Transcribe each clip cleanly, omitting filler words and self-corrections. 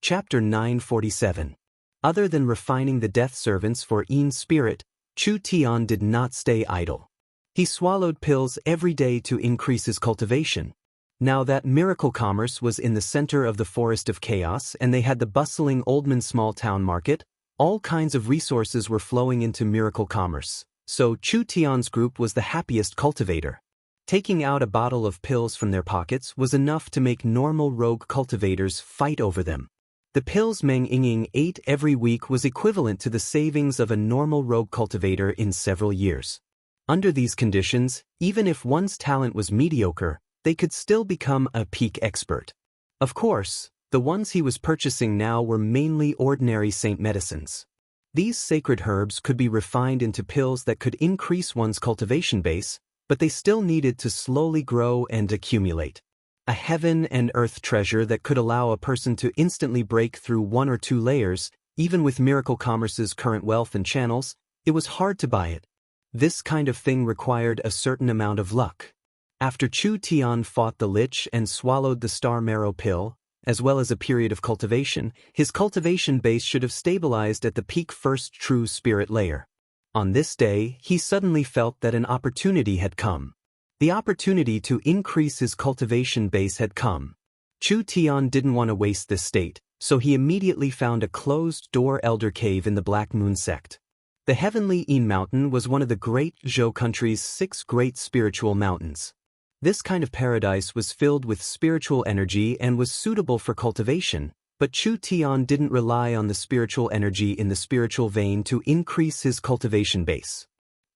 Chapter 947. Other than refining the death servants for Yin's spirit, Chu Tian did not stay idle. He swallowed pills every day to increase his cultivation. Now that miracle commerce was in the center of the forest of chaos and they had the bustling Oldman small town market, all kinds of resources were flowing into miracle commerce, so Chu Tian's group was the happiest cultivator. Taking out a bottle of pills from their pockets was enough to make normal rogue cultivators fight over them. The pills Meng Yingying ate every week was equivalent to the savings of a normal rogue cultivator in several years. Under these conditions, even if one's talent was mediocre, they could still become a peak expert. Of course, the ones he was purchasing now were mainly ordinary saint medicines. These sacred herbs could be refined into pills that could increase one's cultivation base, but they still needed to slowly grow and accumulate. A heaven and earth treasure that could allow a person to instantly break through 1 or 2 layers, even with Miracle Commerce's current wealth and channels, it was hard to buy it. This kind of thing required a certain amount of luck. After Chu Tian fought the Lich and swallowed the Star Marrow pill, as well as a period of cultivation, his cultivation base should have stabilized at the peak first true spirit layer. On this day, he suddenly felt that an opportunity had come. The opportunity to increase his cultivation base had come. Chu Tian didn't want to waste this state, so he immediately found a closed-door elder cave in the Black Moon sect. The heavenly Yin Mountain was one of the great Zhou country's 6 great spiritual mountains. This kind of paradise was filled with spiritual energy and was suitable for cultivation, but Chu Tian didn't rely on the spiritual energy in the spiritual vein to increase his cultivation base.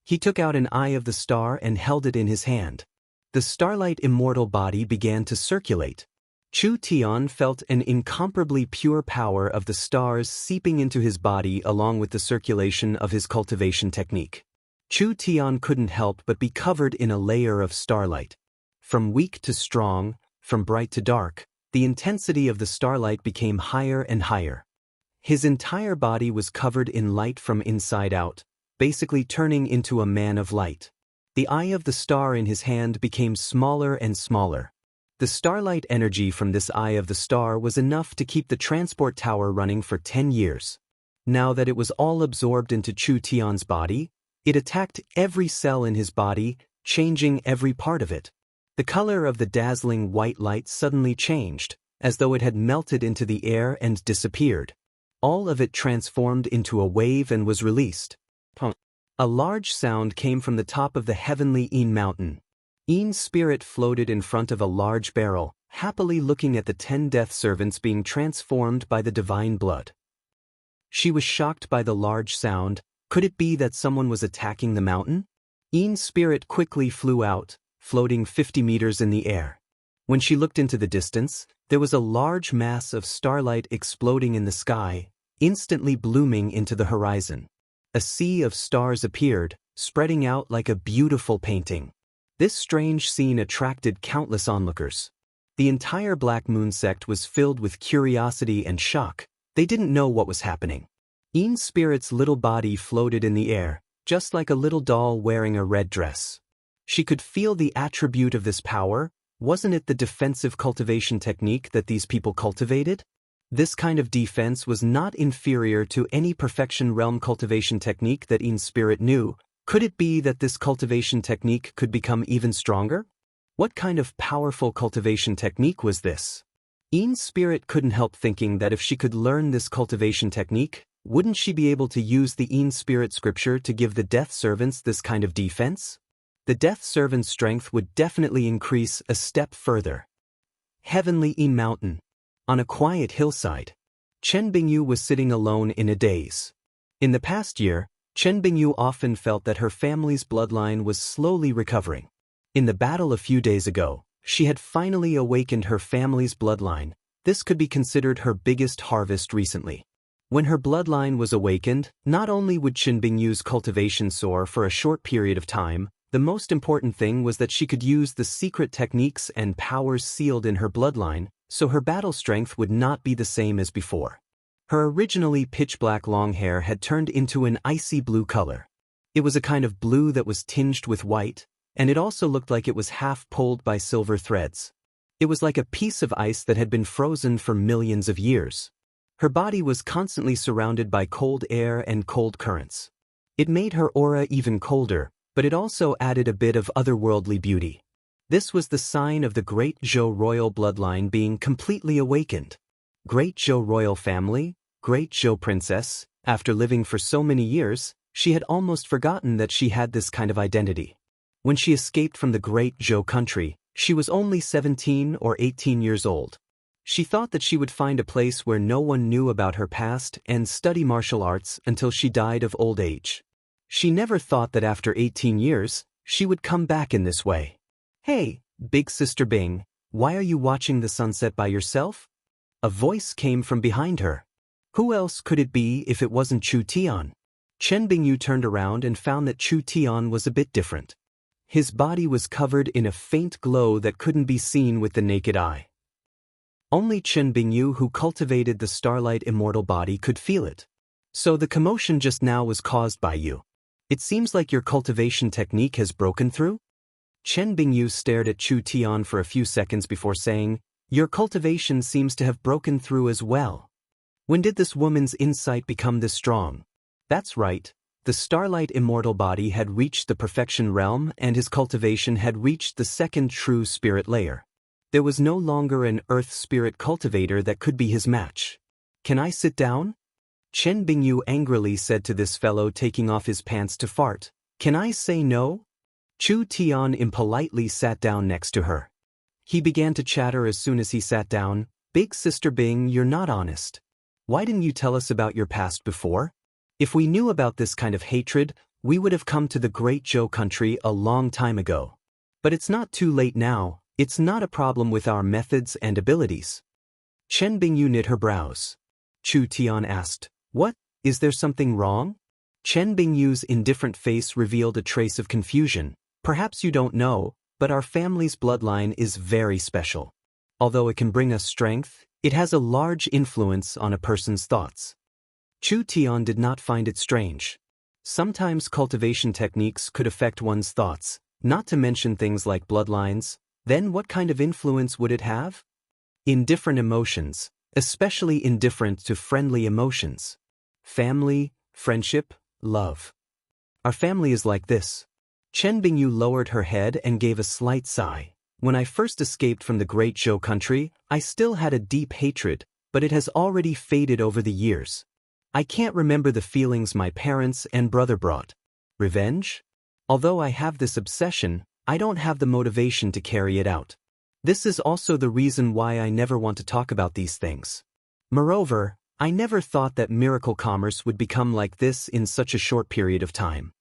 He took out an eye of the star and held it in his hand. The starlight immortal body began to circulate. Chu Tian felt an incomparably pure power of the stars seeping into his body along with the circulation of his cultivation technique. Chu Tian couldn't help but be covered in a layer of starlight. From weak to strong, from bright to dark, the intensity of the starlight became higher and higher. His entire body was covered in light from inside out, basically turning into a man of light. The eye of the star in his hand became smaller and smaller. The starlight energy from this eye of the star was enough to keep the transport tower running for 10 years. Now that it was all absorbed into Chu Tian's body, it attacked every cell in his body, changing every part of it. The color of the dazzling white light suddenly changed, as though it had melted into the air and disappeared. All of it transformed into a wave and was released. A large sound came from the top of the heavenly Yin Mountain. Yin's spirit floated in front of a large barrel, happily looking at the 10 death servants being transformed by the divine blood. She was shocked by the large sound. Could it be that someone was attacking the mountain? Yin's spirit quickly flew out, floating 50 meters in the air. When she looked into the distance, there was a large mass of starlight exploding in the sky, instantly blooming into the horizon. A sea of stars appeared, spreading out like a beautiful painting. This strange scene attracted countless onlookers. The entire Black Moon sect was filled with curiosity and shock. They didn't know what was happening. Yin's spirit's little body floated in the air, just like a little doll wearing a red dress. She could feel the attribute of this power. Wasn't it the defensive cultivation technique that these people cultivated? This kind of defense was not inferior to any perfection realm cultivation technique that Yin's spirit knew. Could it be that this cultivation technique could become even stronger? What kind of powerful cultivation technique was this? Yin's spirit couldn't help thinking that if she could learn this cultivation technique, wouldn't she be able to use the Yin spirit scripture to give the death servants this kind of defense? The death servant's strength would definitely increase a step further. Heavenly Yin Mountain. On a quiet hillside, Chen Bingyu was sitting alone in a daze. In the past year, Chen Bingyu often felt that her family's bloodline was slowly recovering. In the battle a few days ago, she had finally awakened her family's bloodline. This could be considered her biggest harvest recently. When her bloodline was awakened, not only would Chen Bingyu's cultivation soar for a short period of time, the most important thing was that she could use the secret techniques and powers sealed in her bloodline, so her battle strength would not be the same as before. Her originally pitch-black long hair had turned into an icy blue color. It was a kind of blue that was tinged with white, and it also looked like it was half pulled by silver threads. It was like a piece of ice that had been frozen for millions of years. Her body was constantly surrounded by cold air and cold currents. It made her aura even colder, but it also added a bit of otherworldly beauty. This was the sign of the Great Zhou royal bloodline being completely awakened. Great Zhou royal family, Great Zhou princess. After living for so many years, she had almost forgotten that she had this kind of identity. When she escaped from the Great Zhou country, she was only 17 or 18 years old. She thought that she would find a place where no one knew about her past and study martial arts until she died of old age. She never thought that after 18 years, she would come back in this way. "Hey, big sister Bing, why are you watching the sunset by yourself?" A voice came from behind her. Who else could it be if it wasn't Chu Tian? Chen Bingyu turned around and found that Chu Tian was a bit different. His body was covered in a faint glow that couldn't be seen with the naked eye. Only Chen Bingyu, who cultivated the starlight immortal body, could feel it. "So the commotion just now was caused by you. It seems like your cultivation technique has broken through?" Chen Bingyu stared at Chu Tian for a few seconds before saying, "Your cultivation seems to have broken through as well. When did this woman's insight become this strong?" That's right. The starlight immortal body had reached the perfection realm and his cultivation had reached the second true spirit layer. There was no longer an earth spirit cultivator that could be his match. "Can I sit down?" Chen Bingyu angrily said to this fellow taking off his pants to fart. "Can I say no?" Chu Tian impolitely sat down next to her. He began to chatter as soon as he sat down. "Big sister Bing, you're not honest. Why didn't you tell us about your past before? If we knew about this kind of hatred, we would have come to the Great Zhou country a long time ago. But it's not too late now. It's not a problem with our methods and abilities." Chen Bingyu knit her brows. Chu Tian asked, "What? Is there something wrong?" Chen Bingyu's indifferent face revealed a trace of confusion. "Perhaps you don't know, but our family's bloodline is very special. Although it can bring us strength, it has a large influence on a person's thoughts." Chu Tian did not find it strange. Sometimes cultivation techniques could affect one's thoughts, not to mention things like bloodlines. Then what kind of influence would it have? Indifferent emotions, especially indifferent to friendly emotions. Family, friendship, love. Our family is like this. Chen Bingyu lowered her head and gave a slight sigh. "When I first escaped from the Great Zhou country, I still had a deep hatred, but it has already faded over the years. I can't remember the feelings my parents and brother brought. Revenge? Although I have this obsession, I don't have the motivation to carry it out. This is also the reason why I never want to talk about these things. Moreover, I never thought that miracle commerce would become like this in such a short period of time."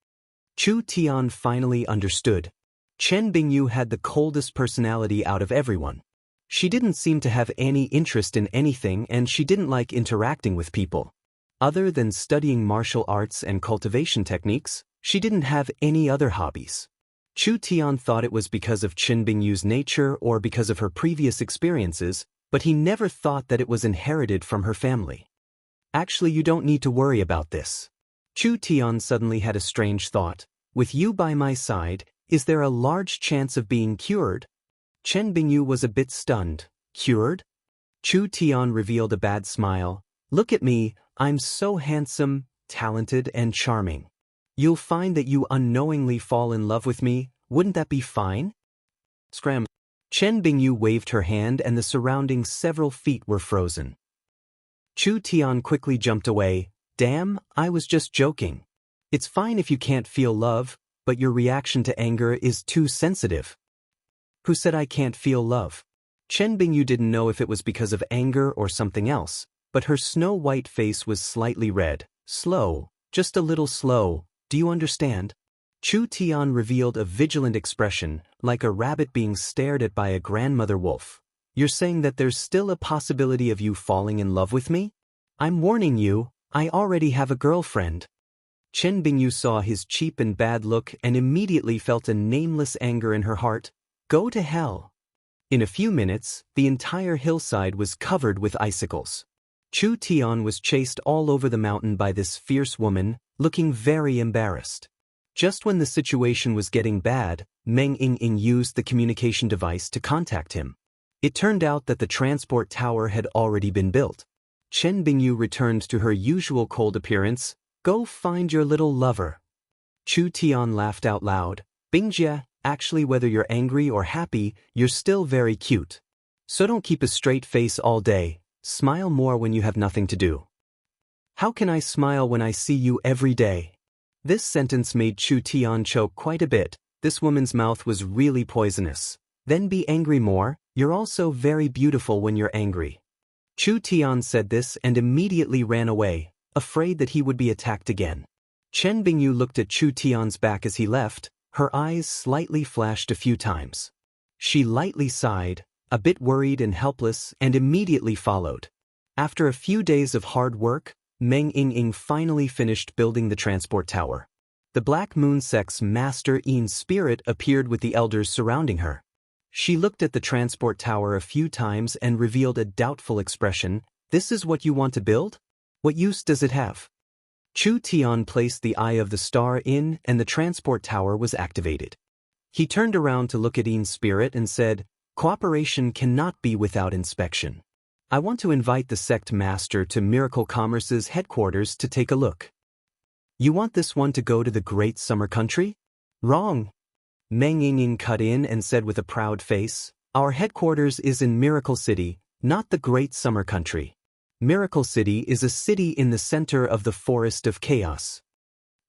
Chu Tian finally understood. Chen Bingyu had the coldest personality out of everyone. She didn't seem to have any interest in anything and she didn't like interacting with people. Other than studying martial arts and cultivation techniques, she didn't have any other hobbies. Chu Tian thought it was because of Chen Bingyu's nature or because of her previous experiences, but he never thought that it was inherited from her family. "Actually, you don't need to worry about this." Chu Tian suddenly had a strange thought. "With you by my side, is there a large chance of being cured?" Chen Bingyu was a bit stunned. "Cured?" Chu Tian revealed a bad smile. "Look at me, I'm so handsome, talented, and charming. You'll find that you unknowingly fall in love with me, wouldn't that be fine?" Scram. Chen Bingyu waved her hand and the surrounding several feet were frozen. Chu Tian quickly jumped away. "Damn, I was just joking. It's fine if you can't feel love, but your reaction to anger is too sensitive." "Who said I can't feel love?" Chen Bingyu didn't know if it was because of anger or something else, but her snow-white face was slightly red. "Slow, just a little slow, do you understand?" Chu Tian revealed a vigilant expression, like a rabbit being stared at by a grandmother wolf. "You're saying that there's still a possibility of you falling in love with me? I'm warning you, I already have a girlfriend." Chen Bingyu saw his cheap and bad look and immediately felt a nameless anger in her heart. Go to hell. In a few minutes, the entire hillside was covered with icicles. Chu Tian was chased all over the mountain by this fierce woman, looking very embarrassed. Just when the situation was getting bad, Meng Ying used the communication device to contact him. It turned out that the transport tower had already been built. Chen Bingyu returned to her usual cold appearance. Go find your little lover. Chu Tian laughed out loud. Bingjie, actually whether you're angry or happy, you're still very cute. So don't keep a straight face all day, smile more when you have nothing to do. How can I smile when I see you every day? This sentence made Chu Tian choke quite a bit. This woman's mouth was really poisonous. Then be angry more, you're also very beautiful when you're angry. Chu Tian said this and immediately ran away, afraid that he would be attacked again. Chen Bingyu looked at Chu Tian's back as he left, her eyes slightly flashed a few times. She lightly sighed, a bit worried and helpless, and immediately followed. After a few days of hard work, Meng Ying finally finished building the transport tower. The Black Moon Sect's master Yin spirit appeared with the elders surrounding her. She looked at the transport tower a few times and revealed a doubtful expression. This is what you want to build? What use does it have? Chu Tian placed the Eye of the Star in and the transport tower was activated. He turned around to look at Yin's spirit and said, cooperation cannot be without inspection. I want to invite the sect master to Miracle Commerce's headquarters to take a look. You want this one to go to the Great Summer Country? Wrong. Meng Ying cut in and said with a proud face, our headquarters is in Miracle City, not the Great Summer Country. Miracle City is a city in the center of the Forest of Chaos.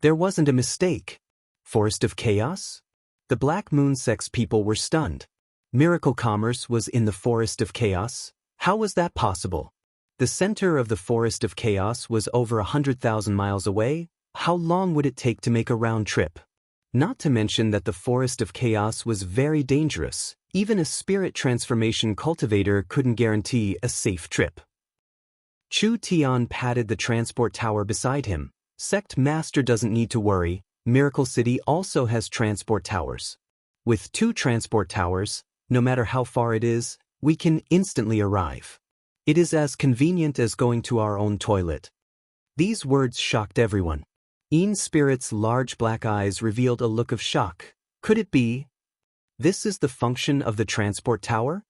There wasn't a mistake. Forest of Chaos? The Black Moon Sect's people were stunned. Miracle Commerce was in the Forest of Chaos? How was that possible? The center of the Forest of Chaos was over 100,000 miles away. How long would it take to make a round trip? Not to mention that the Forest of Chaos was very dangerous. Even a spirit transformation cultivator couldn't guarantee a safe trip. Chu Tian patted the transport tower beside him. Sect Master doesn't need to worry. Miracle City also has transport towers. With 2 transport towers, no matter how far it is, we can instantly arrive. It is as convenient as going to our own toilet. These words shocked everyone. Yin Spirit's large black eyes revealed a look of shock. Could it be? This is the function of the transport tower?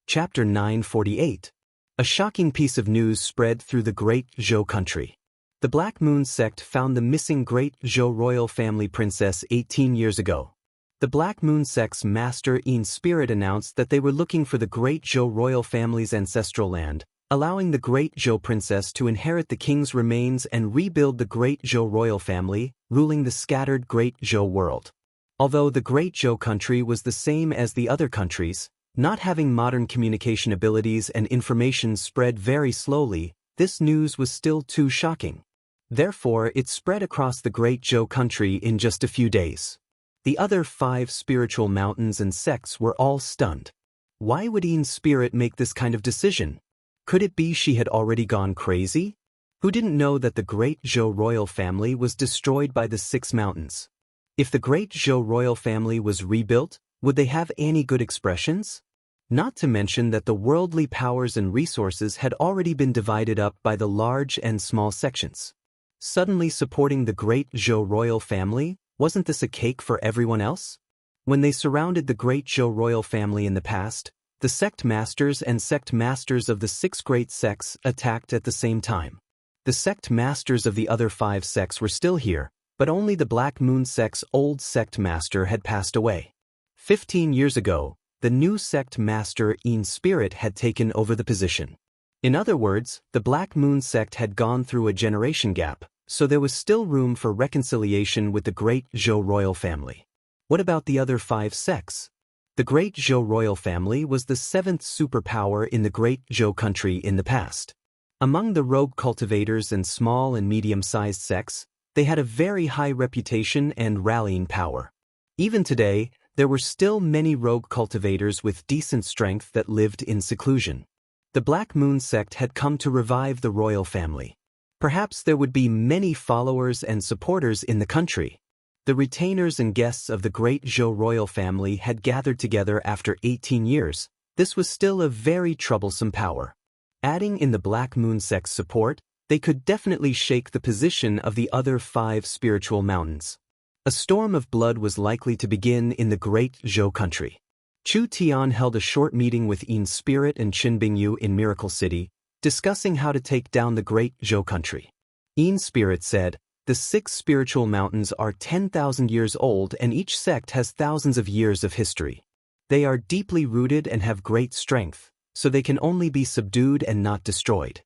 Chapter 948. A shocking piece of news spread through the Great Zhou country. The Black Moon Sect found the missing Great Zhou royal family princess 18 years ago. The Black Moon Sect's master Yin Spirit announced that they were looking for the Great Zhou royal family's ancestral land, allowing the Great Zhou princess to inherit the king's remains and rebuild the Great Zhou royal family, ruling the scattered Great Zhou world. Although the Great Zhou country was the same as the other countries, not having modern communication abilities and information spread very slowly, this news was still too shocking. Therefore, it spread across the Great Zhou country in just a few days. The other 5 spiritual mountains and sects were all stunned. Why would Yin's spirit make this kind of decision? Could it be she had already gone crazy? Who didn't know that the Great Zhou royal family was destroyed by the 6 mountains? If the Great Zhou royal family was rebuilt, would they have any good expressions? Not to mention that the worldly powers and resources had already been divided up by the large and small sections. Suddenly supporting the Great Zhou royal family, wasn't this a cake for everyone else? When they surrounded the Great Zhou royal family in the past, the sect masters and sect masters of the 6 great sects attacked at the same time. The sect masters of the other 5 sects were still here, but only the Black Moon Sect's old sect master had passed away. 15 years ago, the new sect master Yin Spirit had taken over the position. In other words, the Black Moon Sect had gone through a generation gap, so there was still room for reconciliation with the Great Zhou royal family. What about the other 5 sects? The Great Zhou royal family was the 7th superpower in the Great Zhou country in the past. Among the rogue cultivators and small and medium-sized sects, they had a very high reputation and rallying power. Even today, there were still many rogue cultivators with decent strength that lived in seclusion. The Black Moon Sect had come to revive the royal family. Perhaps there would be many followers and supporters in the country. The retainers and guests of the Great Zhou royal family had gathered together after 18 years. This was still a very troublesome power. Adding in the Black Moon Sect's support, they could definitely shake the position of the other 5 spiritual mountains. A storm of blood was likely to begin in the Great Zhou country. Chu Tian held a short meeting with Yin Spirit and Qin Bingyu in Miracle City, discussing how to take down the great Zhou country. Yin Spirit said, "The 6 spiritual mountains are 10,000 years old and each sect has thousands of years of history. They are deeply rooted and have great strength, so they can only be subdued and not destroyed.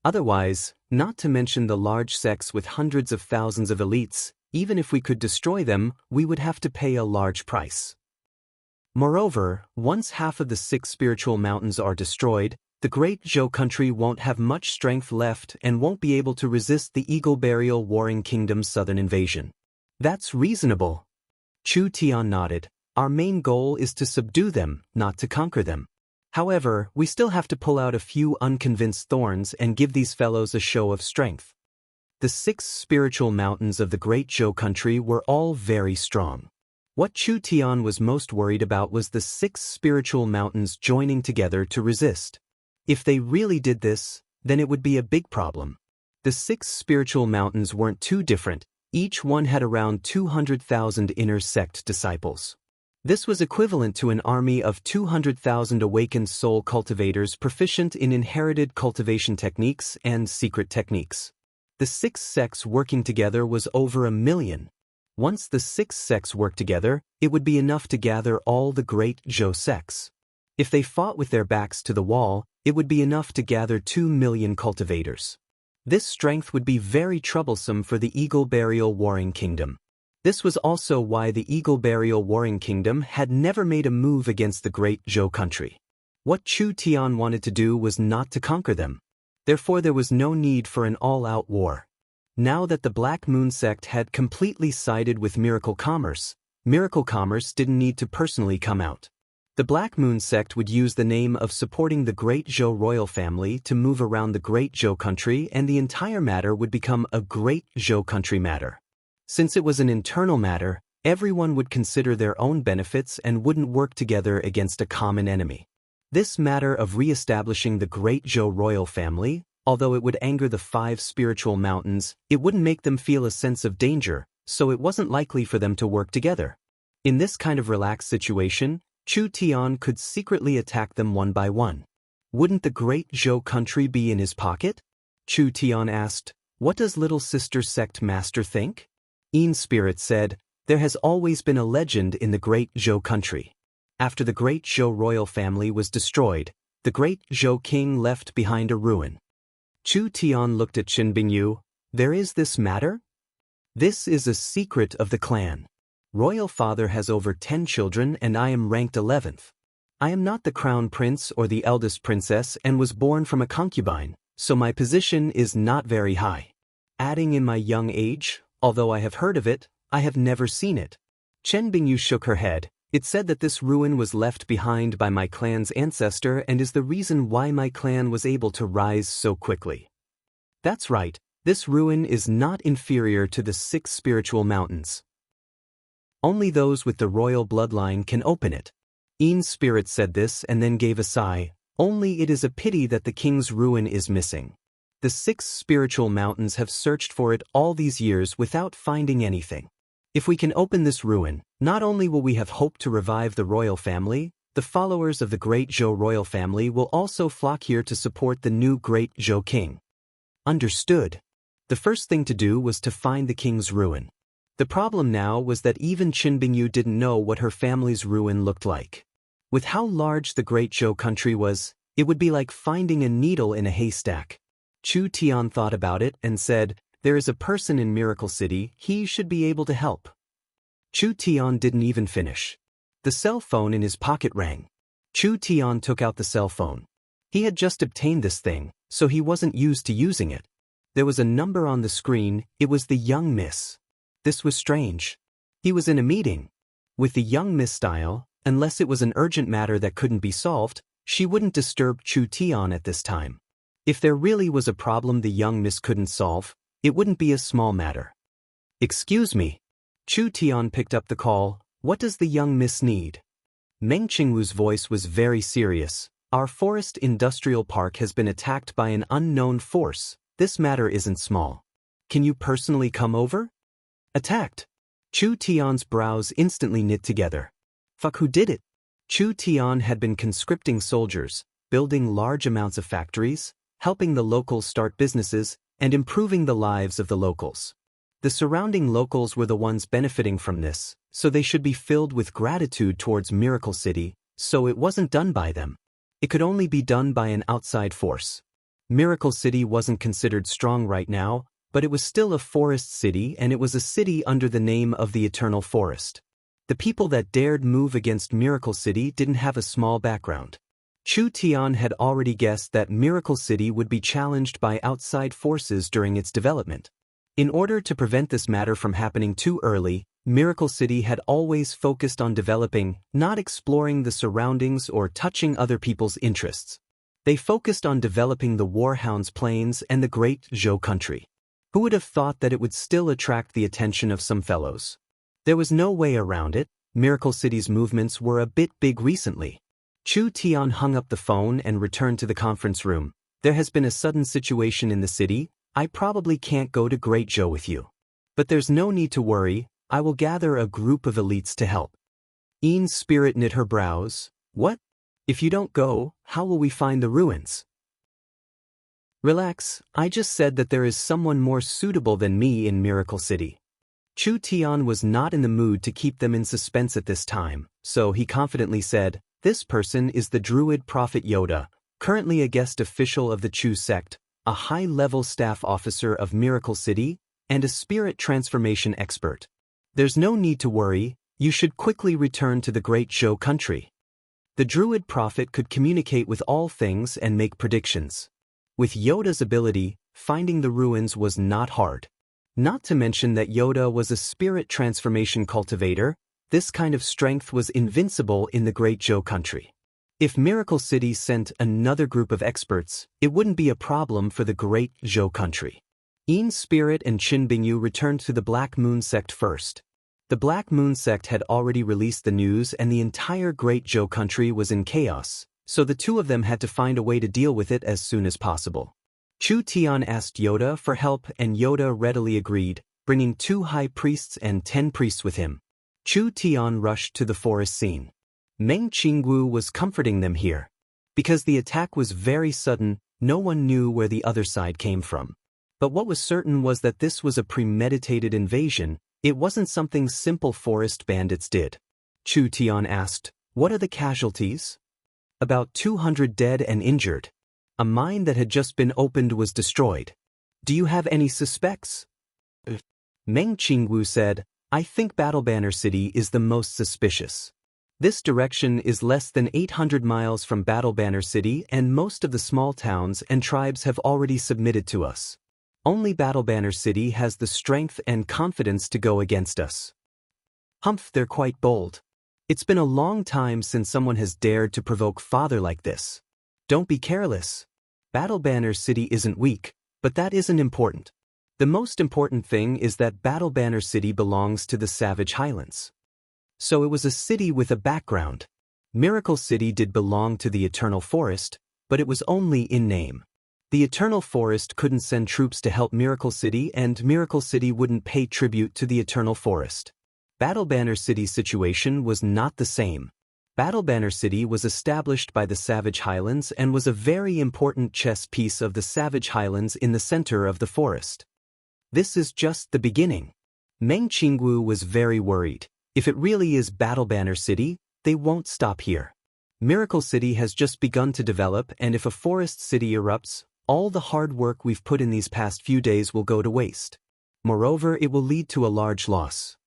Otherwise, not to mention the large sects with hundreds of thousands of elites, even if we could destroy them, we would have to pay a large price. Moreover, once half of the 6 spiritual mountains are destroyed, the great Zhou country won't have much strength left and won't be able to resist the Eagle Burial Warring Kingdom's southern invasion." "That's reasonable." Chu Tian nodded. "Our main goal is to subdue them, not to conquer them. However, we still have to pull out a few unconvinced thorns and give these fellows a show of strength." The 6 spiritual mountains of the great Zhou country were all very strong. What Chu Tian was most worried about was the 6 spiritual mountains joining together to resist. If they really did this, then it would be a big problem. The 6 spiritual mountains weren't too different, each one had around 200,000 inner sect disciples. This was equivalent to an army of 200,000 awakened soul cultivators proficient in inherited cultivation techniques and secret techniques. The 6 sects working together was over 1 million. Once the 6 sects worked together, it would be enough to gather all the great Zhou sects. If they fought with their backs to the wall, it would be enough to gather 2 million cultivators. This strength would be very troublesome for the Eagle Burial Warring Kingdom. This was also why the Eagle Burial Warring Kingdom had never made a move against the great Zhou country. What Chu Tian wanted to do was not to conquer them. Therefore there was no need for an all-out war. Now that the Black Moon sect had completely sided with Miracle Commerce didn't need to personally come out. The Black Moon sect would use the name of supporting the Great Zhou royal family to move around the Great Zhou country, and the entire matter would become a Great Zhou country matter. Since it was an internal matter, everyone would consider their own benefits and wouldn't work together against a common enemy. This matter of re-establishing the Great Zhou royal family, although it would anger the 5 spiritual mountains, it wouldn't make them feel a sense of danger, so it wasn't likely for them to work together. In this kind of relaxed situation, Chu Tian could secretly attack them one by one. Wouldn't the great Zhou country be in his pocket? Chu Tian asked, "What does Little Sister Sect Master think?" Yin Spirit said, "There has always been a legend in the great Zhou country. After the great Zhou royal family was destroyed, the great Zhou king left behind a ruin." Chu Tian looked at Qin Bingyu. "There is this matter? This is a secret of the clan. Royal father has over 10 children and I am ranked 11th. I am not the crown prince or the eldest princess and was born from a concubine, so my position is not very high. Adding in my young age, although I have heard of it, I have never seen it." Qin Bingyu shook her head. "It said that this ruin was left behind by my clan's ancestor and is the reason why my clan was able to rise so quickly." "That's right, this ruin is not inferior to the 6 spiritual mountains. Only those with the royal bloodline can open it." Yin Spirit said this and then gave a sigh. "Only it is a pity that the king's ruin is missing. The 6 spiritual mountains have searched for it all these years without finding anything. If we can open this ruin, not only will we have hope to revive the royal family, the followers of the great Zhou royal family will also flock here to support the new great Zhou king." Understood. The first thing to do was to find the king's ruin. The problem now was that even Qin Bingyu didn't know what her family's ruin looked like. With how large the great Zhou country was, it would be like finding a needle in a haystack. Chu Tian thought about it and said, "There is a person in Miracle City, he should be able to help." Chu Tian didn't even finish. The cell phone in his pocket rang. Chu Tian took out the cell phone. He had just obtained this thing, so he wasn't used to using it. There was a number on the screen. It was the young miss. This was strange. He was in a meeting. With the young miss style, unless it was an urgent matter that couldn't be solved, she wouldn't disturb Chu Tian at this time. If there really was a problem the young miss couldn't solve, it wouldn't be a small matter. "Excuse me." Chu Tian picked up the call. "What does the young miss need?" Meng Qingwu's voice was very serious. "Our forest industrial park has been attacked by an unknown force. This matter isn't small. Can you personally come over?" "Attacked?" Chu Tian's brows instantly knit together. "Fuck, who did it?" Chu Tian had been conscripting soldiers, building large amounts of factories, helping the locals start businesses, and improving the lives of the locals. The surrounding locals were the ones benefiting from this, so they should be filled with gratitude towards Miracle City, so it wasn't done by them. It could only be done by an outside force. Miracle City wasn't considered strong right now, but it was still a forest city, and it was a city under the name of the Eternal Forest. The people that dared move against Miracle City didn't have a small background. Chu Tian had already guessed that Miracle City would be challenged by outside forces during its development. In order to prevent this matter from happening too early, Miracle City had always focused on developing, not exploring the surroundings or touching other people's interests. They focused on developing the Warhounds Plains and the Great Zhou country. Who would have thought that it would still attract the attention of some fellows? There was no way around it. Miracle City's movements were a bit big recently. Chu Tian hung up the phone and returned to the conference room. There has been a sudden situation in the city. I probably can't go to Great Zhou with you. But there's no need to worry. I will gather a group of elites to help. Yi's spirit knit her brows. What? If you don't go, how will we find the ruins? Relax, I just said that there is someone more suitable than me in Miracle City. Chu Tian was not in the mood to keep them in suspense at this time, so he confidently said, "This person is the Druid Prophet Yoda, currently a guest official of the Chu sect, a high-level staff officer of Miracle City, and a spirit transformation expert. There's no need to worry, you should quickly return to the Great Zhou country." The Druid Prophet could communicate with all things and make predictions. With Yoda's ability, finding the ruins was not hard. Not to mention that Yoda was a spirit transformation cultivator, this kind of strength was invincible in the Great Zhou country. If Miracle City sent another group of experts, it wouldn't be a problem for the Great Zhou country. Yi's spirit and Qin Bingyu returned to the Black Moon sect first. The Black Moon sect had already released the news and the entire Great Zhou country was in chaos, so the two of them had to find a way to deal with it as soon as possible. Chu Tian asked Yoda for help and Yoda readily agreed, bringing 2 high priests and 10 priests with him. Chu Tian rushed to the forest scene. Meng Qingwu was comforting them here. Because the attack was very sudden, no one knew where the other side came from. But what was certain was that this was a premeditated invasion. It wasn't something simple forest bandits did. Chu Tian asked, "What are the casualties?" "About 200 dead and injured. A mine that had just been opened was destroyed. Do you have any suspects?" Meng Qingwu said, "I think Battle Banner City is the most suspicious. This direction is less than 800 miles from Battle Banner City and most of the small towns and tribes have already submitted to us. Only Battle Banner City has the strength and confidence to go against us. Humph, they're quite bold. It's been a long time since someone has dared to provoke father like this. Don't be careless. Battle Banner City isn't weak, but that isn't important. The most important thing is that Battle Banner City belongs to the Savage Highlands. So it was a city with a background. Miracle City did belong to the Eternal Forest, but it was only in name. The Eternal Forest couldn't send troops to help Miracle City and Miracle City wouldn't pay tribute to the Eternal Forest. Battle Banner City's situation was not the same. Battle Banner City was established by the Savage Highlands and was a very important chess piece of the Savage Highlands in the center of the forest. This is just the beginning. Meng Qingwu was very worried. If it really is Battle Banner City, they won't stop here. Miracle City has just begun to develop, and if a forest city erupts, all the hard work we've put in these past few days will go to waste. Moreover, it will lead to a large loss.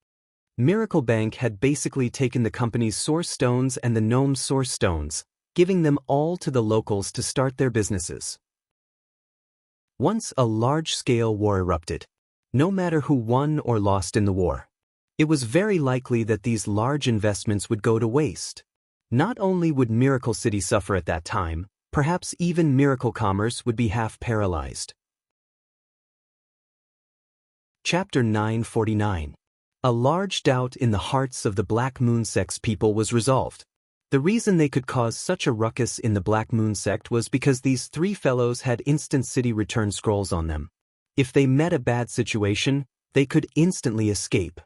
Miracle Bank had basically taken the company's source stones and the gnome's source stones, giving them all to the locals to start their businesses. Once a large-scale war erupted. No matter who won or lost in the war, it was very likely that these large investments would go to waste. Not only would Miracle City suffer at that time, perhaps even Miracle Commerce would be half paralyzed. Chapter 949. A large doubt in the hearts of the Black Moon Sect's people was resolved. The reason they could cause such a ruckus in the Black Moon Sect was because these 3 fellows had instant city return scrolls on them. If they met a bad situation, they could instantly escape.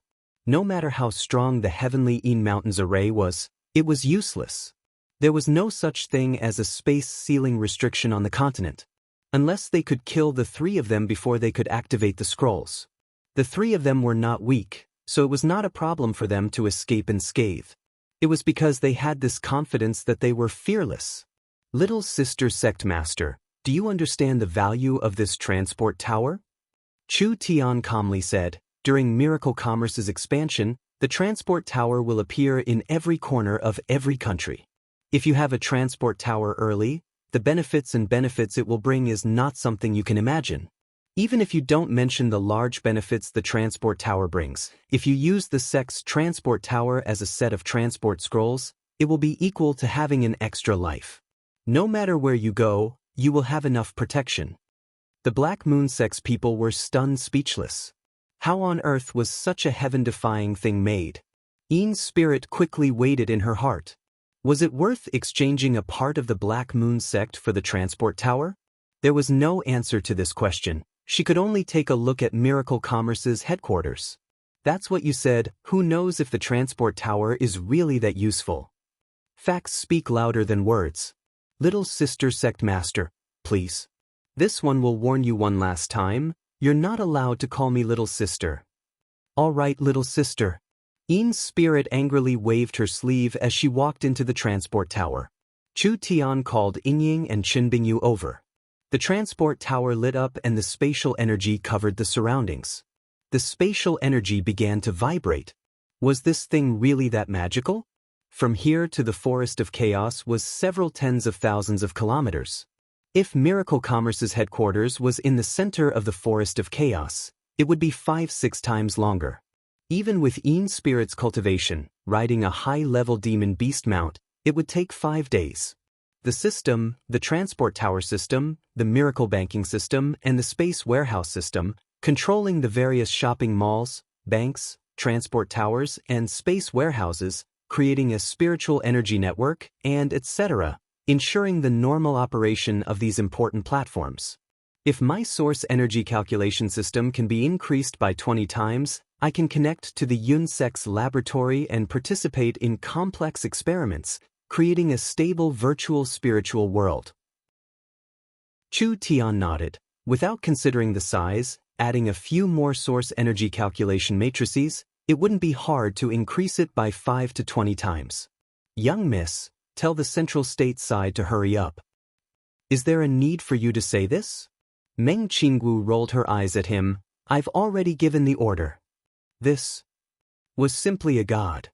No matter how strong the Heavenly Een Mountains array was, It was useless. There was no such thing as a space ceiling restriction on the continent. Unless they could kill the three of them before they could activate the scrolls. The three of them were not weak, so it was not a problem for them to escape unscathed. It was because they had this confidence that they were fearless. Little Sister Sect Master, do you understand the value of this transport tower? Chu Tian calmly said, during Miracle Commerce's expansion, the transport tower will appear in every corner of every country. If you have a transport tower early, the benefits it will bring is not something you can imagine. Even if you don't mention the large benefits the transport tower brings, if you use the sect's transport tower as a set of transport scrolls, it will be equal to having an extra life. No matter where you go, you will have enough protection. The Black Moon sect's people were stunned speechless. How on earth was such a heaven-defying thing made? Yin's spirit quickly waited in her heart. Was it worth exchanging a part of the Black Moon sect for the transport tower? There was no answer to this question. She could only take a look at Miracle Commerce's headquarters. That's what you said. Who knows if the transport tower is really that useful? Facts speak louder than words. Little Sister Sect Master, please. This one will warn you one last time. You're not allowed to call me Little Sister. All right, Little Sister. Yin's spirit angrily waved her sleeve as she walked into the transport tower. Chu Tian called Yinying and Qinbingyu over. The transport tower lit up and the spatial energy covered the surroundings. The spatial energy began to vibrate. Was this thing really that magical? From here to the Forest of Chaos was several tens of thousands of kilometers. If Miracle Commerce's headquarters was in the center of the Forest of Chaos, it would be 5-6 times longer. Even with Yin Spirit's cultivation, riding a high-level demon beast mount, it would take 5 days. The system, the transport tower system, the miracle banking system, and the space warehouse system, controlling the various shopping malls, banks, transport towers, and space warehouses, creating a spiritual energy network, and etc., ensuring the normal operation of these important platforms. If my source energy calculation system can be increased by 20 times, I can connect to the Yun Sect's laboratory and participate in complex experiments, creating a stable virtual spiritual world. Chu Tian nodded. Without considering the size, adding a few more source energy calculation matrices, it wouldn't be hard to increase it by 5 to 20 times. Young miss, tell the central state side to hurry up. Is there a need for you to say this? Meng Qingwu rolled her eyes at him. I've already given the order. This was simply a god.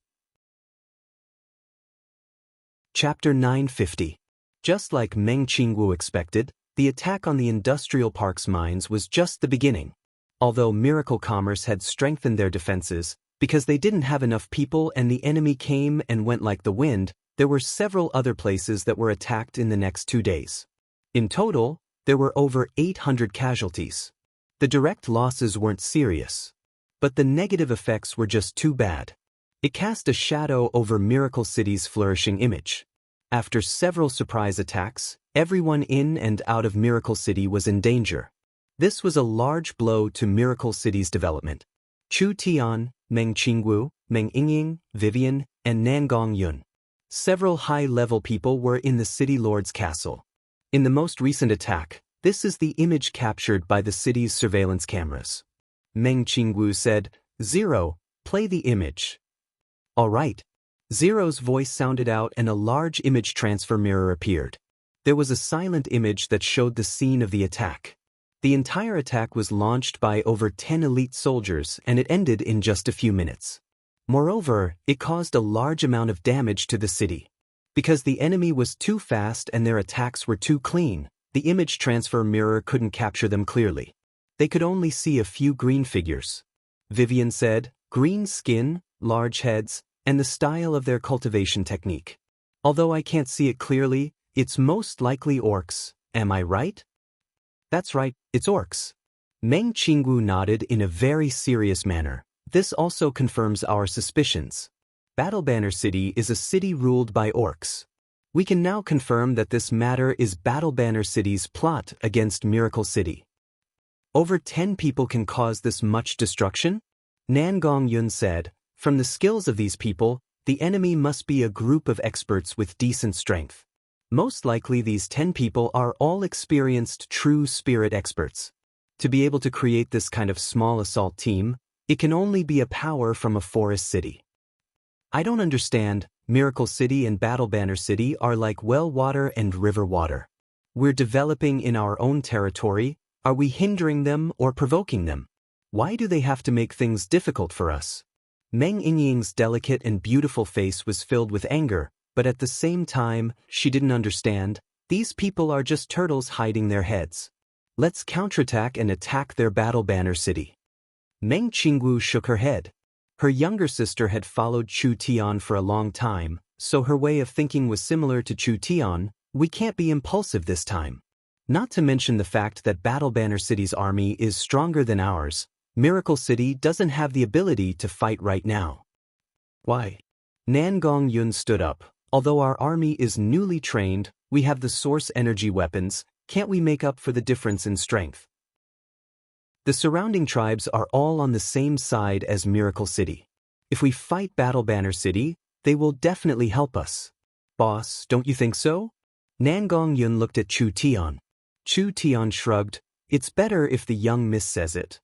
Chapter 950. Just like Meng Qingwu expected, the attack on the industrial park's mines was just the beginning. Although Miracle Commerce had strengthened their defenses, because they didn't have enough people and the enemy came and went like the wind, there were several other places that were attacked in the next 2 days. In total, there were over 800 casualties. The direct losses weren't serious. But the negative effects were just too bad. It cast a shadow over Miracle City's flourishing image. After several surprise attacks, everyone in and out of Miracle City was in danger. This was a large blow to Miracle City's development. Chu Tian, Meng Qingwu, Meng Yingying, Vivian, and Nangong Yun. Several high-level people were in the city lord's castle. In the most recent attack, this is the image captured by the city's surveillance cameras. Meng Qingwu said, "Zero, play the image." All right. Zero's voice sounded out and a large image transfer mirror appeared. There was a silent image that showed the scene of the attack. The entire attack was launched by over 10 elite soldiers and it ended in just a few minutes. Moreover, it caused a large amount of damage to the city. Because the enemy was too fast and their attacks were too clean, the image transfer mirror couldn't capture them clearly. They could only see a few green figures. Vivian said, green skin, large heads, and the style of their cultivation technique. Although I can't see it clearly, it's most likely orcs, am I right? That's right, it's orcs. Meng Qingwu nodded in a very serious manner. This also confirms our suspicions. Battle Banner City is a city ruled by orcs. We can now confirm that this matter is Battle Banner City's plot against Miracle City. Over 10 people can cause this much destruction? Nangong Yun said, from the skills of these people, The enemy must be a group of experts with decent strength. Most likely these 10 people are all experienced true spirit experts. To be able to create this kind of small assault team, it can only be a power from a forest city. I don't understand, Miracle City and Battle Banner City are like well water and river water. We're developing in our own territory. Are we hindering them or provoking them? Why do they have to make things difficult for us? Meng Yingying's delicate and beautiful face was filled with anger, but at the same time, she didn't understand. These people are just turtles hiding their heads. Let's counterattack and attack their Battle Banner City. Meng Qingwu shook her head. Her younger sister had followed Chu Tian for a long time, so her way of thinking was similar to Chu Tian. We can't be impulsive this time. Not to mention the fact that Battle Banner City's army is stronger than ours. Miracle City doesn't have the ability to fight right now. Why? Nangong Yun stood up. Although our army is newly trained, we have the source energy weapons. Can't we make up for the difference in strength? The surrounding tribes are all on the same side as Miracle City. If we fight Battle Banner City, they will definitely help us. Boss, don't you think so? Nangong Yun looked at Chu Tian. Chu Tian shrugged. It's better if the young miss says it.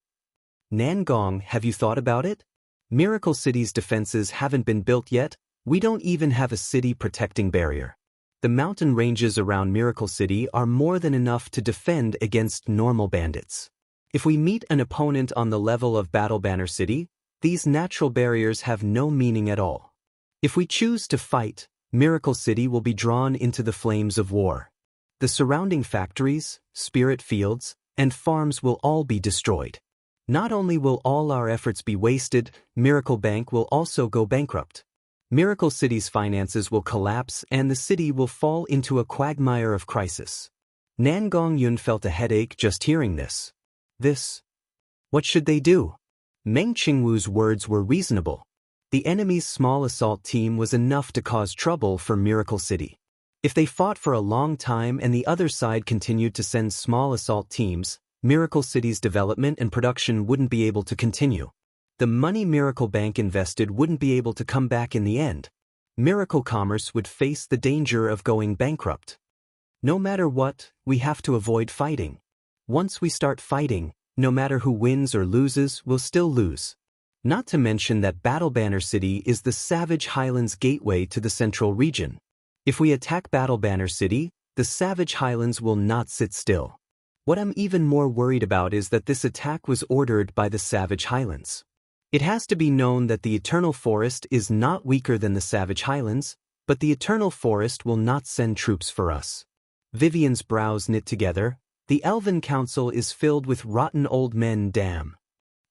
Nangong, have you thought about it? Miracle City's defenses haven't been built yet. We don't even have a city protecting barrier. The mountain ranges around Miracle City are more than enough to defend against normal bandits. If we meet an opponent on the level of Battle Banner City, these natural barriers have no meaning at all. If we choose to fight, Miracle City will be drawn into the flames of war. The surrounding factories, spirit fields, and farms will all be destroyed. Not only will all our efforts be wasted, Miracle Bank will also go bankrupt. Miracle City's finances will collapse and the city will fall into a quagmire of crisis. Nangong Yun felt a headache just hearing this. What should they do? Meng Qingwu's words were reasonable. The enemy's small assault team was enough to cause trouble for Miracle City. If they fought for a long time and the other side continued to send small assault teams, Miracle City's development and production wouldn't be able to continue. The money Miracle Bank invested wouldn't be able to come back in the end. Miracle Commerce would face the danger of going bankrupt. No matter what, we have to avoid fighting. Once we start fighting, no matter who wins or loses, we'll still lose. Not to mention that Battle Banner City is the Savage Highlands gateway to the central region. If we attack Battle Banner City, the Savage Highlands will not sit still. What I'm even more worried about is that this attack was ordered by the Savage Highlands. It has to be known that the Eternal Forest is not weaker than the Savage Highlands, but the Eternal Forest will not send troops for us. Vivian's brows knit together. The Elven Council is filled with rotten old men, damn.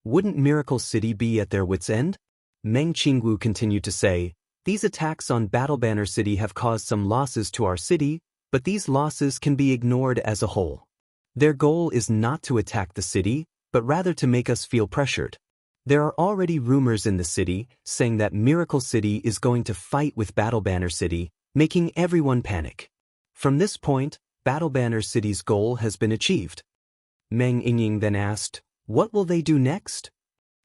Wouldn't Miracle City be at their wits' end? Meng Qingwu continued to say, these attacks on Battle Banner City have caused some losses to our city, but these losses can be ignored as a whole. Their goal is not to attack the city, but rather to make us feel pressured. There are already rumors in the city saying that Miracle City is going to fight with Battle Banner City, making everyone panic. From this point, Battle Banner City's goal has been achieved. Meng Yingying then asked, what will they do next?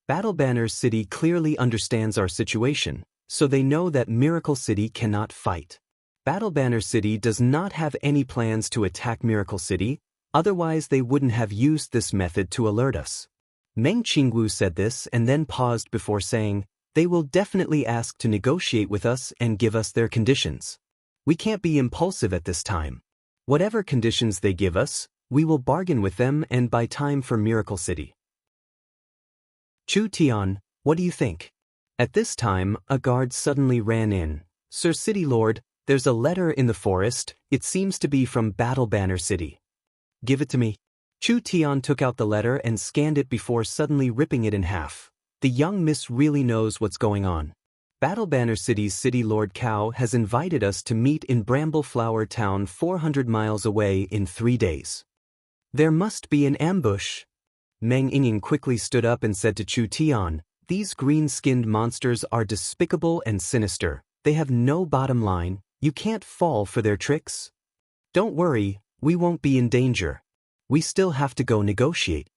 Battle Banner City clearly understands our situation, so they know that Miracle City cannot fight. Battle Banner City does not have any plans to attack Miracle City, otherwise they wouldn't have used this method to alert us. Meng Qingwu said this and then paused before saying, they will definitely ask to negotiate with us and give us their conditions. We can't be impulsive at this time. Whatever conditions they give us, we will bargain with them and buy time for Miracle City. Chu Tian, what do you think? At this time, a guard suddenly ran in. Sir City Lord, there's a letter in the forest. It seems to be from Battle Banner City. Give it to me. Chu Tian took out the letter and scanned it before suddenly ripping it in half. The young miss really knows what's going on. Battle Banner City's City Lord Cao has invited us to meet in Brambleflower Town 400 miles away in 3 days. There must be an ambush. Meng Yingying quickly stood up and said to Chu Tian, these green-skinned monsters are despicable and sinister. They have no bottom line. You can't fall for their tricks. Don't worry, we won't be in danger. We still have to go negotiate.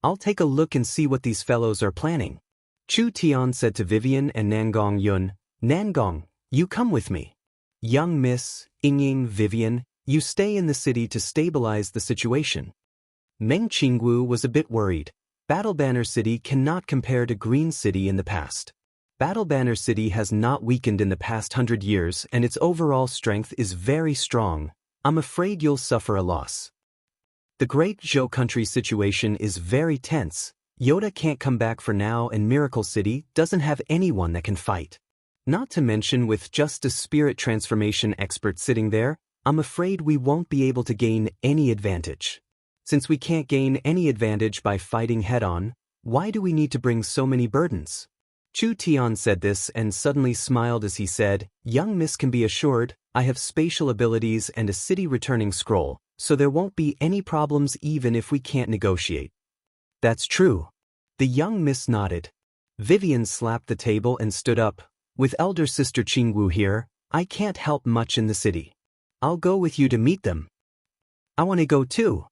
I'll take a look and see what these fellows are planning. Chu Tian said to Vivian and Nangong Yun, Nangong, you come with me. Young Miss, Ying, Vivian, you stay in the city to stabilize the situation. Meng Qingwu was a bit worried. Battle Banner City cannot compare to Green City in the past. Battle Banner City has not weakened in the past 100 years and its overall strength is very strong. I'm afraid you'll suffer a loss. The Great Zhou country situation is very tense. Yoda can't come back for now and Miracle City doesn't have anyone that can fight. Not to mention with just a spirit transformation expert sitting there, I'm afraid we won't be able to gain any advantage. Since we can't gain any advantage by fighting head-on, why do we need to bring so many burdens? Chu Tian said this and suddenly smiled as he said, Young Miss can be assured, I have spatial abilities and a city returning scroll, so there won't be any problems even if we can't negotiate. That's true. The young miss nodded. Vivian slapped the table and stood up. With elder sister Qingwu here, I can't help much in the city. I'll go with you to meet them. I want to go too.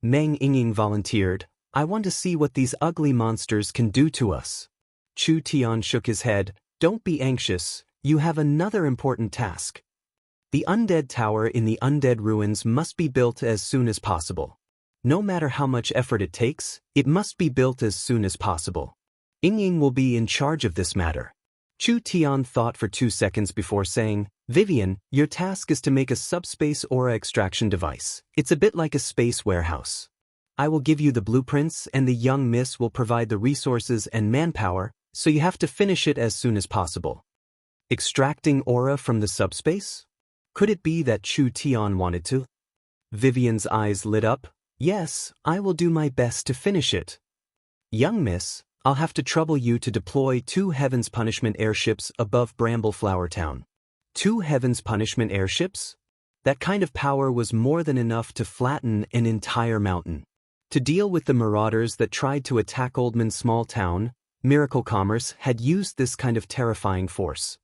Meng Ying volunteered. I want to see what these ugly monsters can do to us. Chu Tian shook his head. Don't be anxious, you have another important task. The undead tower in the undead ruins must be built as soon as possible. No matter how much effort it takes, it must be built as soon as possible. Ying will be in charge of this matter. Chu Tian thought for 2 seconds before saying, Vivian, your task is to make a subspace aura extraction device. It's a bit like a space warehouse. I will give you the blueprints and the young miss will provide the resources and manpower, so you have to finish it as soon as possible. Extracting aura from the subspace? Could it be that Chu Tian wanted to? Vivian's eyes lit up. Yes, I will do my best to finish it. Young miss, I'll have to trouble you to deploy 2 Heaven's Punishment airships above Brambleflower Town. 2 Heaven's Punishment airships? That kind of power was more than enough to flatten an entire mountain. To deal with the marauders that tried to attack Oldman's small town, Miracle Commerce had used this kind of terrifying force.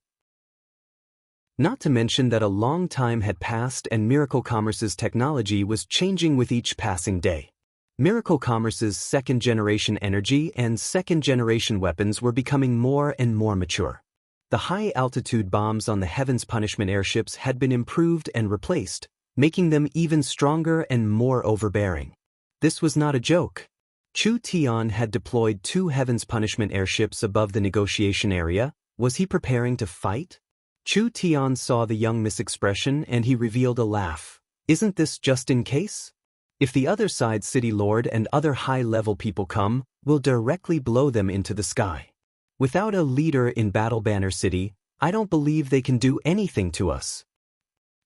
Not to mention that a long time had passed and Miracle Commerce's technology was changing with each passing day. Miracle Commerce's second-generation energy and second-generation weapons were becoming more and more mature. The high-altitude bombs on the Heaven's Punishment airships had been improved and replaced, making them even stronger and more overbearing. This was not a joke. Chu Tian had deployed 2 Heaven's Punishment airships above the negotiation area. Was he preparing to fight? Chu Tian saw the young miss expression and he revealed a laugh. Isn't this just in case? If the other side city lord and other high-level people come, we'll directly blow them into the sky. Without a leader in Battle Banner City, I don't believe they can do anything to us.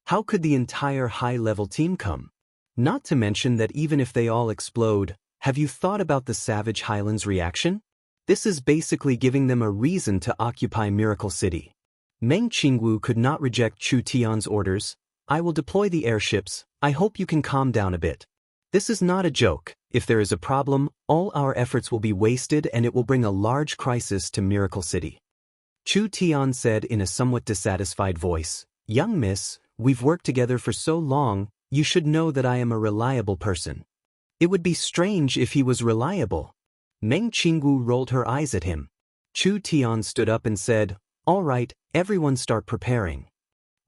How could the entire high-level team come? Not to mention that even if they all explode, have you thought about the Savage Highlands reaction? This is basically giving them a reason to occupy Miracle City. Meng Qingwu could not reject Chu Tian's orders. I will deploy the airships. I hope you can calm down a bit. This is not a joke. If there is a problem, all our efforts will be wasted and it will bring a large crisis to Miracle City. Chu Tian said in a somewhat dissatisfied voice, Young miss, we've worked together for so long, you should know that I am a reliable person. It would be strange if he was reliable. Meng Qingwu rolled her eyes at him. Chu Tian stood up and said, All right, everyone start preparing.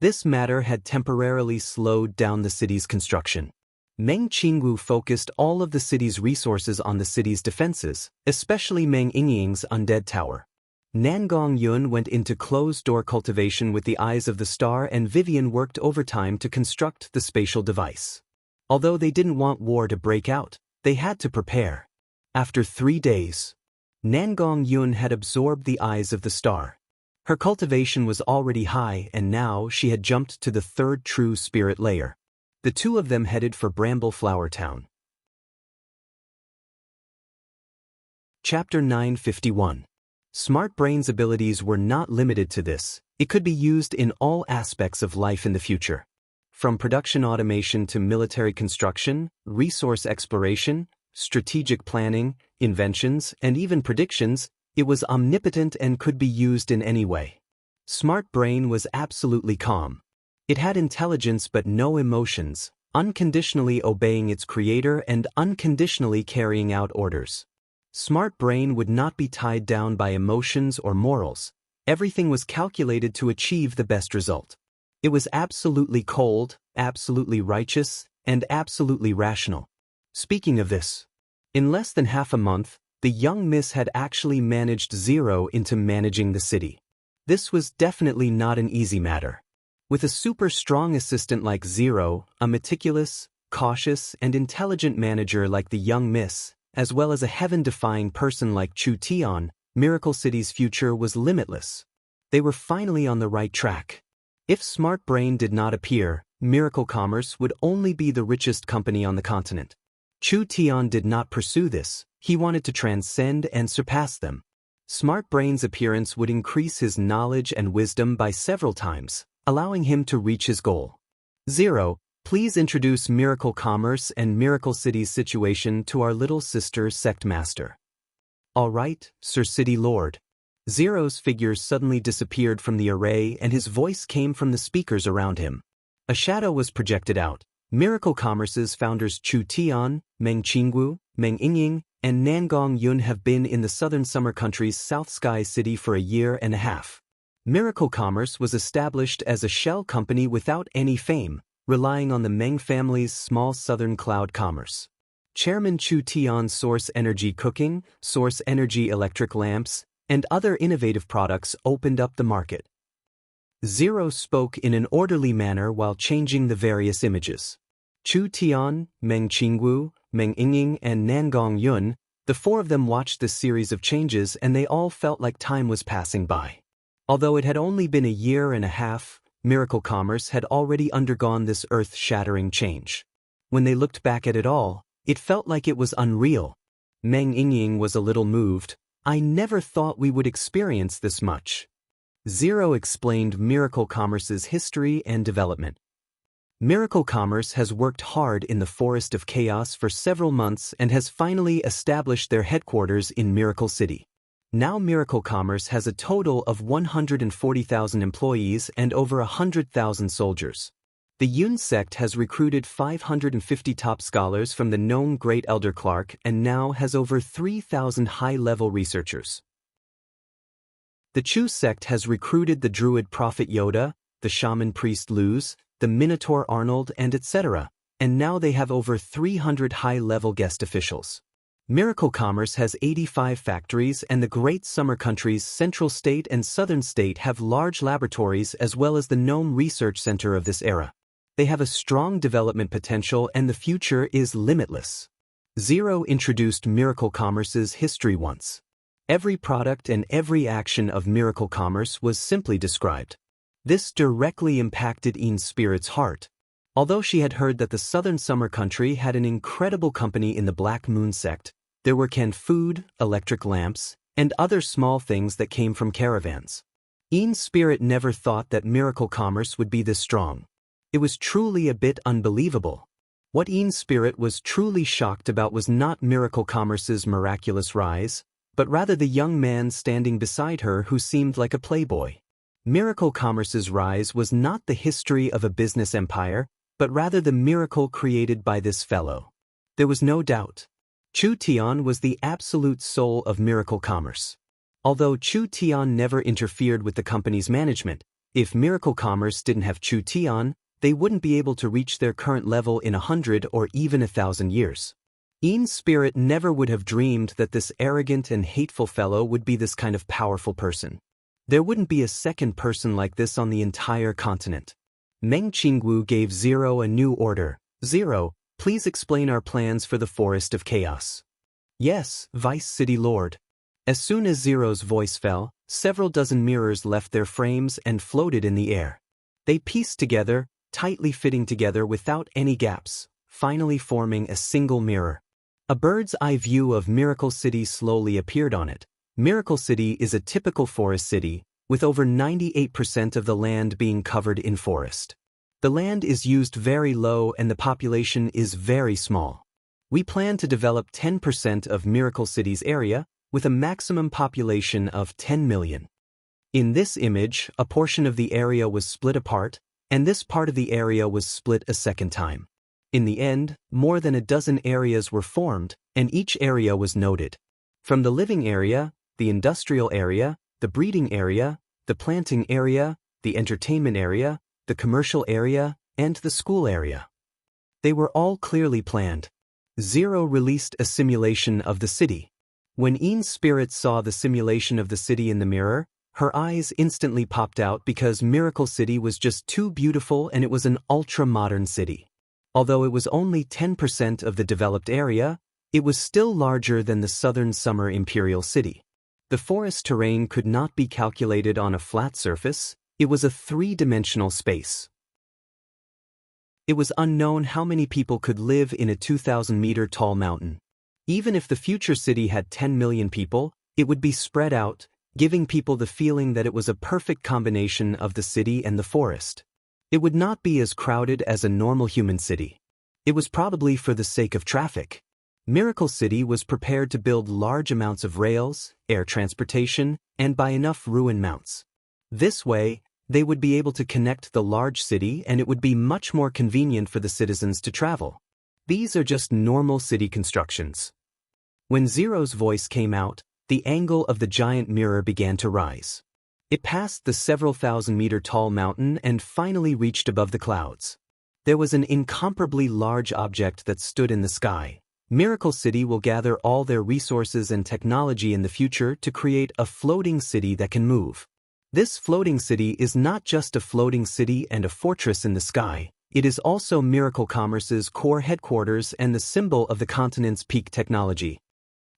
This matter had temporarily slowed down the city's construction. Meng Qingwu focused all of the city's resources on the city's defenses, especially Meng Ying's undead tower. Nangong Yun went into closed-door cultivation with the Eyes of the Star and Vivian worked overtime to construct the spatial device. Although they didn't want war to break out, they had to prepare. After 3 days, Nangong Yun had absorbed the Eyes of the Star. Her cultivation was already high and now she had jumped to the 3rd true spirit layer. The 2 of them headed for Brambleflower Town. Chapter 951. Smart Brain's abilities were not limited to this. It could be used in all aspects of life in the future. From production automation to military construction, resource exploration, strategic planning, inventions, and even predictions, it was omnipotent and could be used in any way. Smart Brain was absolutely calm. It had intelligence but no emotions, unconditionally obeying its creator and unconditionally carrying out orders. Smart Brain would not be tied down by emotions or morals. Everything was calculated to achieve the best result. It was absolutely cold, absolutely righteous, and absolutely rational. Speaking of this, in less than half a month, the young miss had actually managed Zero into managing the city. This was definitely not an easy matter. With a super strong assistant like Zero, a meticulous, cautious, and intelligent manager like the young miss, as well as a heaven-defying person like Chu Tian, Miracle City's future was limitless. They were finally on the right track. If Smart Brain did not appear, Miracle Commerce would only be the richest company on the continent. Chu Tian did not pursue this. He wanted to transcend and surpass them. Smart Brain's appearance would increase his knowledge and wisdom by several times, allowing him to reach his goal. Zero, please introduce Miracle Commerce and Miracle City's situation to our little sister Sect Master. All right, Sir City Lord. Zero's figure suddenly disappeared from the array and his voice came from the speakers around him. A shadow was projected out. Miracle Commerce's founders Chu Tian, Meng Qingwu, Meng Yingying, and Nangong Yun have been in the southern summer country's South Sky City for a year and a half. Miracle Commerce was established as a shell company without any fame, relying on the Meng family's small southern cloud commerce. Chairman Chu Tian's Source Energy Cooking, Source Energy Electric Lamps, and other innovative products opened up the market. Zero spoke in an orderly manner while changing the various images. Chu Tian, Meng Qingwu, Meng Yingying, and Nangong Yun, the four of them watched this series of changes and they all felt like time was passing by. Although it had only been a year and a half, Miracle Commerce had already undergone this earth-shattering change. When they looked back at it all, it felt like it was unreal. Meng Yingying was a little moved. I never thought we would experience this much. Zero explained Miracle Commerce's history and development. Miracle Commerce has worked hard in the Forest of Chaos for several months and has finally established their headquarters in Miracle City. Now Miracle Commerce has a total of 140,000 employees and over 100,000 soldiers. The Yun sect has recruited 550 top scholars from the known Great Elder Clark and now has over 3,000 high-level researchers. The Chu sect has recruited the Druid Prophet Yoda, the Shaman Priest Luz, the Minotaur Arnold, and etc., and now they have over 300 high-level guest officials. Miracle Commerce has 85 factories and the Great Summer Country's Central State and Southern State have large laboratories as well as the known research center of this era. They have a strong development potential and the future is limitless. Zero introduced Miracle Commerce's history once. Every product and every action of Miracle Commerce was simply described. This directly impacted Ian Spirit's heart. Although she had heard that the Southern Summer Country had an incredible company in the Black Moon sect, there were canned food, electric lamps, and other small things that came from caravans. Ian Spirit never thought that Miracle Commerce would be this strong. It was truly a bit unbelievable. What Ian Spirit was truly shocked about was not Miracle Commerce's miraculous rise, but rather the young man standing beside her who seemed like a playboy. Miracle Commerce's rise was not the history of a business empire, but rather the miracle created by this fellow. There was no doubt. Chu Tian was the absolute soul of Miracle Commerce. Although Chu Tian never interfered with the company's management, if Miracle Commerce didn't have Chu Tian, they wouldn't be able to reach their current level in 100 or even 1,000 years. Ian Spirit never would have dreamed that this arrogant and hateful fellow would be this kind of powerful person. There wouldn't be a second person like this on the entire continent. Meng Qingwu gave Zero a new order. Zero, please explain our plans for the Forest of Chaos. Yes, Vice City Lord. As soon as Zero's voice fell, several dozen mirrors left their frames and floated in the air. They pieced together, tightly fitting together without any gaps, finally forming a single mirror. A bird's-eye view of Miracle City slowly appeared on it. Miracle City is a typical forest city, with over 98% of the land being covered in forest. The land is used very low and the population is very small. We plan to develop 10% of Miracle City's area, with a maximum population of 10 million. In this image, a portion of the area was split apart, and this part of the area was split a second time. In the end, more than a dozen areas were formed, and each area was noted. From the living area, the industrial area, the breeding area, the planting area, the entertainment area, the commercial area, and the school area. They were all clearly planned. Zero released a simulation of the city. When Ian's spirit saw the simulation of the city in the mirror, her eyes instantly popped out because Miracle City was just too beautiful and it was an ultra-modern city. Although it was only 10% of the developed area, it was still larger than the southern summer imperial city. The forest terrain could not be calculated on a flat surface, it was a three-dimensional space. It was unknown how many people could live in a 2,000-meter tall mountain. Even if the future city had 10 million people, it would be spread out, giving people the feeling that it was a perfect combination of the city and the forest. It would not be as crowded as a normal human city. It was probably for the sake of traffic. Miracle City was prepared to build large amounts of rails, air transportation, and buy enough ruin mounts. This way, they would be able to connect the large city and it would be much more convenient for the citizens to travel. These are just normal city constructions. When Zero's voice came out, the angle of the giant mirror began to rise. It passed the several thousand-meter tall mountain and finally reached above the clouds. There was an incomparably large object that stood in the sky. Miracle City will gather all their resources and technology in the future to create a floating city that can move. This floating city is not just a floating city and a fortress in the sky, it is also Miracle Commerce's core headquarters and the symbol of the continent's peak technology.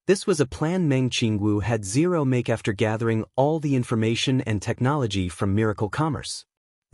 This was a plan Meng Qingwu had Zero make after gathering all the information and technology from Miracle Commerce.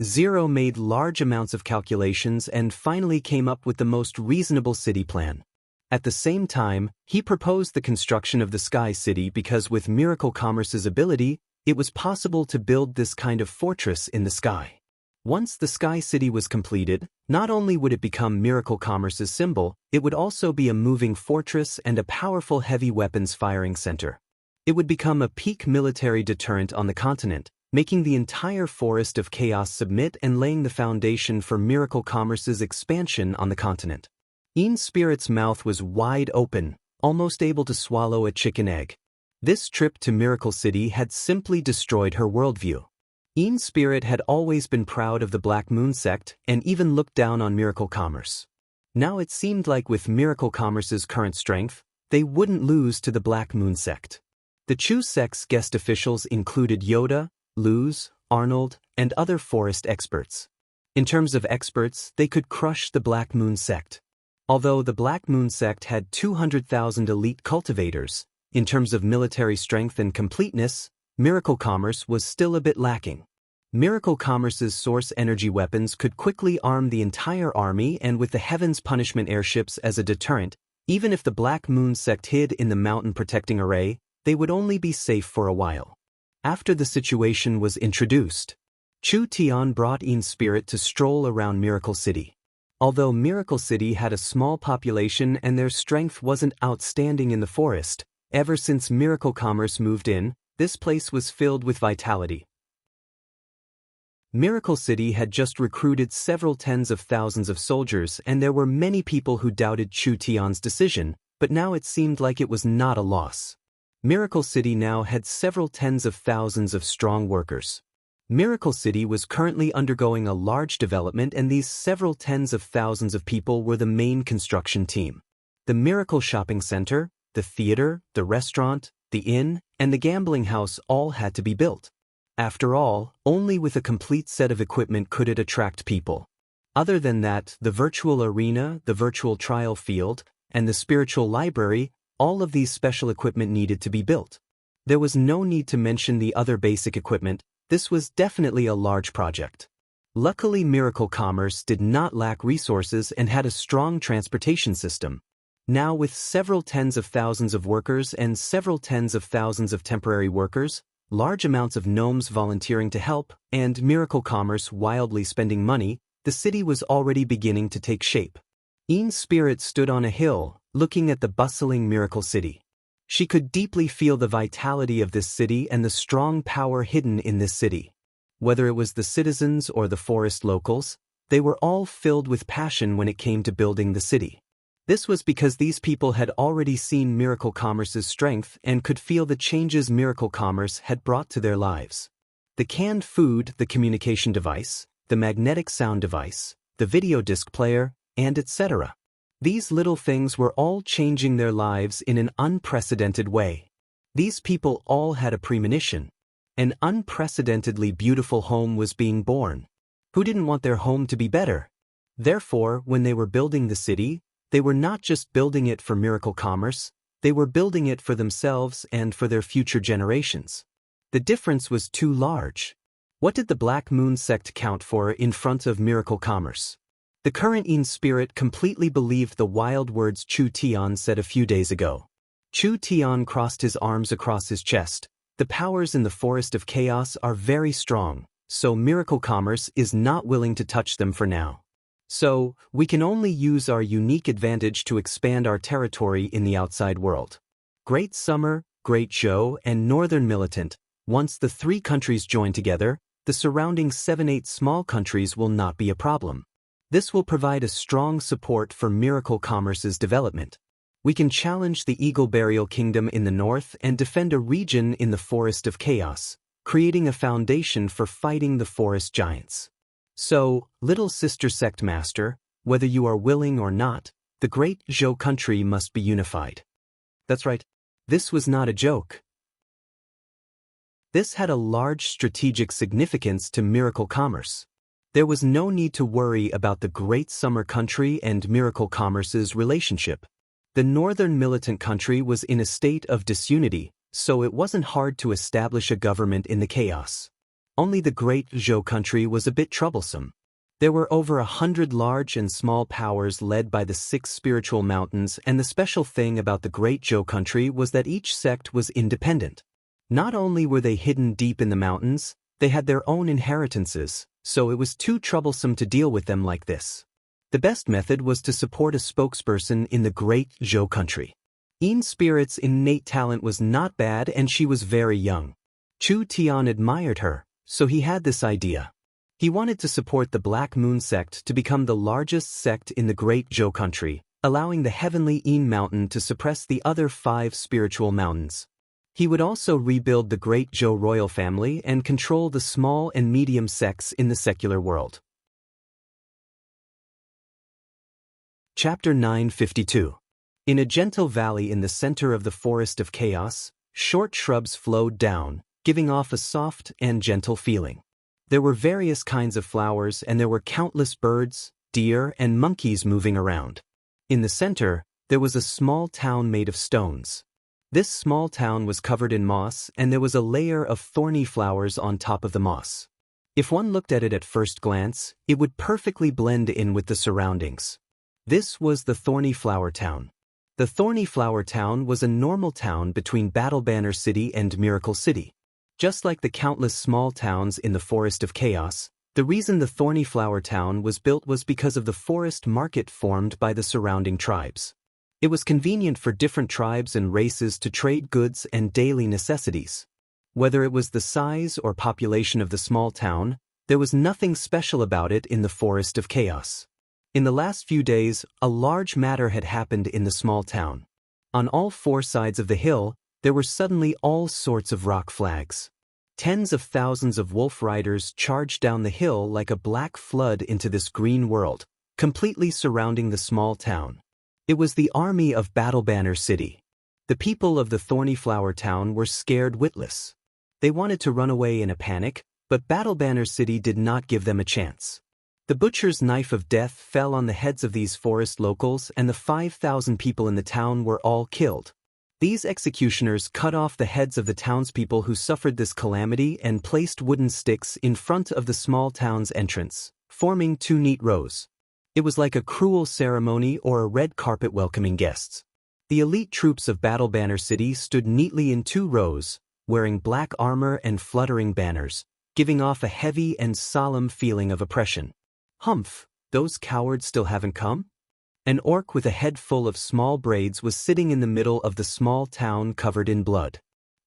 Zero made large amounts of calculations and finally came up with the most reasonable city plan. At the same time, he proposed the construction of the Sky City because with Miracle Commerce's ability, it was possible to build this kind of fortress in the sky. Once the Sky City was completed, not only would it become Miracle Commerce's symbol, it would also be a moving fortress and a powerful heavy weapons firing center. It would become a peak military deterrent on the continent, making the entire forest of chaos submit and laying the foundation for Miracle Commerce's expansion on the continent. Ian's spirit's mouth was wide open, almost able to swallow a chicken egg. This trip to Miracle City had simply destroyed her worldview. Ian's spirit had always been proud of the Black Moon sect and even looked down on Miracle Commerce. Now it seemed like with Miracle Commerce's current strength, they wouldn't lose to the Black Moon sect. The Chu sect's guest officials included Yoda, Luz, Arnold, and other forest experts. In terms of experts, they could crush the Black Moon sect. Although the Black Moon sect had 200,000 elite cultivators, in terms of military strength and completeness, Miracle Commerce was still a bit lacking. Miracle Commerce's source energy weapons could quickly arm the entire army, and with the Heaven's Punishment airships as a deterrent, even if the Black Moon sect hid in the mountain protecting array, they would only be safe for a while. After the situation was introduced, Chu Tian brought Ian's spirit to stroll around Miracle City. Although Miracle City had a small population and their strength wasn't outstanding in the forest, ever since Miracle Commerce moved in, this place was filled with vitality. Miracle City had just recruited several tens of thousands of soldiers and there were many people who doubted Chu Tian's decision, but now it seemed like it was not a loss. Miracle City now had several tens of thousands of strong workers. Miracle City was currently undergoing a large development and these several tens of thousands of people were the main construction team. The Miracle Shopping Center, the theater, the restaurant, the inn, and the gambling house all had to be built. After all, only with a complete set of equipment could it attract people. Other than that, the virtual arena, the virtual trial field, and the spiritual library, all of these special equipment needed to be built. There was no need to mention the other basic equipment. This was definitely a large project. Luckily, Miracle Commerce did not lack resources and had a strong transportation system. Now with several tens of thousands of workers and several tens of thousands of temporary workers, large amounts of gnomes volunteering to help, and Miracle Commerce wildly spending money, the city was already beginning to take shape. Ian's spirit stood on a hill, looking at the bustling Miracle City. She could deeply feel the vitality of this city and the strong power hidden in this city. Whether it was the citizens or the forest locals, they were all filled with passion when it came to building the city. This was because these people had already seen Miracle Commerce's strength and could feel the changes Miracle Commerce had brought to their lives. The canned food, the communication device, the magnetic sound device, the video disc player, and etc. These little things were all changing their lives in an unprecedented way. These people all had a premonition. An unprecedentedly beautiful home was being born. Who didn't want their home to be better? Therefore, when they were building the city, they were not just building it for miracle commerce, they were building it for themselves and for their future generations. The difference was too large. What did the Black Moon sect count for in front of miracle commerce? The current Yin spirit completely believed the wild words Chu Tian said a few days ago. Chu Tian crossed his arms across his chest. The powers in the forest of chaos are very strong, so miracle commerce is not willing to touch them for now. So, we can only use our unique advantage to expand our territory in the outside world. Great Summer, Great Zhou, and Northern Militant, once the three countries join together, the surrounding 7-8 small countries will not be a problem. This will provide a strong support for miracle commerce's development. We can challenge the Eagle Burial Kingdom in the north and defend a region in the Forest of Chaos, creating a foundation for fighting the forest giants. So, little sister sect master, whether you are willing or not, the Great Zhou country must be unified. That's right. This was not a joke. This had a large strategic significance to miracle commerce. There was no need to worry about the Great Summer country and miracle commerce's relationship. The northern militant country was in a state of disunity, so it wasn't hard to establish a government in the chaos. Only the Great Zhou country was a bit troublesome. There were over 100 large and small powers led by the 6 spiritual mountains, and the special thing about the Great Zhou country was that each sect was independent. Not only were they hidden deep in the mountains, they had their own inheritances, so it was too troublesome to deal with them like this. The best method was to support a spokesperson in the Great Zhou country. Yin Spirit's innate talent was not bad and she was very young. Chu Tian admired her, so he had this idea. He wanted to support the Black Moon sect to become the largest sect in the Great Zhou country, allowing the heavenly Yin mountain to suppress the other 5 spiritual mountains. He would also rebuild the Great Zhou royal family and control the small and medium sects in the secular world. Chapter 952. In a gentle valley in the center of the Forest of Chaos, short shrubs flowed down, giving off a soft and gentle feeling. There were various kinds of flowers and there were countless birds, deer, and monkeys moving around. In the center, there was a small town made of stones. This small town was covered in moss and there was a layer of thorny flowers on top of the moss. If one looked at it at first glance, it would perfectly blend in with the surroundings. This was the Thorny Flower Town. The Thorny Flower Town was a normal town between Battle Banner City and Miracle City. Just like the countless small towns in the Forest of Chaos, the reason the Thorny Flower Town was built was because of the forest market formed by the surrounding tribes. It was convenient for different tribes and races to trade goods and daily necessities. Whether it was the size or population of the small town, there was nothing special about it in the Forest of Chaos. In the last few days, a large matter had happened in the small town. On all 4 sides of the hill, there were suddenly all sorts of rock flags. Tens of thousands of wolf riders charged down the hill like a black flood into this green world, completely surrounding the small town. It was the army of Battle Banner City. The people of the Thorny Flower Town were scared witless. They wanted to run away in a panic, but Battle Banner City did not give them a chance. The butcher's knife of death fell on the heads of these forest locals and the 5,000 people in the town were all killed. These executioners cut off the heads of the townspeople who suffered this calamity and placed wooden sticks in front of the small town's entrance, forming 2 neat rows. It was like a cruel ceremony or a red carpet welcoming guests. The elite troops of Battle Banner City stood neatly in 2 rows, wearing black armor and fluttering banners, giving off a heavy and solemn feeling of oppression. Humph, those cowards still haven't come? An orc with a head full of small braids was sitting in the middle of the small town covered in blood.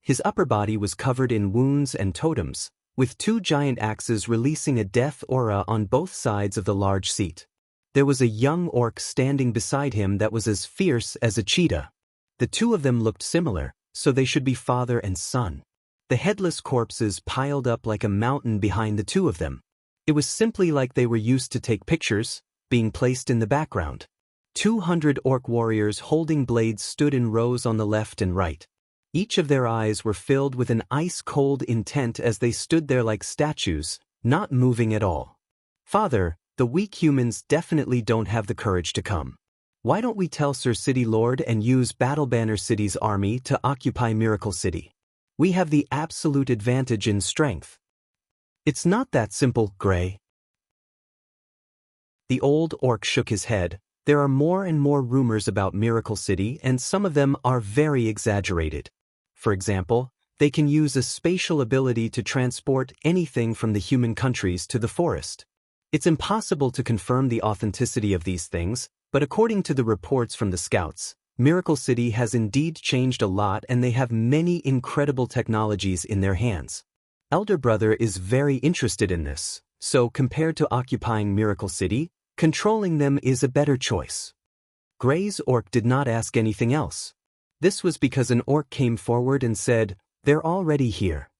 His upper body was covered in wounds and totems, with 2 giant axes releasing a death aura on both sides of the large seat. There was a young orc standing beside him that was as fierce as a cheetah. The 2 of them looked similar, so they should be father and son. The headless corpses piled up like a mountain behind the two of them. It was simply like they were used to take pictures, being placed in the background. 200 orc warriors holding blades stood in rows on the left and right. Each of their eyes were filled with an ice-cold intent as they stood there like statues, not moving at all. Father, the weak humans definitely don't have the courage to come. Why don't we tell Sir City Lord and use Battle Banner City's army to occupy Miracle City? We have the absolute advantage in strength. It's not that simple, Grey. The old orc shook his head. There are more and more rumors about Miracle City, and some of them are very exaggerated. For example, they can use a spatial ability to transport anything from the human countries to the forest. It's impossible to confirm the authenticity of these things, but according to the reports from the scouts, Miracle City has indeed changed a lot and they have many incredible technologies in their hands. Elder Brother is very interested in this, so compared to occupying Miracle City, controlling them is a better choice. Grey's orc did not ask anything else. This was because an orc came forward and said, "They're already here."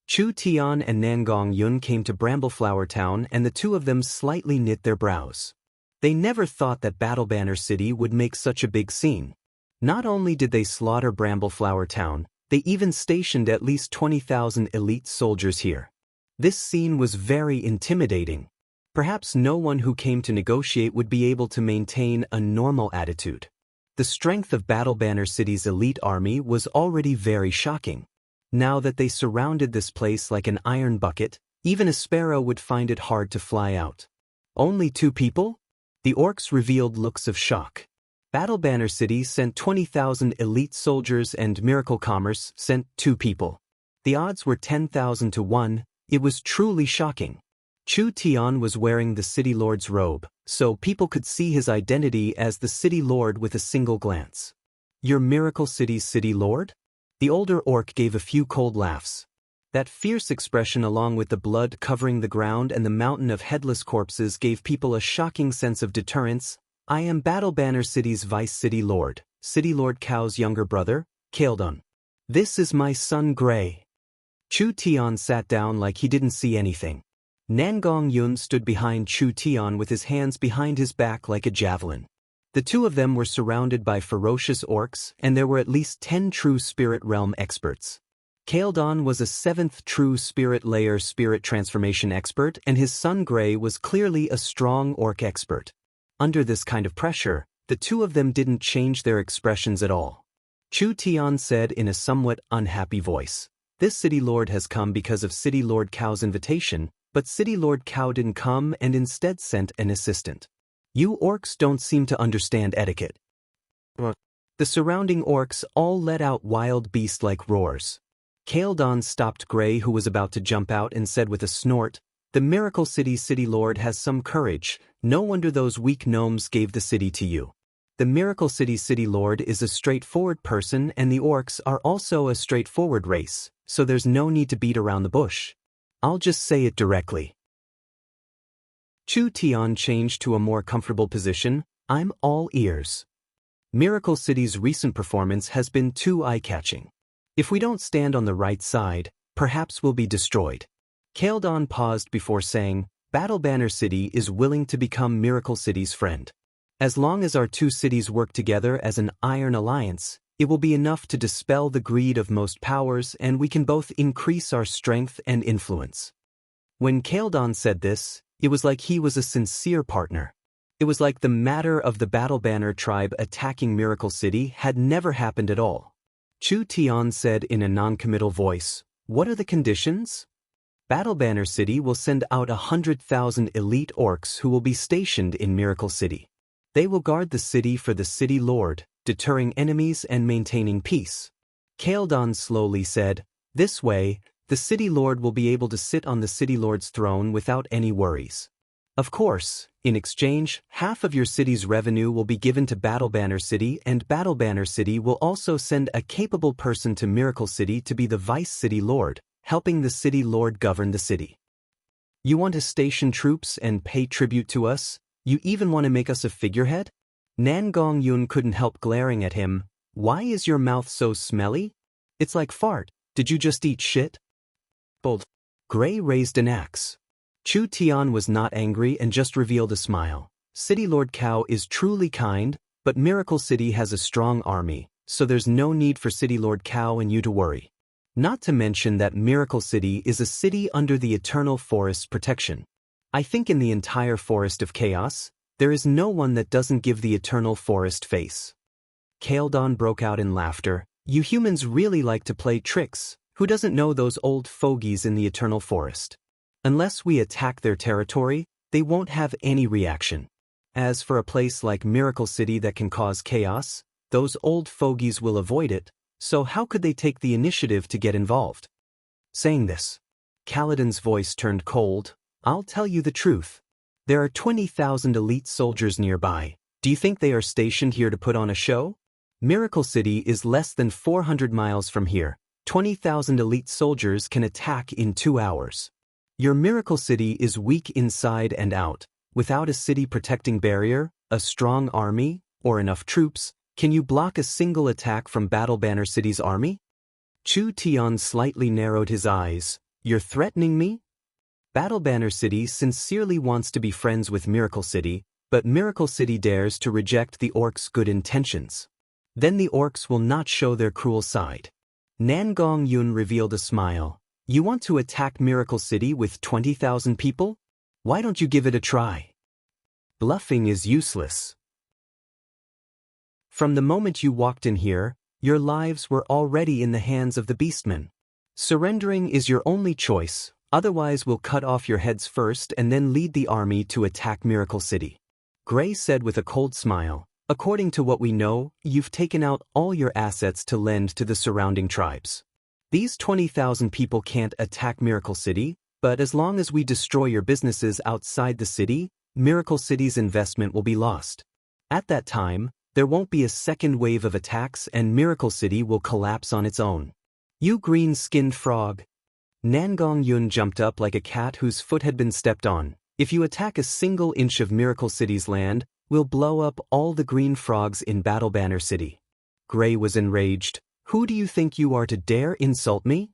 Chu Tian and Nangong Yun came to Brambleflower Town and the two of them slightly knit their brows. They never thought that Battle Banner City would make such a big scene. Not only did they slaughter Brambleflower Town, they even stationed at least 20,000 elite soldiers here. This scene was very intimidating. Perhaps no one who came to negotiate would be able to maintain a normal attitude. The strength of Battle Banner City's elite army was already very shocking. Now that they surrounded this place like an iron bucket, even a sparrow would find it hard to fly out. Only 2 people? The orcs revealed looks of shock. Battle Banner City sent 20,000 elite soldiers and Miracle Commerce sent 2 people. The odds were 10,000 to 1, it was truly shocking. Chu Tian was wearing the City Lord's robe, so people could see his identity as the City Lord with a single glance. "You're Miracle City's City Lord?" The older orc gave a few cold laughs. That fierce expression along with the blood covering the ground and the mountain of headless corpses gave people a shocking sense of deterrence. "I am Battle Banner City's Vice City Lord, City Lord Kao's younger brother, Kaeldon. This is my son Grey." Chu Tian sat down like he didn't see anything. Nangong Yun stood behind Chu Tian with his hands behind his back like a javelin. The two of them were surrounded by ferocious orcs, and there were at least 10 true Spirit Realm experts. Kaeldon was a 7th true Spirit Layer Spirit Transformation expert, and his son Grey was clearly a strong orc expert. Under this kind of pressure, the two of them didn't change their expressions at all. Chu Tian said in a somewhat unhappy voice, "This City Lord has come because of City Lord Kao's invitation, but City Lord Kao didn't come and instead sent an assistant. You orcs don't seem to understand etiquette." The surrounding orcs all let out wild beast-like roars. Kaeldon stopped Grey, who was about to jump out, and said with a snort, "The Miracle City City Lord has some courage. No wonder those weak gnomes gave the city to you. The Miracle City City Lord is a straightforward person, and the orcs are also a straightforward race, so there's no need to beat around the bush. I'll just say it directly." Chu Tian changed to a more comfortable position. "I'm all ears. Miracle City's recent performance has been too eye-catching. If we don't stand on the right side, perhaps we'll be destroyed." Kaeldon paused before saying, "Battle Banner City is willing to become Miracle City's friend. As long as our 2 cities work together as an Iron Alliance, it will be enough to dispel the greed of most powers, and we can both increase our strength and influence." When Kaeldon said this, it was like he was a sincere partner. It was like the matter of the Battle Banner tribe attacking Miracle City had never happened at all. Chu Tian said in a non-committal voice, "What are the conditions?" "Battle Banner City will send out 100,000 elite orcs who will be stationed in Miracle City. They will guard the city for the City Lord, deterring enemies and maintaining peace." Kaeldon slowly said, "This way, the City Lord will be able to sit on the City Lord's throne without any worries. Of course, in exchange, half of your city's revenue will be given to Battle Banner City, and Battle Banner City will also send a capable person to Miracle City to be the Vice City Lord, helping the City Lord govern the city. You want to station troops and pay tribute to us? You even want to make us a figurehead?" Nangong Yun couldn't help glaring at him. "Why is your mouth so smelly? It's like fart. Did you just eat shit? Bold. Gray raised an axe. Chu Tian was not angry and just revealed a smile. City Lord Cao is truly kind, but Miracle City has a strong army, so there's no need for City Lord Cao and you to worry. Not to mention that Miracle City is a city under the Eternal Forest's protection. I think in the entire Forest of Chaos, there is no one that doesn't give the Eternal Forest face. Kaeldon broke out in laughter. You humans really like to play tricks. Who doesn't know those old fogies in the Eternal Forest? Unless we attack their territory, they won't have any reaction. As for a place like Miracle City that can cause chaos, those old fogies will avoid it, so how could they take the initiative to get involved? Saying this, Kaladin's voice turned cold. I'll tell you the truth. There are 20,000 elite soldiers nearby. Do you think they are stationed here to put on a show? Miracle City is less than 400 miles from here. 20,000 elite soldiers can attack in 2 hours. Your Miracle City is weak inside and out. Without a city protecting barrier, a strong army, or enough troops, can you block a single attack from Battle Banner City's army? Chu Tian slightly narrowed his eyes. You're threatening me? Battle Banner City sincerely wants to be friends with Miracle City, but Miracle City dares to reject the orcs' good intentions. Then the orcs will not show their cruel side. Nangong Yun revealed a smile. You want to attack Miracle City with 20,000 people? Why don't you give it a try? Bluffing is useless. From the moment you walked in here, your lives were already in the hands of the beastmen. Surrendering is your only choice, otherwise we'll cut off your heads first and then lead the army to attack Miracle City. Gray said with a cold smile. According to what we know, you've taken out all your assets to lend to the surrounding tribes. These 20,000 people can't attack Miracle City, but as long as we destroy your businesses outside the city, Miracle City's investment will be lost. At that time, there won't be a second wave of attacks and Miracle City will collapse on its own. You green-skinned frog. Nangong Yun jumped up like a cat whose foot had been stepped on. If you attack a single inch of Miracle City's land, we'll blow up all the green frogs in Battle Banner City. Gray was enraged. Who do you think you are to dare insult me?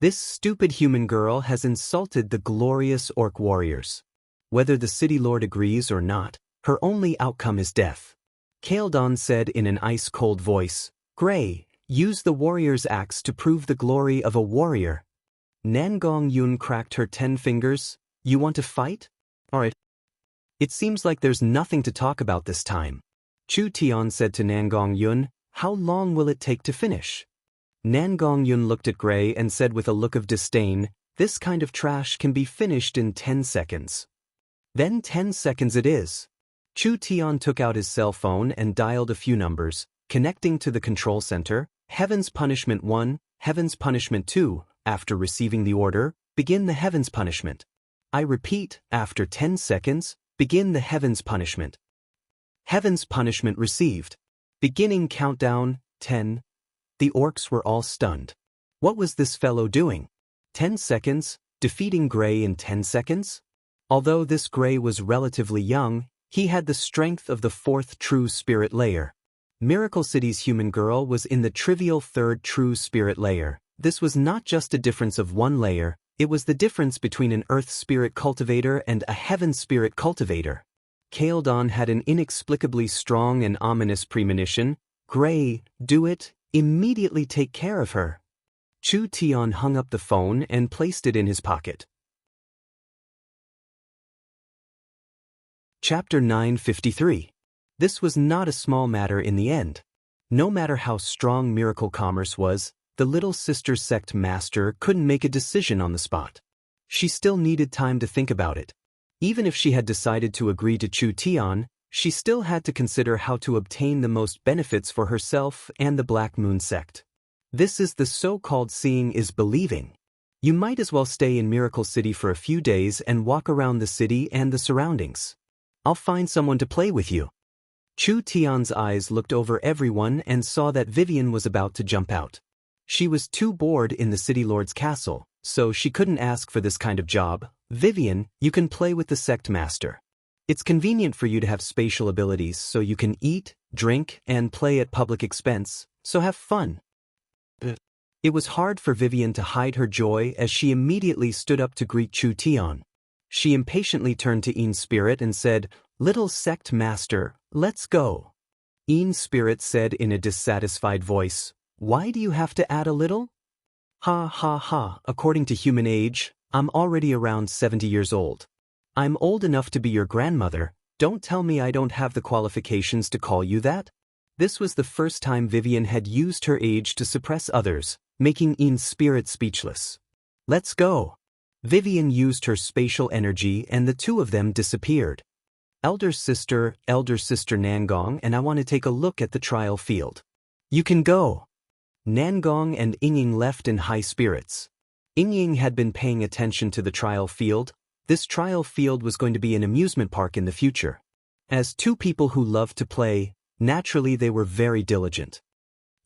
This stupid human girl has insulted the glorious orc warriors. Whether the city lord agrees or not, her only outcome is death. Kaeldon said in an ice-cold voice, Gray, use the warrior's axe to prove the glory of a warrior. Nangong Yun cracked her 10 fingers. You want to fight? Alright. It seems like there's nothing to talk about this time. Chu Tian said to Nangong Yun, how long will it take to finish? Nangong Yun looked at Gray and said with a look of disdain, this kind of trash can be finished in 10 seconds. Then 10 seconds it is. Chu Tian took out his cell phone and dialed a few numbers, connecting to the control center. Heaven's Punishment 1, Heaven's Punishment 2, after receiving the order, begin the Heaven's Punishment. I repeat, after 10 seconds, begin the Heaven's Punishment. Heaven's Punishment received. Beginning countdown, 10. The orcs were all stunned. What was this fellow doing? 10 seconds, defeating Gray in 10 seconds? Although this Gray was relatively young, he had the strength of the 4th True Spirit layer. Miracle City's human girl was in the trivial 3rd True Spirit layer. This was not just a difference of 1 layer, it was the difference between an Earth Spirit cultivator and a Heaven Spirit cultivator. Kaeldon had an inexplicably strong and ominous premonition. Gray, do it, immediately take care of her. Chu Tian hung up the phone and placed it in his pocket. Chapter 953. This was not a small matter in the end. No matter how strong Miracle Commerce was, the Little Sister Sect Master couldn't make a decision on the spot. She still needed time to think about it. Even if she had decided to agree to Chu Tian, she still had to consider how to obtain the most benefits for herself and the Black Moon Sect. This is the so-called seeing is believing. You might as well stay in Miracle City for a few days and walk around the city and the surroundings. I'll find someone to play with you. Chu Tian's eyes looked over everyone and saw that Vivian was about to jump out. She was too bored in the City Lord's castle, so she couldn't ask for this kind of job. Vivian, you can play with the Sect Master. It's convenient for you to have spatial abilities so you can eat, drink, and play at public expense, so have fun. It was hard for Vivian to hide her joy as she immediately stood up to greet Chu Tian. She impatiently turned to Een Spirit and said, "Little sect master, let's go." Een Spirit said in a dissatisfied voice, "Why do you have to add a little?" "Ha ha ha, according to human age, I'm already around 70 years old. I'm old enough to be your grandmother, don't tell me I don't have the qualifications to call you that." This was the first time Vivian had used her age to suppress others, making Een Spirit speechless. "Let's go." Vivian used her spatial energy and the two of them disappeared. Elder sister Nangong and I want to take a look at the trial field." "You can go." Nangong and Ying left in high spirits. Ying had been paying attention to the trial field. This trial field was going to be an amusement park in the future. As two people who loved to play, naturally they were very diligent.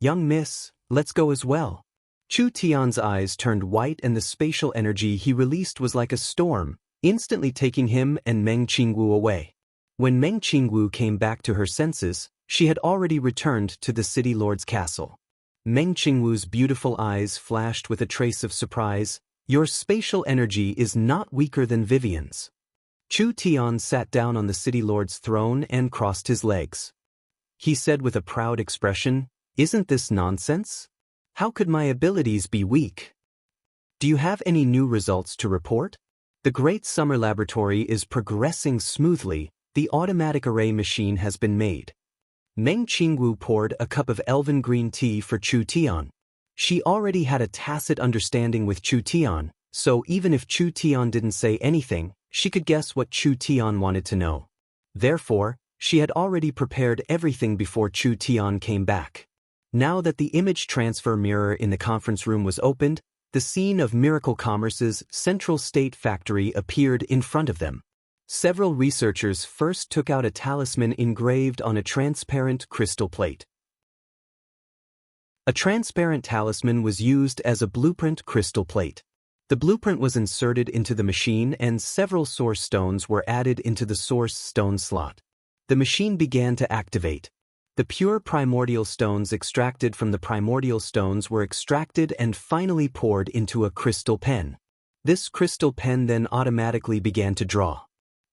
"Young miss, let's go as well." Chu Tian's eyes turned white and the spatial energy he released was like a storm, instantly taking him and Meng Qingwu away. When Meng Qingwu came back to her senses, she had already returned to the city lord's castle. Meng Qingwu's beautiful eyes flashed with a trace of surprise. "Your spatial energy is not weaker than Vivian's." Chu Tian sat down on the city lord's throne and crossed his legs. He said with a proud expression, "Isn't this nonsense? How could my abilities be weak?" "Do you have any new results to report?" "The Great Summer Laboratory is progressing smoothly. The automatic array machine has been made." Meng Qingwu poured a cup of elven green tea for Chu Tian. She already had a tacit understanding with Chu Tian, so even if Chu Tian didn't say anything, she could guess what Chu Tian wanted to know. Therefore, she had already prepared everything before Chu Tian came back. Now that the image transfer mirror in the conference room was opened, the scene of Miracle Commerce's Central State Factory appeared in front of them. Several researchers first took out a talisman engraved on a transparent crystal plate. A transparent talisman was used as a blueprint crystal plate. The blueprint was inserted into the machine and several source stones were added into the source stone slot. The machine began to activate. The pure primordial stones extracted from the primordial stones were extracted and finally poured into a crystal pen. This crystal pen then automatically began to draw.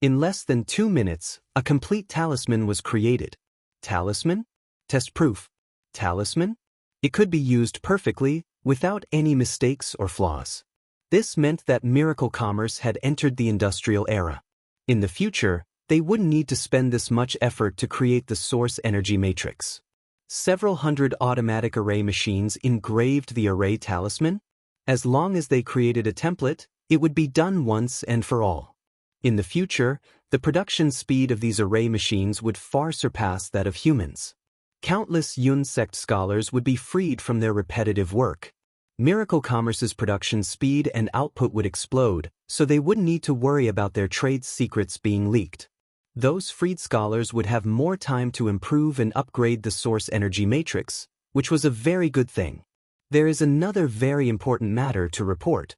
In less than 2 minutes, a complete talisman was created. Talisman? Test proof. Talisman? It could be used perfectly, without any mistakes or flaws. This meant that Miracle Commerce had entered the industrial era. In the future, they wouldn't need to spend this much effort to create the source energy matrix. Several hundred automatic array machines engraved the array talisman. As long as they created a template, it would be done once and for all. In the future, the production speed of these array machines would far surpass that of humans. Countless Yun sect scholars would be freed from their repetitive work. Miracle Commerce's production speed and output would explode, so they wouldn't need to worry about their trade secrets being leaked. Those freed scholars would have more time to improve and upgrade the source energy matrix, which was a very good thing. There is another very important matter to report.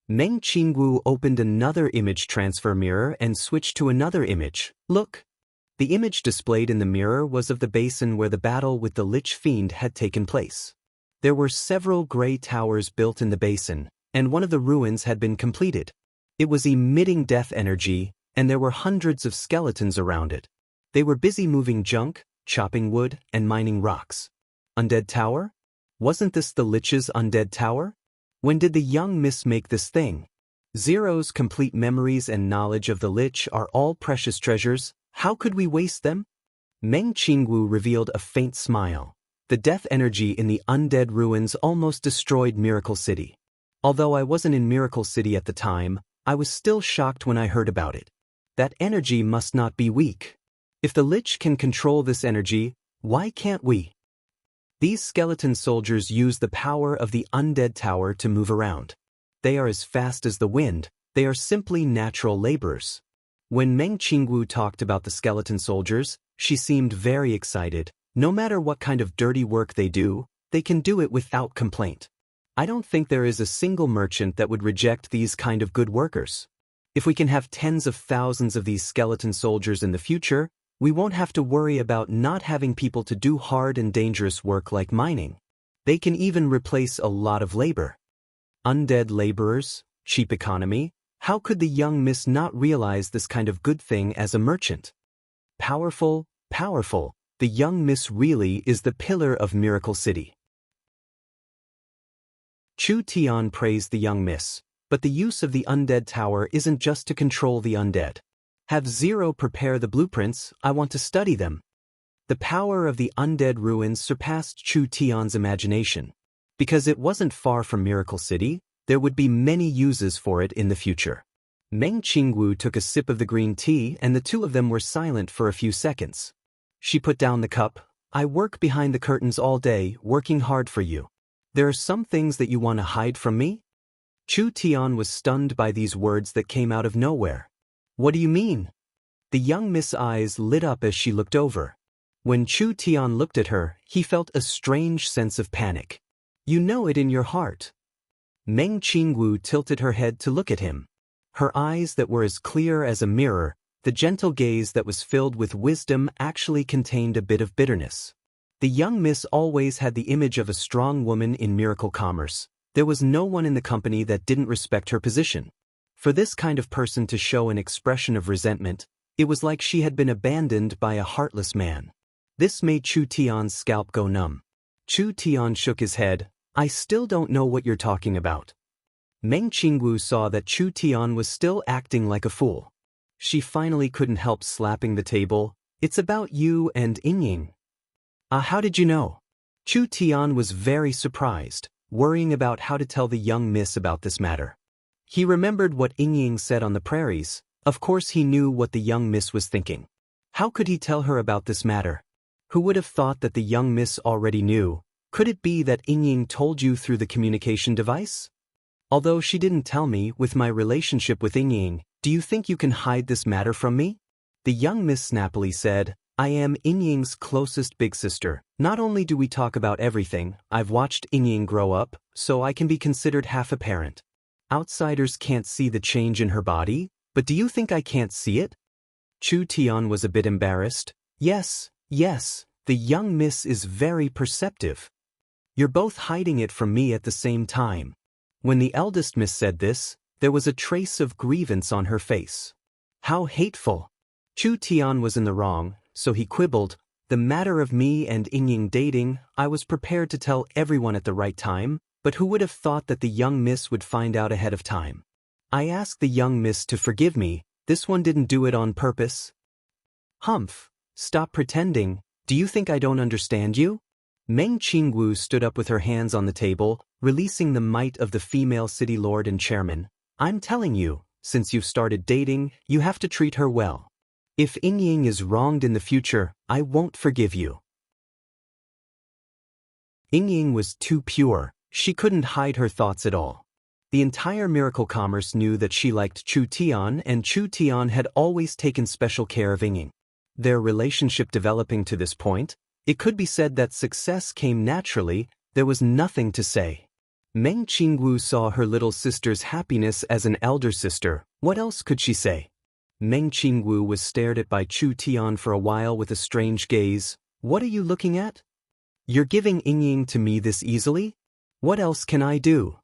Meng Qingwu opened another image transfer mirror and switched to another image. Look. The image displayed in the mirror was of the basin where the battle with the Lich Fiend had taken place. There were several gray towers built in the basin, and one of the ruins had been completed. It was emitting death energy, and there were hundreds of skeletons around it. They were busy moving junk, chopping wood, and mining rocks. Undead Tower? Wasn't this the Lich's undead tower? When did the young miss make this thing? Zero's complete memories and knowledge of the Lich are all precious treasures. How could we waste them? Meng Qingwu revealed a faint smile. The death energy in the undead ruins almost destroyed Miracle City. Although I wasn't in Miracle City at the time, I was still shocked when I heard about it. That energy must not be weak. If the Lich can control this energy, why can't we? These skeleton soldiers use the power of the undead tower to move around. They are as fast as the wind. They are simply natural laborers. When Meng Qingwu talked about the skeleton soldiers, she seemed very excited. No matter what kind of dirty work they do, they can do it without complaint. I don't think there is a single merchant that would reject these kind of good workers. If we can have tens of thousands of these skeleton soldiers in the future, we won't have to worry about not having people to do hard and dangerous work like mining. They can even replace a lot of labor. Undead laborers, cheap economy. How could the young miss not realize this kind of good thing as a merchant? Powerful, powerful. The young miss really is the pillar of Miracle City. Chu Tian praised the young miss, but the use of the undead tower isn't just to control the undead. Have Zero prepare the blueprints, I want to study them. The power of the undead ruins surpassed Chu Tian's imagination. Because it wasn't far from Miracle City, there would be many uses for it in the future. Meng Qingwu took a sip of the green tea and the two of them were silent for a few seconds. She put down the cup. I work behind the curtains all day, working hard for you. There are some things that you want to hide from me? Chu Tian was stunned by these words that came out of nowhere. What do you mean? The young miss eyes lit up as she looked over. When Chu Tian looked at her, he felt a strange sense of panic. You know it in your heart. Meng Qingwu tilted her head to look at him. Her eyes that were as clear as a mirror, the gentle gaze that was filled with wisdom actually contained a bit of bitterness. The young miss always had the image of a strong woman in miracle commerce. There was no one in the company that didn't respect her position. For this kind of person to show an expression of resentment, it was like she had been abandoned by a heartless man. This made Chu Tian's scalp go numb. Chu Tian shook his head. I still don't know what you're talking about. Meng Qingwu saw that Chu Tian was still acting like a fool. She finally couldn't help slapping the table. It's about you and Yingying. How did you know? Chu Tian was very surprised, worrying about how to tell the young miss about this matter. He remembered what Yingying said on the prairies. Of course he knew what the young miss was thinking. How could he tell her about this matter? Who would have thought that the young miss already knew? Could it be that Yingying told you through the communication device? Although she didn't tell me, with my relationship with Yingying, do you think you can hide this matter from me? The young miss snappily said, I am Yingying's closest big sister. Not only do we talk about everything, I've watched Yingying grow up, so I can be considered half a parent. Outsiders can't see the change in her body, but do you think I can't see it? Chu Tian was a bit embarrassed. Yes, the young miss is very perceptive. You're both hiding it from me at the same time. When the eldest miss said this, there was a trace of grievance on her face. How hateful! Chu Tian was in the wrong, so he quibbled. The matter of me and Yingying dating, I was prepared to tell everyone at the right time, but who would have thought that the young miss would find out ahead of time? I asked the young miss to forgive me. This one didn't do it on purpose. Humph! Stop pretending. Do you think I don't understand you? Meng Qingwu stood up with her hands on the table, releasing the might of the female city lord and chairman. I'm telling you, since you've started dating, you have to treat her well. If Yingying is wronged in the future, I won't forgive you. Yingying was too pure. She couldn't hide her thoughts at all. The entire Miracle Commerce knew that she liked Chu Tian, and Chu Tian had always taken special care of Yingying. Their relationship developing to this point, it could be said that success came naturally. There was nothing to say. Meng Qingwu saw her little sister's happiness as an elder sister. What else could she say? Meng Qingwu was stared at by Chu Tian for a while with a strange gaze. What are you looking at? You're giving Yingying to me this easily? What else can I do?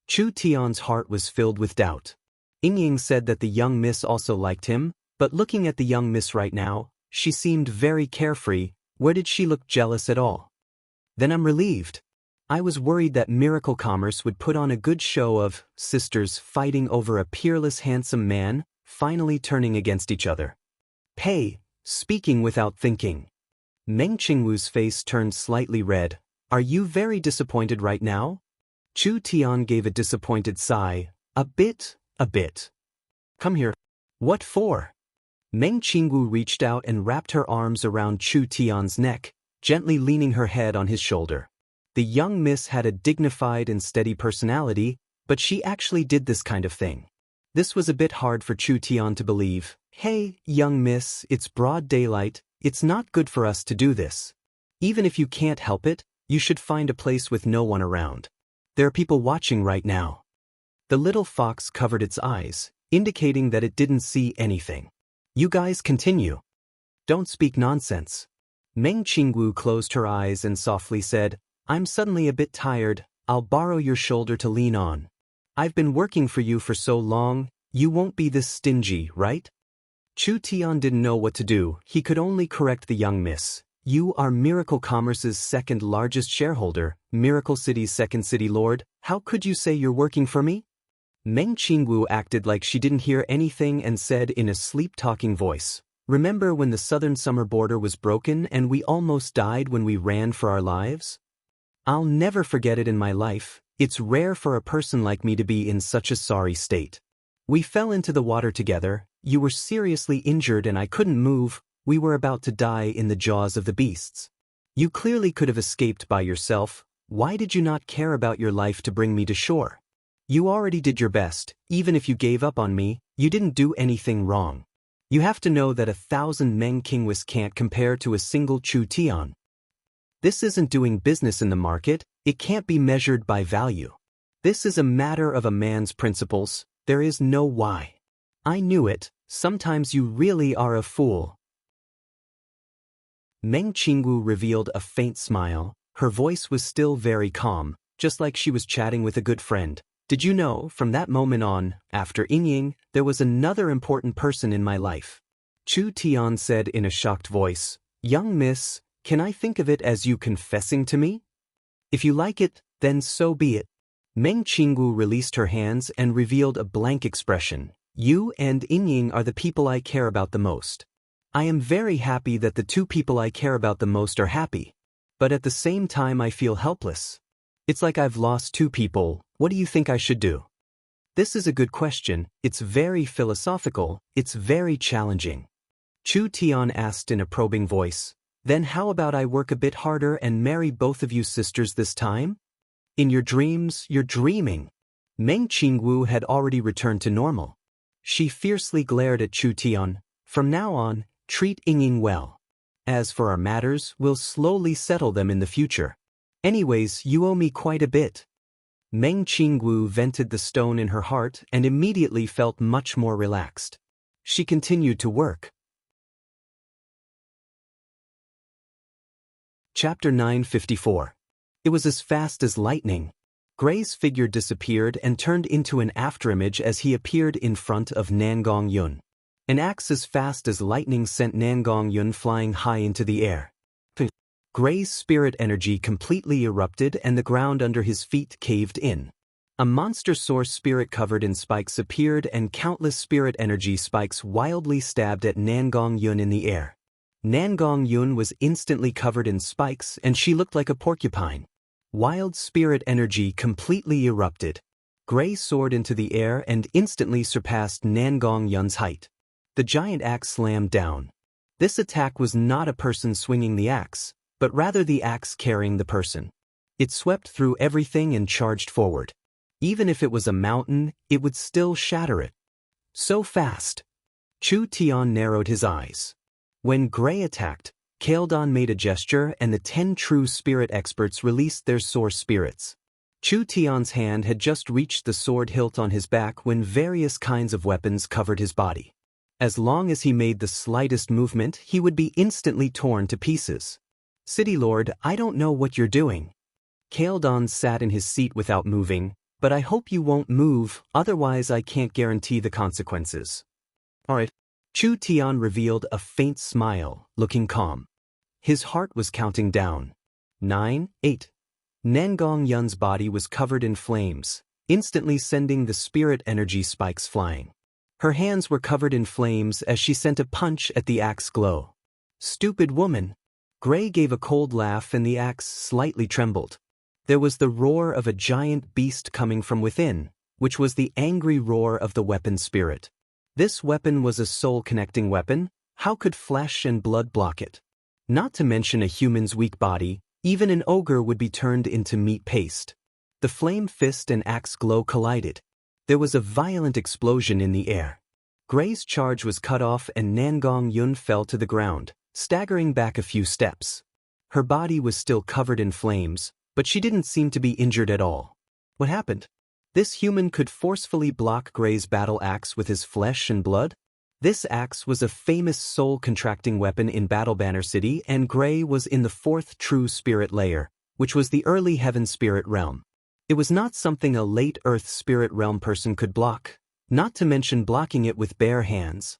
Chu Tian's heart was filled with doubt. Yingying said that the young miss also liked him, but looking at the young miss right now, she seemed very carefree. Where did she look jealous at all? Then I'm relieved. I was worried that Miracle Commerce would put on a good show of sisters fighting over a peerless handsome man, finally turning against each other. Hey, speaking without thinking. Meng Qingwu's face turned slightly red. Are you very disappointed right now? Chu Tian gave a disappointed sigh. A bit. Come here. What for? Meng Qingwu reached out and wrapped her arms around Chu Tian's neck, gently leaning her head on his shoulder. The young miss had a dignified and steady personality, but she actually did this kind of thing. This was a bit hard for Chu Tian to believe. Hey, young miss, it's broad daylight. It's not good for us to do this. Even if you can't help it, you should find a place with no one around. There are people watching right now. The little fox covered its eyes, indicating that it didn't see anything. You guys continue. Don't speak nonsense. Meng Qingwu closed her eyes and softly said, I'm suddenly a bit tired, I'll borrow your shoulder to lean on. I've been working for you for so long, you won't be this stingy, right? Chu Tian didn't know what to do, he could only correct the young miss. You are Miracle Commerce's second largest shareholder, Miracle City's second city lord, how could you say you're working for me? Meng Qingwu acted like she didn't hear anything and said in a sleep-talking voice, remember when the southern summer border was broken and we almost died when we ran for our lives? I'll never forget it in my life, it's rare for a person like me to be in such a sorry state. We fell into the water together, you were seriously injured and I couldn't move, we were about to die in the jaws of the beasts. You clearly could have escaped by yourself, why did you not care about your life to bring me to shore? You already did your best, even if you gave up on me, you didn't do anything wrong. You have to know that 1,000 Meng Qingwis can't compare to a single Chu Tian. This isn't doing business in the market, it can't be measured by value. This is a matter of a man's principles, there is no why. I knew it, sometimes you really are a fool. Meng Qingwu revealed a faint smile, her voice was still very calm, just like she was chatting with a good friend. Did you know, from that moment on, after Yingying, there was another important person in my life? Chu Tian said in a shocked voice, young miss, can I think of it as you confessing to me? If you like it, then so be it. Meng Qingwu released her hands and revealed a blank expression. You and Yingying are the people I care about the most. I am very happy that the two people I care about the most are happy. But at the same time I feel helpless. It's like I've lost two people, what do you think I should do? This is a good question, it's very philosophical, it's very challenging. Chu Tian asked in a probing voice, then how about I work a bit harder and marry both of you sisters this time? In your dreams, you're dreaming. Meng Qingwu had already returned to normal. She fiercely glared at Chu Tian, from now on, treat Yingying well. As for our matters, we'll slowly settle them in the future. Anyways, you owe me quite a bit. Meng Qingwu vented the stone in her heart and immediately felt much more relaxed. She continued to work. Chapter 954. It was as fast as lightning. Gray's figure disappeared and turned into an afterimage as he appeared in front of Nangong Yun. An axe as fast as lightning sent Nangong Yun flying high into the air. Gray's spirit energy completely erupted and the ground under his feet caved in. A monster source spirit covered in spikes appeared and countless spirit energy spikes wildly stabbed at Nangong Yun in the air. Nangong Yun was instantly covered in spikes and she looked like a porcupine. Wild spirit energy completely erupted. Gray soared into the air and instantly surpassed Nangong Yun's height. The giant axe slammed down. This attack was not a person swinging the axe, but rather the axe carrying the person. It swept through everything and charged forward. Even if it was a mountain, it would still shatter it. So fast. Chu Tian narrowed his eyes. When Gray attacked, Kaeldon made a gesture and the 10 true spirit experts released their source spirits. Chu Tian's hand had just reached the sword hilt on his back when various kinds of weapons covered his body. As long as he made the slightest movement, he would be instantly torn to pieces. City Lord, I don't know what you're doing. Kaeldon sat in his seat without moving, but I hope you won't move, otherwise I can't guarantee the consequences. Alright. Chu Tian revealed a faint smile, looking calm. His heart was counting down. 9, 8. Nangong Yun's body was covered in flames, instantly sending the spirit energy spikes flying. Her hands were covered in flames as she sent a punch at the axe glow. Stupid woman. Gray gave a cold laugh and the axe slightly trembled. There was the roar of a giant beast coming from within, which was the angry roar of the weapon spirit. This weapon was a soul-connecting weapon, how could flesh and blood block it? Not to mention a human's weak body, even an ogre would be turned into meat paste. The flame fist and axe glow collided. There was a violent explosion in the air. Gray's charge was cut off and Nangong Yun fell to the ground, staggering back a few steps. Her body was still covered in flames, but she didn't seem to be injured at all. What happened? This human could forcefully block Gray's battle axe with his flesh and blood? This axe was a famous soul-contracting weapon in Battle Banner City and Gray was in the 4th true spirit layer, which was the early heaven spirit realm. It was not something a late earth spirit realm person could block, not to mention blocking it with bare hands.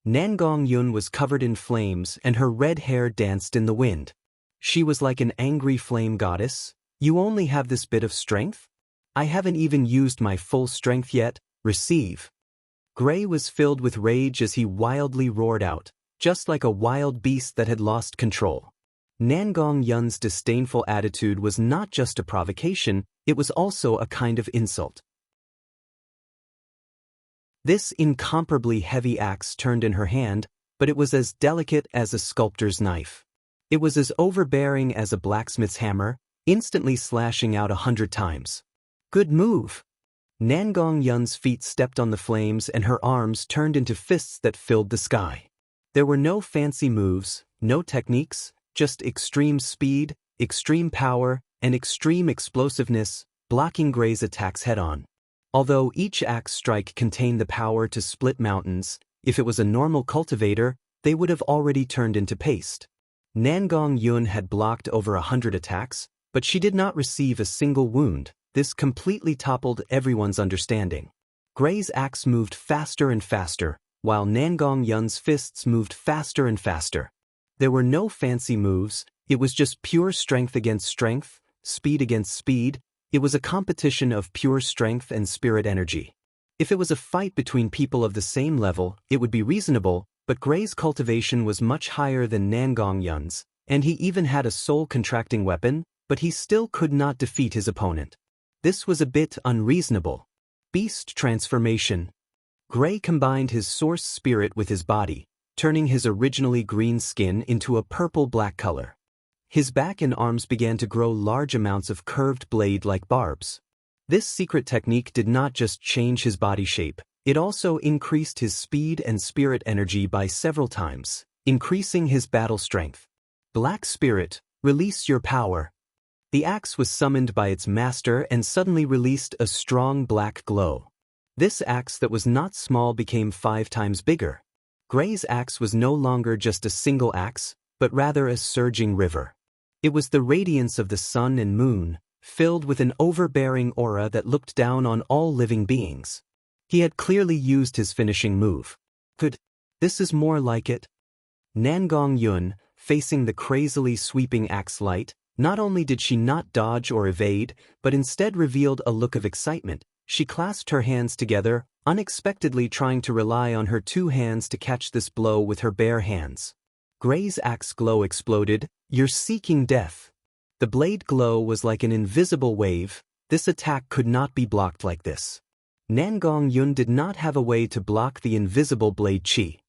Nangong Yun was covered in flames and her red hair danced in the wind. She was like an angry flame goddess. You only have this bit of strength? I haven't even used my full strength yet, receive. Gray was filled with rage as he wildly roared out, just like a wild beast that had lost control. Nangong Yun's disdainful attitude was not just a provocation, it was also a kind of insult. This incomparably heavy axe turned in her hand, but it was as delicate as a sculptor's knife. It was as overbearing as a blacksmith's hammer, instantly slashing out 100 times. Good move! Nangong Yun's feet stepped on the flames and her arms turned into fists that filled the sky. There were no fancy moves, no techniques, just extreme speed, extreme power, and extreme explosiveness, blocking Gray's attacks head-on. Although each axe strike contained the power to split mountains, if it was a normal cultivator, they would have already turned into paste. Nangong Yun had blocked over 100 attacks, but she did not receive a single wound. This completely toppled everyone's understanding. Gray's axe moved faster and faster, while Nangong Yun's fists moved faster and faster. There were no fancy moves, it was just pure strength against strength, speed against speed. It was a competition of pure strength and spirit energy. If it was a fight between people of the same level, it would be reasonable, but Gray's cultivation was much higher than Nangong Yun's, and he even had a soul-contracting weapon, but he still could not defeat his opponent. This was a bit unreasonable. Beast transformation. Gray combined his source spirit with his body, turning his originally green skin into a purple-black color. His back and arms began to grow large amounts of curved blade-like barbs. This secret technique did not just change his body shape, it also increased his speed and spirit energy by several times, increasing his battle strength. Black Spirit, release your power. The axe was summoned by its master and suddenly released a strong black glow. This axe that was not small became 5 times bigger. Gray's axe was no longer just a single axe, but rather a surging river. It was the radiance of the sun and moon, filled with an overbearing aura that looked down on all living beings. He had clearly used his finishing move. Good. This is more like it. Nangong Yun, facing the crazily sweeping axe light, not only did she not dodge or evade, but instead revealed a look of excitement. She clasped her hands together, unexpectedly trying to rely on her 2 hands to catch this blow with her bare hands. Gray's axe glow exploded. You're seeking death. The blade glow was like an invisible wave. This attack could not be blocked like this. Nangong Yun did not have a way to block the invisible blade chi.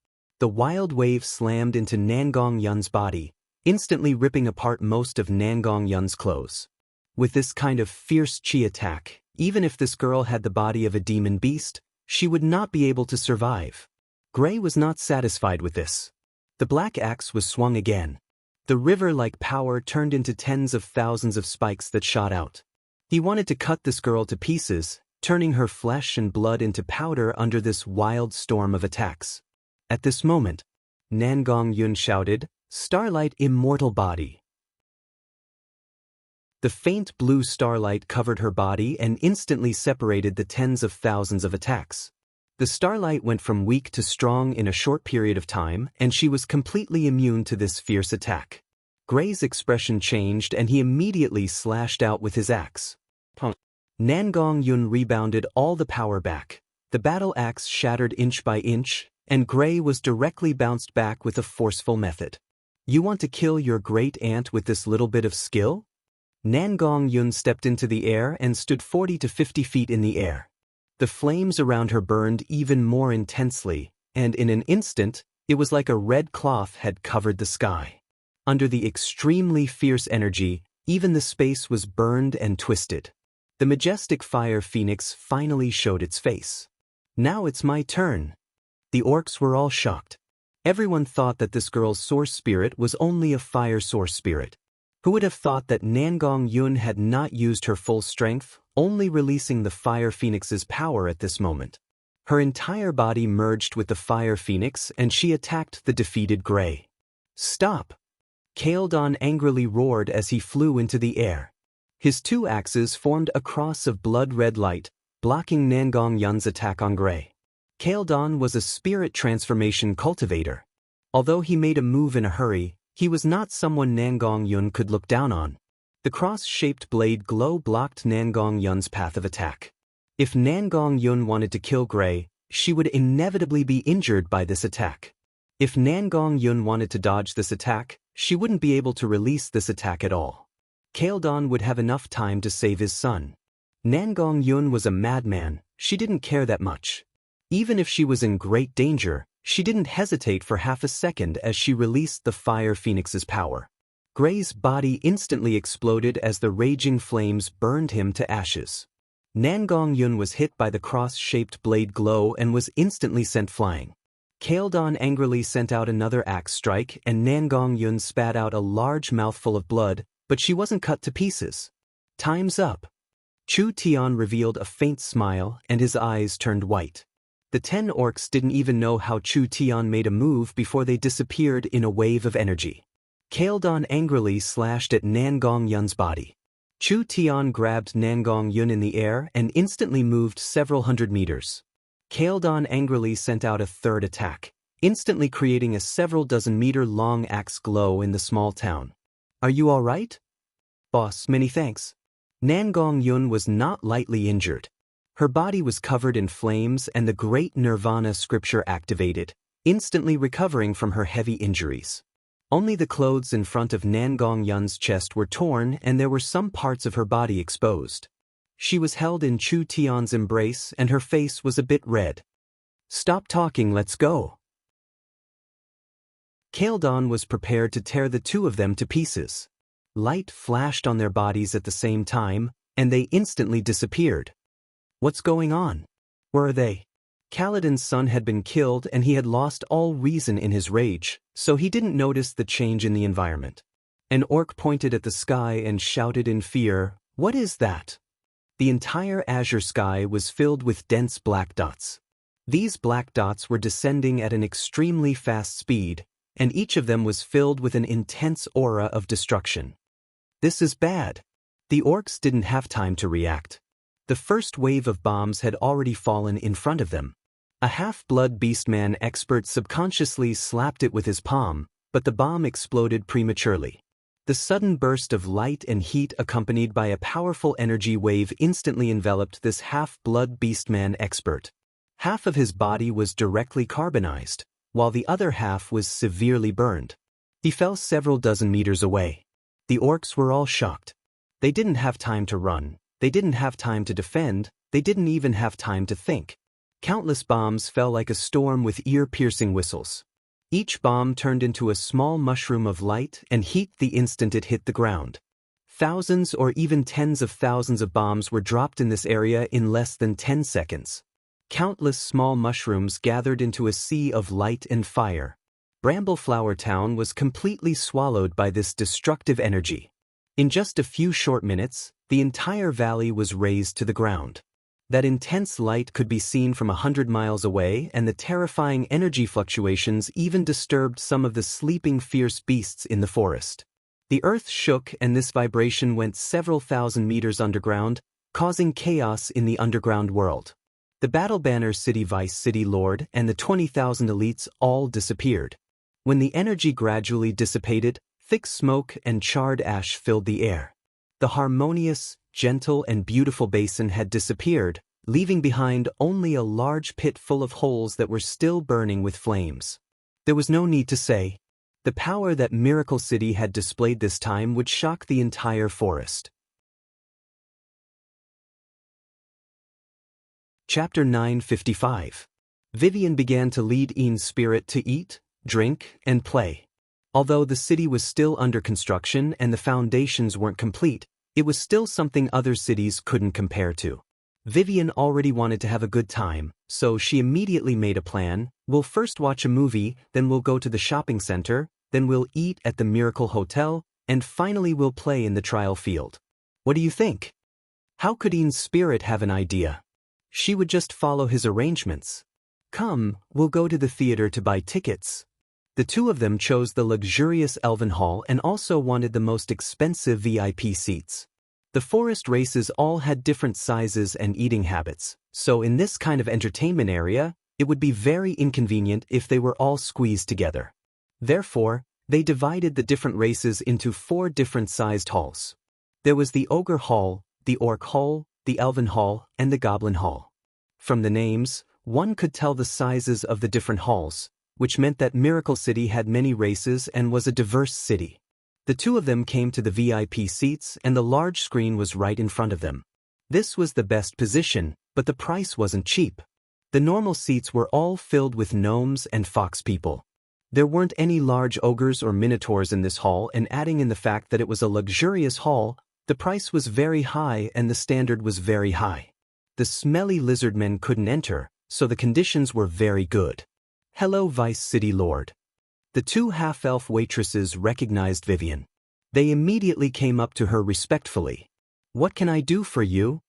The wild wave slammed into Nangong Yun's body, instantly ripping apart most of Nangong Yun's clothes. With this kind of fierce chi attack, even if this girl had the body of a demon beast, she would not be able to survive. Gray was not satisfied with this. The black axe was swung again. The river-like power turned into tens of thousands of spikes that shot out. He wanted to cut this girl to pieces, turning her flesh and blood into powder under this wild storm of attacks. At this moment, Nangong Yun shouted, "Starlight immortal body." The faint blue starlight covered her body and instantly separated the tens of thousands of attacks. The starlight went from weak to strong in a short period of time, and she was completely immune to this fierce attack. Gray's expression changed and he immediately slashed out with his axe. Nangong Yun rebounded all the power back. The battle axe shattered inch by inch, and Gray was directly bounced back with a forceful method. You want to kill your great aunt with this little bit of skill? Nangong Yun stepped into the air and stood 40 to 50 feet in the air. The flames around her burned even more intensely, and in an instant, it was like a red cloth had covered the sky. Under the extremely fierce energy, even the space was burned and twisted. The majestic fire phoenix finally showed its face. Now it's my turn. The orcs were all shocked. Everyone thought that this girl's source spirit was only a fire source spirit. Who would have thought that Nangong Yun had not used her full strength, only releasing the Fire Phoenix's power at this moment? Her entire body merged with the Fire Phoenix and she attacked the defeated Gray. Stop! Kaeldon angrily roared as he flew into the air. His two axes formed a cross of blood-red light, blocking Nangong Yun's attack on Gray. Kaeldon was a spirit transformation cultivator. Although he made a move in a hurry, he was not someone Nangong Yun could look down on. The cross-shaped blade glow blocked Nangong Yun's path of attack. If Nangong Yun wanted to kill Gray, she would inevitably be injured by this attack. If Nangong Yun wanted to dodge this attack, she wouldn't be able to release this attack at all. Kaeldon would have enough time to save his son. Nangong Yun was a madman, she didn't care that much. Even if she was in great danger, she didn't hesitate for half a second as she released the Fire Phoenix's power. Gray's body instantly exploded as the raging flames burned him to ashes. Nangong Yun was hit by the cross-shaped blade glow and was instantly sent flying. Kaeldon angrily sent out another axe strike and Nangong Yun spat out a large mouthful of blood, but she wasn't cut to pieces. Time's up. Chu Tian revealed a faint smile and his eyes turned white. The 10 orcs didn't even know how Chu Tian made a move before they disappeared in a wave of energy. Kaeldon angrily slashed at Nangong Yun's body. Chu Tian grabbed Nangong Yun in the air and instantly moved several hundred meters. Kaeldon angrily sent out a third attack, instantly creating a several dozen meter long axe glow in the small town. Are you all right? Boss, many thanks. Nangong Yun was not lightly injured. Her body was covered in flames and the great Nirvana scripture activated, instantly recovering from her heavy injuries. Only the clothes in front of Nangong Yun's chest were torn and there were some parts of her body exposed. She was held in Chu Tian's embrace and her face was a bit red. Stop talking, let's go. Kaeldon was prepared to tear the two of them to pieces. Light flashed on their bodies at the same time, and they instantly disappeared. What's going on? Where are they? Kaladin's son had been killed and he had lost all reason in his rage, so he didn't notice the change in the environment. An orc pointed at the sky and shouted in fear, "What is that?" The entire azure sky was filled with dense black dots. These black dots were descending at an extremely fast speed, and each of them was filled with an intense aura of destruction. This is bad. The orcs didn't have time to react. The first wave of bombs had already fallen in front of them. A half-blood beastman expert subconsciously slapped it with his palm, but the bomb exploded prematurely. The sudden burst of light and heat accompanied by a powerful energy wave instantly enveloped this half-blood beastman expert. Half of his body was directly carbonized, while the other half was severely burned. He fell several dozen meters away. The orcs were all shocked. They didn't have time to run, they didn't have time to defend, they didn't even have time to think. Countless bombs fell like a storm with ear-piercing whistles. Each bomb turned into a small mushroom of light and heat the instant it hit the ground. Thousands or even tens of thousands of bombs were dropped in this area in less than 10 seconds. Countless small mushrooms gathered into a sea of light and fire. Brambleflower Town was completely swallowed by this destructive energy. In just a few short minutes, the entire valley was razed to the ground. That intense light could be seen from 100 miles away, and the terrifying energy fluctuations even disturbed some of the sleeping fierce beasts in the forest. The earth shook and this vibration went several thousand meters underground, causing chaos in the underground world. The Battle Banner City Vice City Lord and the 20,000 elites all disappeared. When the energy gradually dissipated, thick smoke and charred ash filled the air. The harmonious, gentle and beautiful basin had disappeared, leaving behind only a large pit full of holes that were still burning with flames. There was no need to say. The power that Miracle City had displayed this time would shock the entire forest. Chapter 955. Vivian began to lead Ian's spirit to eat, drink, and play. Although the city was still under construction and the foundations weren't complete, it was still something other cities couldn't compare to. Vivian already wanted to have a good time, so she immediately made a plan. We'll first watch a movie, then we'll go to the shopping center, then we'll eat at the Miracle Hotel, and finally we'll play in the trial field. What do you think? How could Ian's spirit have an idea? She would just follow his arrangements. Come, we'll go to the theater to buy tickets. The two of them chose the luxurious Elven Hall and also wanted the most expensive VIP seats. The forest races all had different sizes and eating habits, so in this kind of entertainment area, it would be very inconvenient if they were all squeezed together. Therefore, they divided the different races into 4 different sized halls. There was the Ogre Hall, the Orc Hall, the Elven Hall, and the Goblin Hall. From the names, one could tell the sizes of the different halls, which meant that Miracle City had many races and was a diverse city. The 2 of them came to the VIP seats and the large screen was right in front of them. This was the best position, but the price wasn't cheap. The normal seats were all filled with gnomes and fox people. There weren't any large ogres or minotaurs in this hall, and adding in the fact that it was a luxurious hall, the price was very high and the standard was very high. The smelly lizard men couldn't enter, so the conditions were very good. "Hello, Vice City Lord." The 2 half-elf waitresses recognized Vivian. They immediately came up to her respectfully. "What can I do for you?"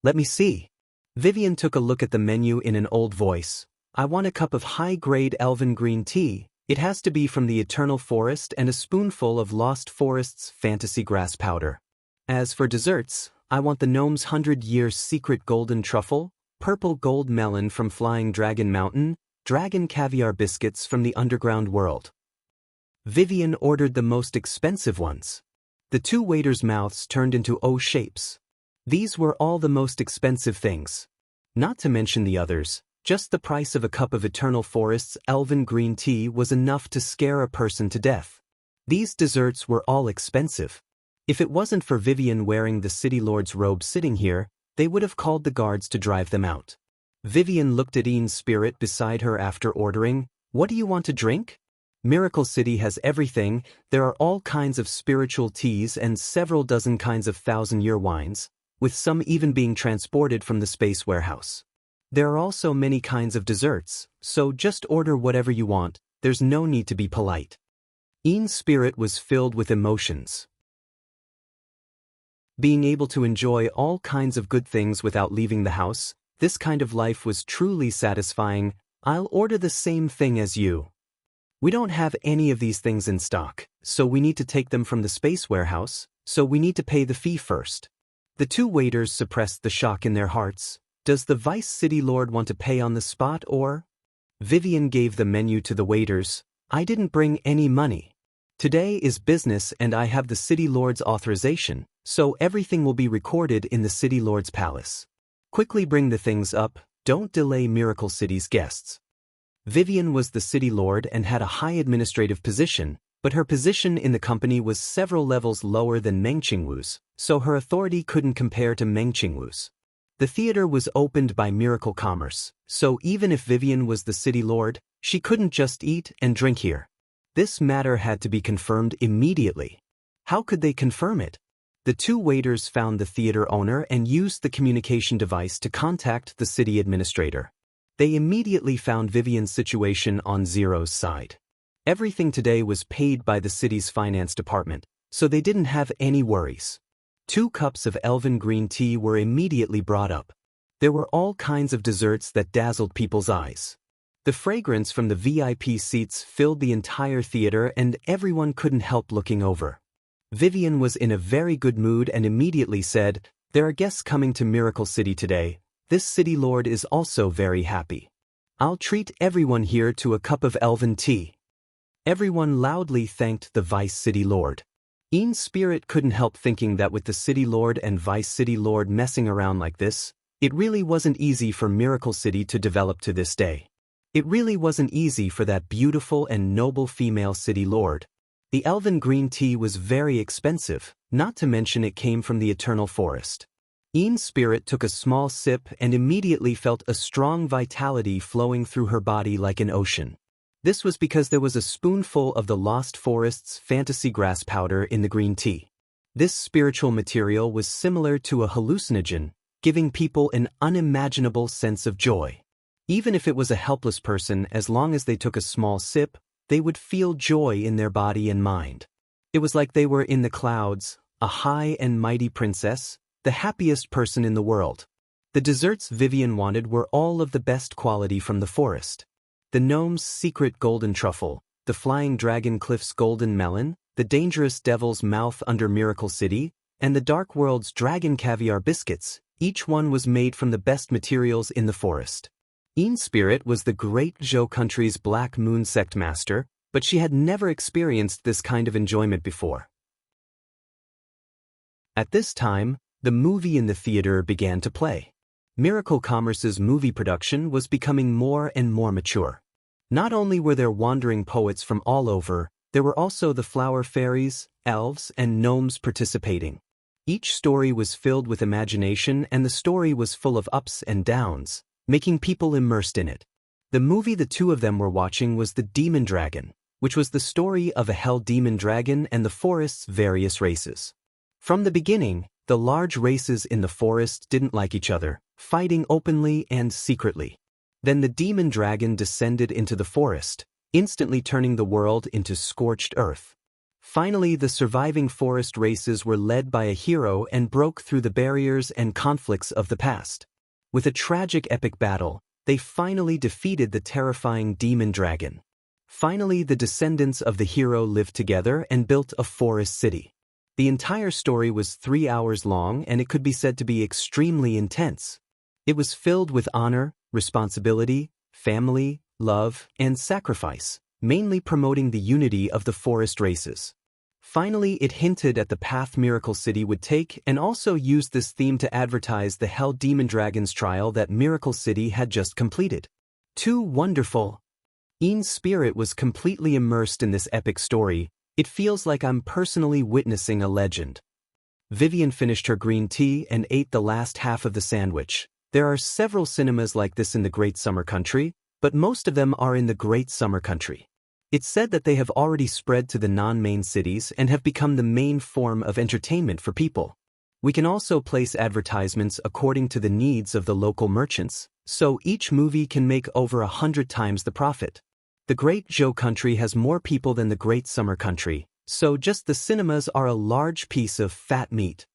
"Let me see." Vivian took a look at the menu in an old voice. "I want a cup of high-grade elven green tea. It has to be from the Eternal Forest and a spoonful of Lost Forest's fantasy grass powder. As for desserts, I want the Gnome's 100-year secret golden truffle, purple gold melon from Flying Dragon Mountain, dragon caviar biscuits from the underground world." Vivian ordered the most expensive ones. The 2 waiters' mouths turned into O shapes. These were all the most expensive things. Not to mention the others, just the price of a cup of Eternal Forest's elven green tea was enough to scare a person to death. These desserts were all expensive. If it wasn't for Vivian wearing the City Lord's robe sitting here, they would have called the guards to drive them out. Vivian looked at Ian's spirit beside her after ordering, "What do you want to drink?" Miracle City has everything. There are all kinds of spiritual teas and several dozen kinds of 1,000-year wines, with some even being transported from the space warehouse. There are also many kinds of desserts, so just order whatever you want. There's no need to be polite. Ian's spirit was filled with emotions. Being able to enjoy all kinds of good things without leaving the house, this kind of life was truly satisfying. "I'll order the same thing as you." "We don't have any of these things in stock, so we need to take them from the space warehouse, so we need to pay the fee first." The 2 waiters suppressed the shock in their hearts. "Does the Vice City Lord want to pay on the spot or?" Vivian gave the menu to the waiters. "I didn't bring any money. Today is business and I have the City Lord's authorization, so everything will be recorded in the City Lord's palace. Quickly bring the things up, don't delay Miracle City's guests." Vivian was the City Lord and had a high administrative position, but her position in the company was several levels lower than Meng Qingwu's, so her authority couldn't compare to Meng Qingwu's. The theater was opened by Miracle Commerce, so even if Vivian was the City Lord, she couldn't just eat and drink here. This matter had to be confirmed immediately. How could they confirm it? The 2 waiters found the theater owner and used the communication device to contact the city administrator. They immediately found Vivian's situation on Zero's side. Everything today was paid by the city's finance department, so they didn't have any worries. 2 cups of elven green tea were immediately brought up. There were all kinds of desserts that dazzled people's eyes. The fragrance from the VIP seats filled the entire theater and everyone couldn't help looking over. Vivian was in a very good mood and immediately said, "There are guests coming to Miracle City today. This City Lord is also very happy. I'll treat everyone here to a cup of elven tea." Everyone loudly thanked the Vice City Lord. Ian's spirit couldn't help thinking that with the City Lord and Vice City Lord messing around like this, it really wasn't easy for Miracle City to develop to this day. It really wasn't easy for that beautiful and noble female City Lord. The elven green tea was very expensive, not to mention it came from the Eternal Forest. Ian's spirit took a small sip and immediately felt a strong vitality flowing through her body like an ocean. This was because there was a spoonful of the Lost Forest's fantasy grass powder in the green tea. This spiritual material was similar to a hallucinogen, giving people an unimaginable sense of joy. Even if it was a helpless person, as long as they took a small sip, they would feel joy in their body and mind. It was like they were in the clouds, a high and mighty princess, the happiest person in the world. The desserts Vivian wanted were all of the best quality from the forest. The gnome's secret golden truffle, the flying dragon cliff's golden melon, the dangerous devil's mouth under Miracle City, and the Dark World's dragon caviar biscuits. Each one was made from the best materials in the forest. Een Spirit was the great Zhou country's Black Moon sect master, but she had never experienced this kind of enjoyment before. At this time, the movie in the theater began to play. Miracle Commerce's movie production was becoming more and more mature. Not only were there wandering poets from all over, there were also the flower fairies, elves, and gnomes participating. Each story was filled with imagination, and the story was full of ups and downs, making people immersed in it. The movie the two of them were watching was The Demon Dragon, which was the story of a hell demon dragon and the forest's various races. From the beginning, the large races in the forest didn't like each other, fighting openly and secretly. Then the demon dragon descended into the forest, instantly turning the world into scorched earth. Finally, the surviving forest races were led by a hero and broke through the barriers and conflicts of the past. With a tragic epic battle, they finally defeated the terrifying demon dragon. Finally, the descendants of the hero lived together and built a forest city. The entire story was 3 hours long, and it could be said to be extremely intense. It was filled with honor, responsibility, family, love, and sacrifice, mainly promoting the unity of the forest races. Finally, it hinted at the path Miracle City would take and also used this theme to advertise the Hell Demon Dragon's trial that Miracle City had just completed. Too wonderful! Een Spirit was completely immersed in this epic story. It feels like I'm personally witnessing a legend. Vivian finished her green tea and ate the last half of the sandwich. There are several cinemas like this in the Great Summer Country, but most of them are in the Great Summer Country. It's said that they have already spread to the non-main cities and have become the main form of entertainment for people. We can also place advertisements according to the needs of the local merchants, so each movie can make over 100 times the profit. The Great Zhou Country has more people than the Great Summer Country, so just the cinemas are a large piece of fat meat.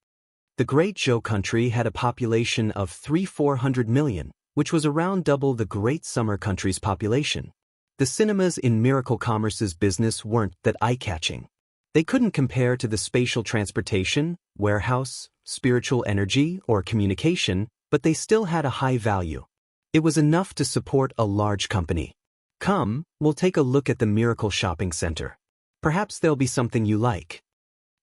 The Great Zhou Country had a population of 300–400 million, which was around double the Great Summer Country's population. The cinemas in Miracle Commerce's business weren't that eye-catching. They couldn't compare to the spatial transportation, warehouse, spiritual energy, or communication, but they still had a high value. It was enough to support a large company. Come, we'll take a look at the Miracle Shopping Center. Perhaps there'll be something you like.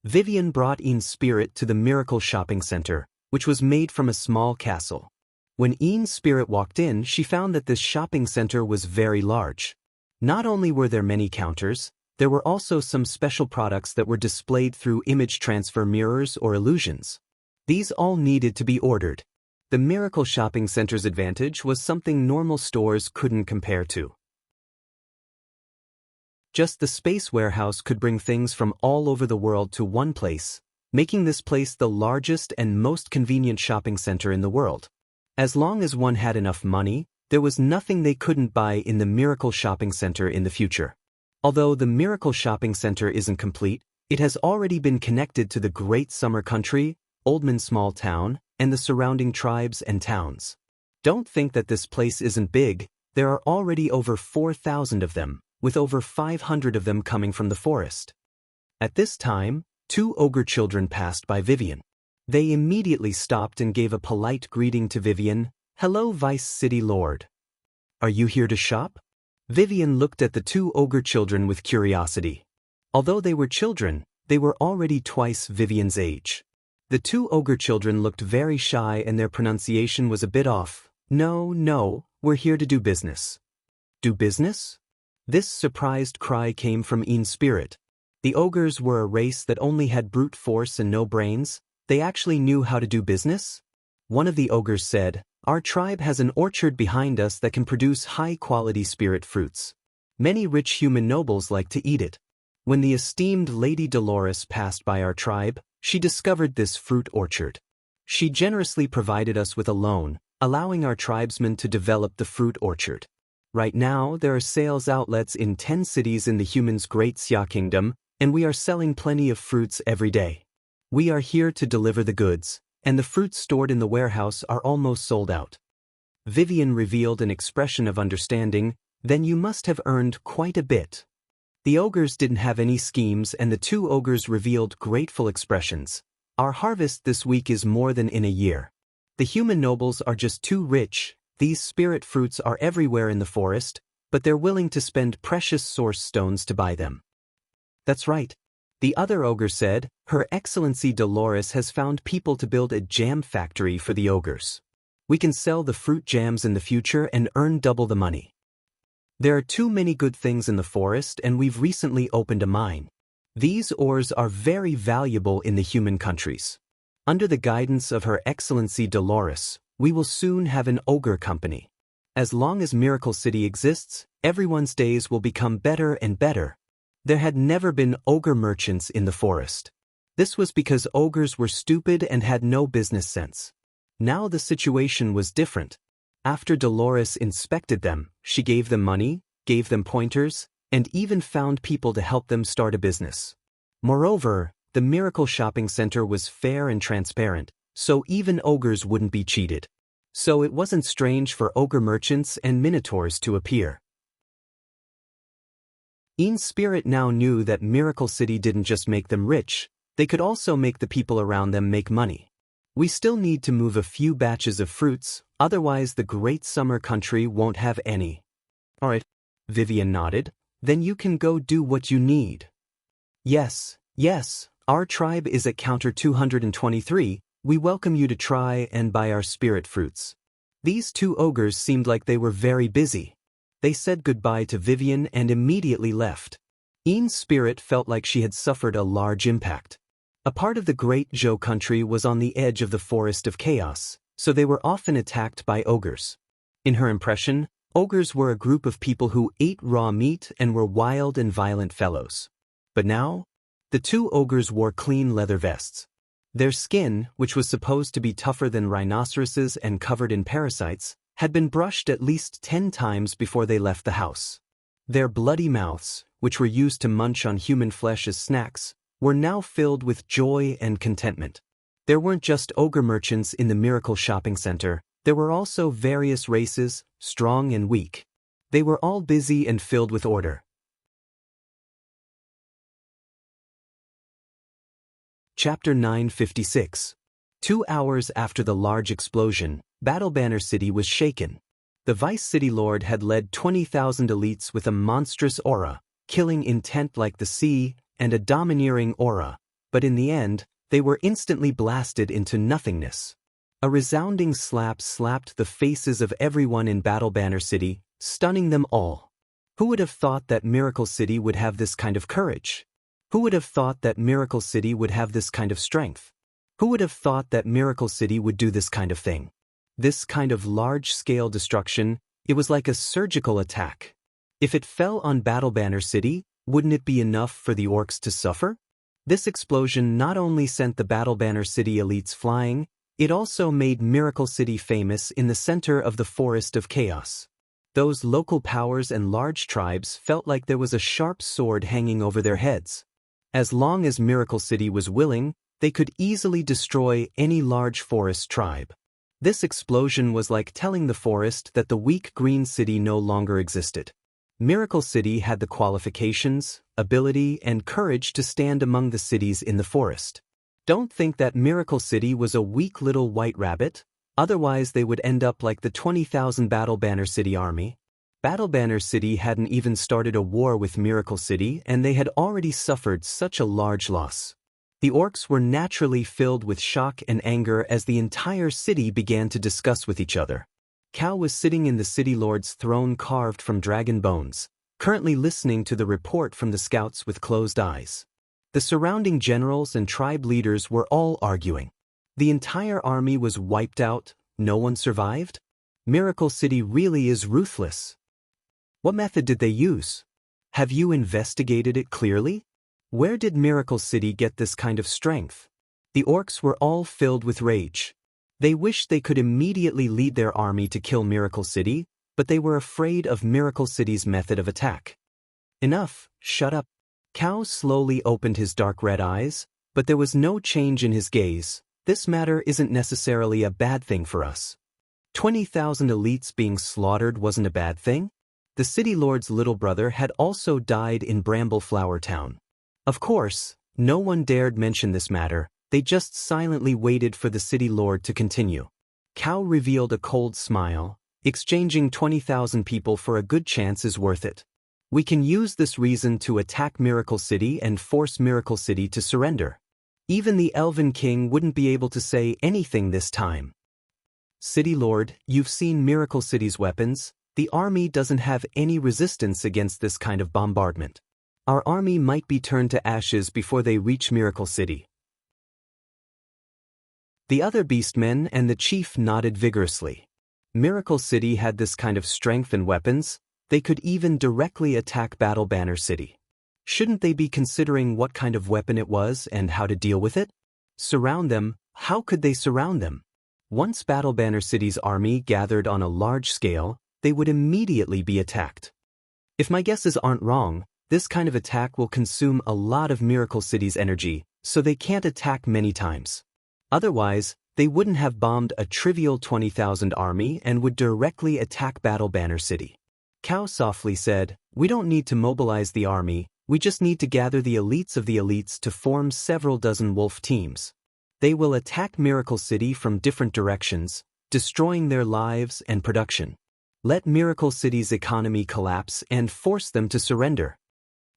Vivian brought Een Spirit to the Miracle Shopping Center, which was made from a small castle. When Een Spirit walked in, she found that this shopping center was very large. Not only were there many counters, there were also some special products that were displayed through image transfer mirrors or illusions. These all needed to be ordered. The Miracle Shopping Center's advantage was something normal stores couldn't compare to. Just the space warehouse could bring things from all over the world to one place, making this place the largest and most convenient shopping center in the world. As long as one had enough money, there was nothing they couldn't buy in the Miracle Shopping Center in the future. Although the Miracle Shopping Center isn't complete, it has already been connected to the Great Summer Country, Oldman Small Town, and the surrounding tribes and towns. Don't think that this place isn't big. There are already over 4,000 of them, with over 500 of them coming from the forest. At this time, 2 ogre children passed by Vivian. They immediately stopped and gave a polite greeting to Vivian. "Hello, Vice City Lord. Are you here to shop?" Vivian looked at the 2 ogre children with curiosity. Although they were children, they were already twice Vivian's age. The 2 ogre children looked very shy and their pronunciation was a bit off. No, we're here to do business." "Do business?" This surprised cry came from Een Spirit. The ogres were a race that only had brute force and no brains. They actually knew how to do business? One of the ogres said, "Our tribe has an orchard behind us that can produce high-quality spirit fruits. Many rich human nobles like to eat it. When the esteemed Lady Dolores passed by our tribe, she discovered this fruit orchard. She generously provided us with a loan, allowing our tribesmen to develop the fruit orchard. Right now, there are sales outlets in 10 cities in the humans' Great Xia Kingdom, and we are selling plenty of fruits every day. We are here to deliver the goods, and the fruits stored in the warehouse are almost sold out." Vivian revealed an expression of understanding. "Then you must have earned quite a bit." The ogres didn't have any schemes, and the 2 ogres revealed grateful expressions. Our harvest this week is more than in a year. The human nobles are just too rich. These spirit fruits are everywhere in the forest, but they're willing to spend precious source stones to buy them. That's right. The other ogre said, Her Excellency Dolores has found people to build a jam factory for the ogres. We can sell the fruit jams in the future and earn double the money. There are too many good things in the forest, and we've recently opened a mine. These ores are very valuable in the human countries. Under the guidance of Her Excellency Dolores, we will soon have an ogre company. As long as Miracle City exists, everyone's days will become better and better. There had never been ogre merchants in the forest. This was because ogres were stupid and had no business sense. Now the situation was different. After Dolores inspected them, she gave them money, gave them pointers, and even found people to help them start a business. Moreover, the Miracle Shopping Center was fair and transparent, so even ogres wouldn't be cheated. So it wasn't strange for ogre merchants and minotaurs to appear. Spirit now knew that Miracle City didn't just make them rich, they could also make the people around them make money. We still need to move a few batches of fruits, otherwise the great summer country won't have any. Alright, Vivian nodded. Then you can go do what you need. Yes, our tribe is at counter 223, we welcome you to try and buy our spirit fruits. These two ogres seemed like they were very busy. They said goodbye to Vivian and immediately left. Spirit felt like she had suffered a large impact. A part of the Great Zhou country was on the edge of the Forest of Chaos, so they were often attacked by ogres. In her impression, ogres were a group of people who ate raw meat and were wild and violent fellows. But now, the two ogres wore clean leather vests. Their skin, which was supposed to be tougher than rhinoceroses and covered in parasites, had been brushed at least 10 times before they left the house. Their bloody mouths, which were used to munch on human flesh as snacks, were now filled with joy and contentment. There weren't just ogre merchants in the Miracle Shopping Center, there were also various races, strong and weak. They were all busy and filled with order. Chapter 956. 2 hours after the large explosion, Battle Banner City was shaken. The Vice City Lord had led 20,000 elites with a monstrous aura, killing intent like the sea, and a domineering aura, but in the end, they were instantly blasted into nothingness. A resounding slap slapped the faces of everyone in Battle Banner City, stunning them all. Who would have thought that Miracle City would have this kind of courage? Who would have thought that Miracle City would have this kind of strength? Who would have thought that Miracle City would do this kind of thing? This kind of large-scale destruction, it was like a surgical attack. If it fell on Battle Banner City, wouldn't it be enough for the orcs to suffer? This explosion not only sent the Battle Banner City elites flying, it also made Miracle City famous in the center of the Forest of Chaos. Those local powers and large tribes felt like there was a sharp sword hanging over their heads. As long as Miracle City was willing, they could easily destroy any large forest tribe. This explosion was like telling the forest that the weak green city no longer existed. Miracle City had the qualifications, ability, and courage to stand among the cities in the forest. Don't think that Miracle City was a weak little white rabbit, otherwise they would end up like the 20,000 Battle Banner City army. Battle Banner City hadn't even started a war with Miracle City, and they had already suffered such a large loss. The orcs were naturally filled with shock and anger as the entire city began to discuss with each other. Cal was sitting in the city lord's throne carved from dragon bones, currently listening to the report from the scouts with closed eyes. The surrounding generals and tribe leaders were all arguing. The entire army was wiped out, no one survived? Miracle City really is ruthless. What method did they use? Have you investigated it clearly? Where did Miracle City get this kind of strength? The orcs were all filled with rage. They wished they could immediately lead their army to kill Miracle City, but they were afraid of Miracle City's method of attack. Enough, shut up. Cow slowly opened his dark red eyes, but there was no change in his gaze. This matter isn't necessarily a bad thing for us. 20,000 elites being slaughtered wasn't a bad thing. The city lord's little brother had also died in Brambleflower Town. Of course, no one dared mention this matter, They just silently waited for the city lord to continue. Cao revealed a cold smile. Exchanging 20,000 people for a good chance is worth it. We can use this reason to attack Miracle City and force Miracle City to surrender. Even the Elven King wouldn't be able to say anything this time. City Lord, you've seen Miracle City's weapons. The army doesn't have any resistance against this kind of bombardment. Our army might be turned to ashes before they reach Miracle City. The other beastmen and the chief nodded vigorously. Miracle City had this kind of strength and weapons. They could even directly attack Battle Banner City. Shouldn't they be considering what kind of weapon it was and how to deal with it? Surround them? How could they surround them? Once Battle Banner City's army gathered on a large scale, they would immediately be attacked. If my guesses aren't wrong, this kind of attack will consume a lot of Miracle City's energy, so they can't attack many times. Otherwise, they wouldn't have bombed a trivial 20,000 army and would directly attack Battle Banner City. Cao softly said, "We don't need to mobilize the army, we just need to gather the elites of the elites to form several dozen wolf teams. They will attack Miracle City from different directions, destroying their lives and production. Let Miracle City's economy collapse and force them to surrender."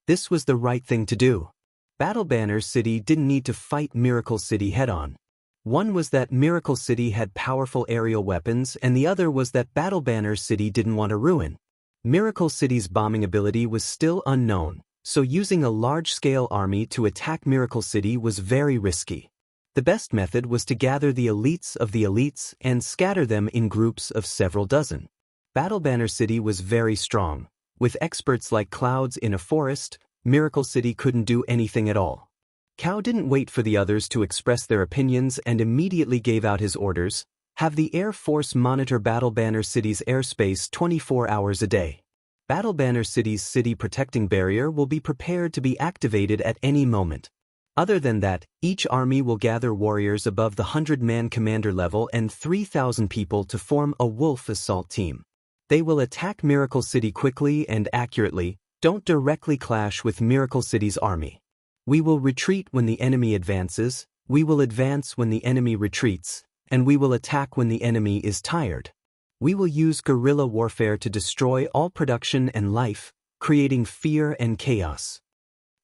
This was the right thing to do. Battle Banner City didn't need to fight Miracle City head-on. One was that Miracle City had powerful aerial weapons, and the other was that Battle Banner City didn't want to ruin. Miracle City's bombing ability was still unknown, so using a large-scale army to attack Miracle City was very risky. The best method was to gather the elites of the elites and scatter them in groups of several dozen. Battle Banner City was very strong. With experts like clouds in a forest, Miracle City couldn't do anything at all. Cao didn't wait for the others to express their opinions and immediately gave out his orders: have the Air Force monitor Battle Banner City's airspace 24 hours a day. Battle Banner City's city protecting barrier will be prepared to be activated at any moment. Other than that, each army will gather warriors above the 100-man commander level and 3,000 people to form a wolf assault team. They will attack Miracle City quickly and accurately. Don't directly clash with Miracle City's army. We will retreat when the enemy advances, we will advance when the enemy retreats, and we will attack when the enemy is tired. We will use guerrilla warfare to destroy all production and life, creating fear and chaos.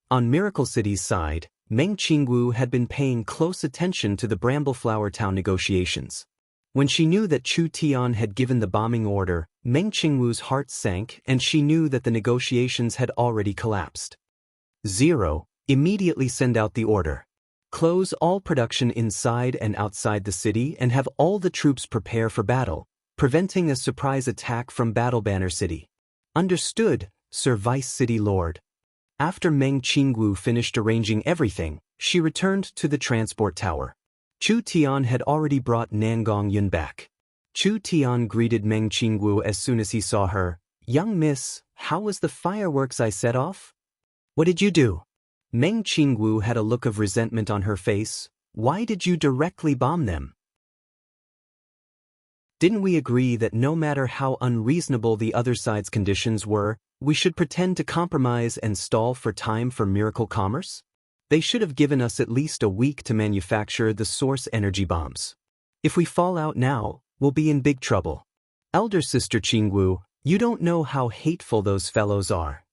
On Miracle City's side, Meng Qingwu had been paying close attention to the Brambleflower Town negotiations. When she knew that Chu Tian had given the bombing order, Meng Qingwu's heart sank and she knew that the negotiations had already collapsed. 0. Immediately send out the order. Close all production inside and outside the city and have all the troops prepare for battle, preventing a surprise attack from Battle Banner City. Understood, Sir Vice City Lord. After Meng Qingwu finished arranging everything, she returned to the transport tower. Chu Tian had already brought Nangong Yun back. Chu Tian greeted Meng Qingwu as soon as he saw her. "Young miss, how was the fireworks I set off?" "What did you do?" Meng Qingwu had a look of resentment on her face. "Why did you directly bomb them?" "Didn't we agree that no matter how unreasonable the other side's conditions were, we should pretend to compromise and stall for time for miracle commerce? They should have given us at least a week to manufacture the source energy bombs. If we fall out now, we'll be in big trouble. Elder Sister Qingwu, you don't know how hateful those fellows are."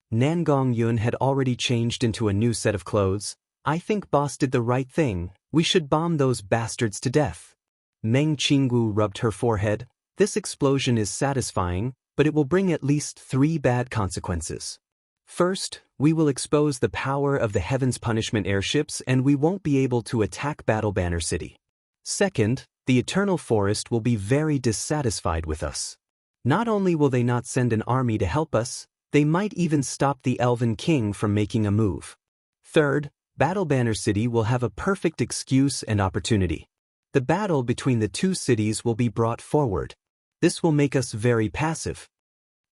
Nangong Yun had already changed into a new set of clothes. "I think boss did the right thing. We should bomb those bastards to death." Meng Qingwu rubbed her forehead. "This explosion is satisfying, but it will bring at least 3 bad consequences. First, we will expose the power of the Heaven's Punishment airships and we won't be able to attack Battle Banner City. Second, the Eternal Forest will be very dissatisfied with us. Not only will they not send an army to help us, they might even stop the Elven King from making a move. Third, Battle Banner City will have a perfect excuse and opportunity. The battle between the two cities will be brought forward. This will make us very passive."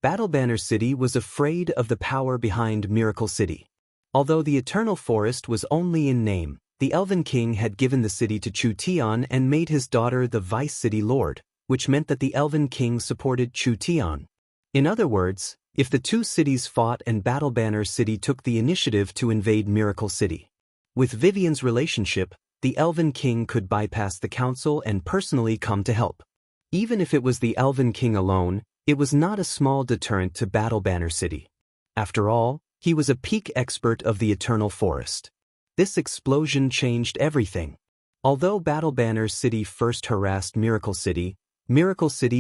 Battle Banner City was afraid of the power behind Miracle City. Although the Eternal Forest was only in name, the Elven King had given the city to Chu Tian and made his daughter the Vice City Lord, which meant that the Elven King supported Chu Tian. In other words, if the two cities fought and Battle Banner City took the initiative to invade Miracle City. With Vivian's relationship, the Elven King could bypass the council and personally come to help. Even if it was the Elven King alone, it was not a small deterrent to Battle Banner City. After all, he was a peak expert of the Eternal Forest. This explosion changed everything. Although Battle Banner City first harassed Miracle City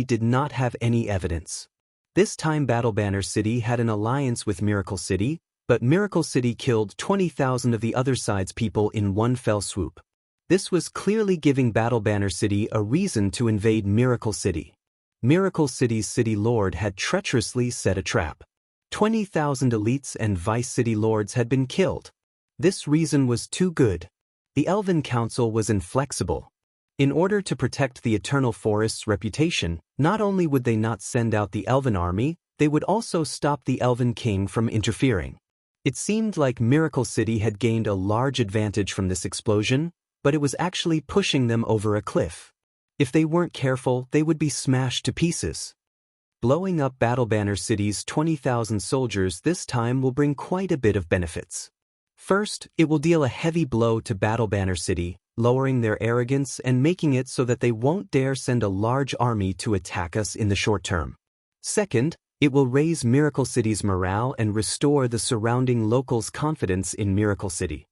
did not have any evidence. This time Battle Banner City had an alliance with Miracle City, but Miracle City killed 20,000 of the other side's people in one fell swoop. This was clearly giving Battle Banner City a reason to invade Miracle City. Miracle City's city lord had treacherously set a trap. 20,000 elites and Vice City lords had been killed. This reason was too good. The Elven Council was inflexible. In order to protect the Eternal Forest's reputation, not only would they not send out the Elven army, they would also stop the Elven King from interfering. It seemed like Miracle City had gained a large advantage from this explosion, but it was actually pushing them over a cliff. If they weren't careful, they would be smashed to pieces. Blowing up Battle Banner City's 20,000 soldiers this time will bring quite a bit of benefits. First, it will deal a heavy blow to Battle Banner City, lowering their arrogance and making it so that they won't dare send a large army to attack us in the short term. Second, it will raise Miracle City's morale and restore the surrounding locals' confidence in Miracle City.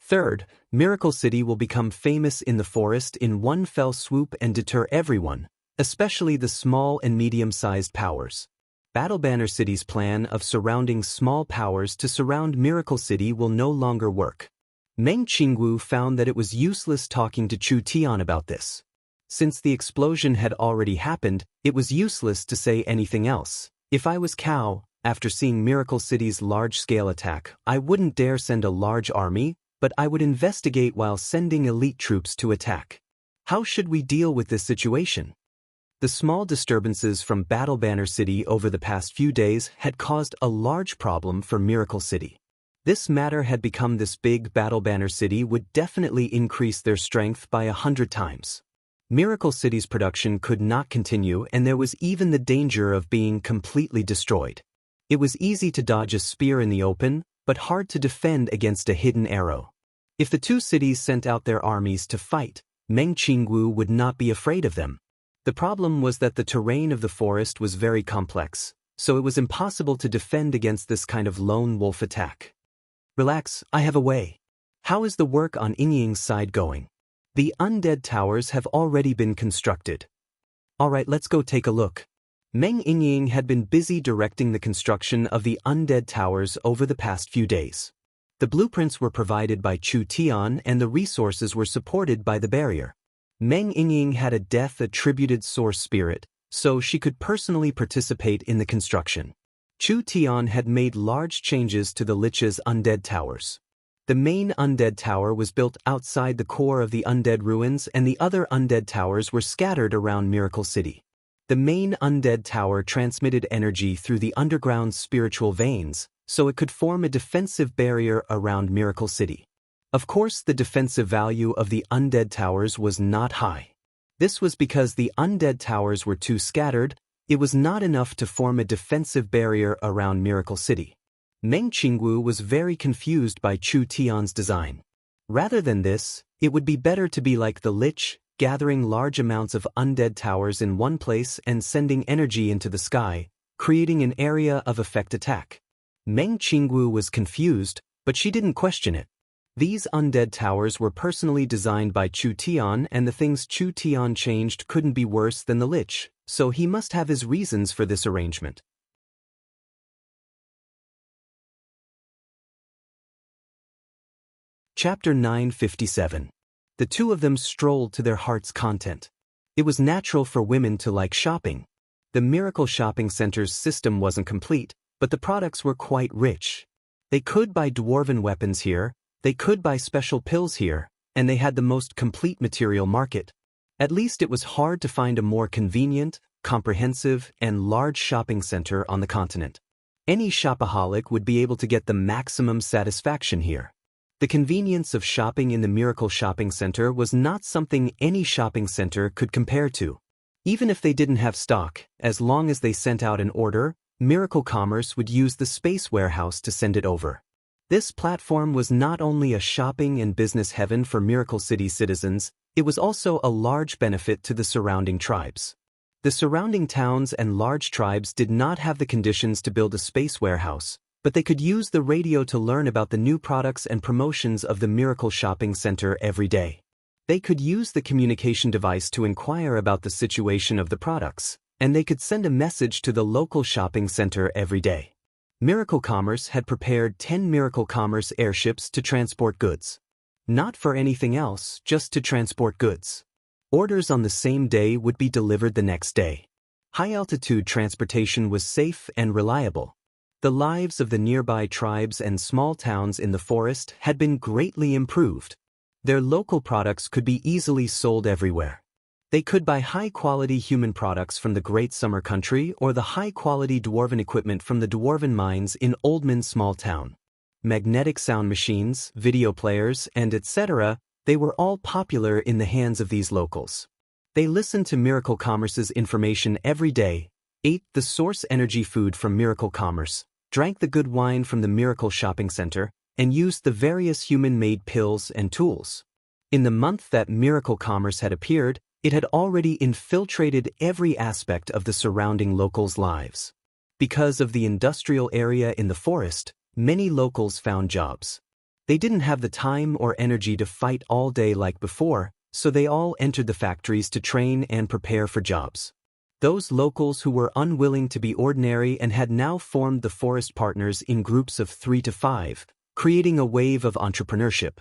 Third, Miracle City will become famous in the forest in one fell swoop and deter everyone, especially the small and medium-sized powers. Battle Banner City's plan of surrounding small powers to surround Miracle City will no longer work. Meng Qingwu found that it was useless talking to Chu Tian about this. Since the explosion had already happened, it was useless to say anything else. If I was Cao, after seeing Miracle City's large-scale attack, I wouldn't dare send a large army, but I would investigate while sending elite troops to attack. How should we deal with this situation? The small disturbances from Battle Banner City over the past few days had caused a large problem for Miracle City. This matter had become this big. Battle Banner City would definitely increase their strength by 100 times. Miracle City's production could not continue, and there was even the danger of being completely destroyed. It was easy to dodge a spear in the open, but hard to defend against a hidden arrow. If the two cities sent out their armies to fight, Meng Qingwu would not be afraid of them. The problem was that the terrain of the forest was very complex, so it was impossible to defend against this kind of lone wolf attack. Relax, I have a way. How is the work on Yingying's side going? The undead towers have already been constructed. Alright, let's go take a look. Meng Yingying had been busy directing the construction of the undead towers over the past few days. The blueprints were provided by Chu Tian and the resources were supported by the barrier. Meng Yingying had a death-attributed source spirit, so she could personally participate in the construction. Chu Tian had made large changes to the Lich's undead towers. The main undead tower was built outside the core of the undead ruins, and the other undead towers were scattered around Miracle City. The main undead tower transmitted energy through the underground spiritual veins, so it could form a defensive barrier around Miracle City. Of course, the defensive value of the undead towers was not high. This was because the undead towers were too scattered. It was not enough to form a defensive barrier around Miracle City. Meng Qingwu was very confused by Chu Tian's design. Rather than this, it would be better to be like the Lich, gathering large amounts of undead towers in one place and sending energy into the sky, creating an area of effect attack. Meng Qingwu was confused, but she didn't question it. These undead towers were personally designed by Chu Tian, and the things Chu Tian changed couldn't be worse than the Lich, so he must have his reasons for this arrangement. Chapter 957. The two of them strolled to their heart's content. It was natural for women to like shopping. The Miracle Shopping Center's system wasn't complete, but the products were quite rich. They could buy dwarven weapons here, they could buy special pills here, and they had the most complete material market. At least it was hard to find a more convenient, comprehensive, and large shopping center on the continent. Any shopaholic would be able to get the maximum satisfaction here. The convenience of shopping in the Miracle Shopping Center was not something any shopping center could compare to. Even if they didn't have stock, as long as they sent out an order, Miracle Commerce would use the space warehouse to send it over. This platform was not only a shopping and business heaven for Miracle City citizens, it was also a large benefit to the surrounding tribes. The surrounding towns and large tribes did not have the conditions to build a space warehouse, but they could use the radio to learn about the new products and promotions of the Miracle Shopping Center every day. They could use the communication device to inquire about the situation of the products, and they could send a message to the local shopping center every day. Miracle Commerce had prepared 10 Miracle Commerce airships to transport goods. Not for anything else, just to transport goods. Orders on the same day would be delivered the next day. High-altitude transportation was safe and reliable. The lives of the nearby tribes and small towns in the forest had been greatly improved. Their local products could be easily sold everywhere. They could buy high-quality human products from the Great Summer Country or the high-quality dwarven equipment from the dwarven mines in Oldman small town. Magnetic sound machines, video players, and etc., they were all popular in the hands of these locals. They listened to Miracle Commerce's information every day, ate the source energy food from Miracle Commerce, drank the good wine from the Miracle Shopping Center, and used the various human-made pills and tools. In the month that Miracle Commerce had appeared, it had already infiltrated every aspect of the surrounding locals' lives. Because of the industrial area in the forest, many locals found jobs. They didn't have the time or energy to fight all day like before, so they all entered the factories to train and prepare for jobs. Those locals who were unwilling to be ordinary and had now formed the forest partners in groups of 3 to 5, creating a wave of entrepreneurship.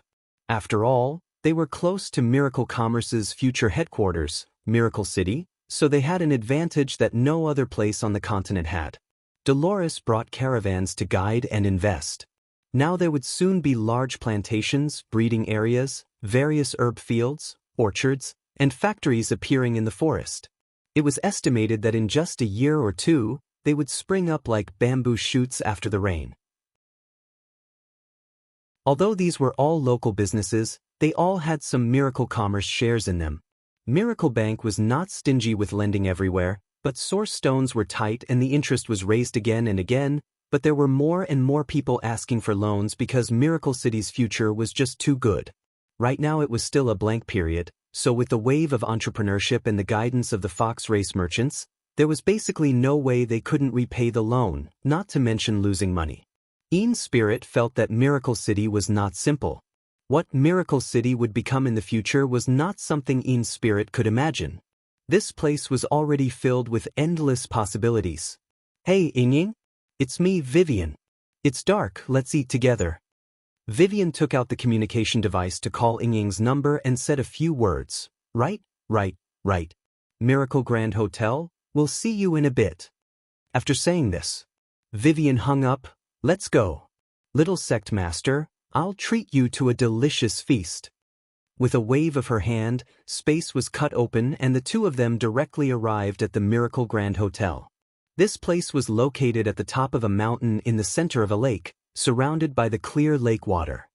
After all, they were close to Miracle Commerce's future headquarters, Miracle City, so they had an advantage that no other place on the continent had. Dolores brought caravans to guide and invest. Now there would soon be large plantations, breeding areas, various herb fields, orchards, and factories appearing in the forest. It was estimated that in just a year or two, they would spring up like bamboo shoots after the rain. Although these were all local businesses, they all had some Miracle Commerce shares in them. Miracle Bank was not stingy with lending everywhere, but source stones were tight and the interest was raised again and again, but there were more and more people asking for loans because Miracle City's future was just too good. Right now it was still a blank period, so with the wave of entrepreneurship and the guidance of the Fox Race merchants, there was basically no way they couldn't repay the loan, not to mention losing money. Ian Spirit felt that Miracle City was not simple. What Miracle City would become in the future was not something Ian Spirit could imagine. This place was already filled with endless possibilities. Hey, Ying? It's me, Vivian. It's dark, let's eat together. Vivian took out the communication device to call Ying's number and said a few words. Right. Miracle Grand Hotel, we'll see you in a bit. After saying this, Vivian hung up. Let's go. Little sect master, I'll treat you to a delicious feast. With a wave of her hand, space was cut open and the two of them directly arrived at the Miracle Grand Hotel. This place was located at the top of a mountain in the center of a lake, surrounded by the clear lake water.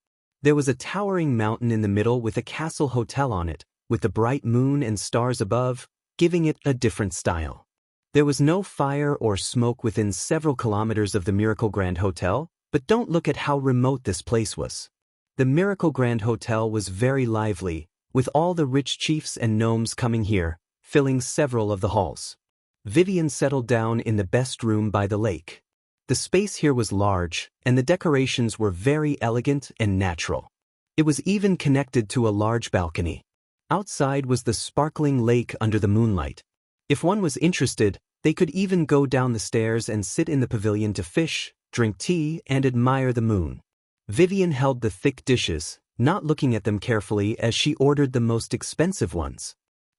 There was a towering mountain in the middle with a castle hotel on it, with the bright moon and stars above, giving it a different style. There was no fire or smoke within several kilometers of the Miracle Grand Hotel, but don't look at how remote this place was. The Miracle Grand Hotel was very lively, with all the rich chiefs and gnomes coming here, filling several of the halls. Vivian settled down in the best room by the lake. The space here was large, and the decorations were very elegant and natural. It was even connected to a large balcony. Outside was the sparkling lake under the moonlight. If one was interested, they could even go down the stairs and sit in the pavilion to fish, drink tea, and admire the moon. Vivian held the thick dishes, not looking at them carefully as she ordered the most expensive ones.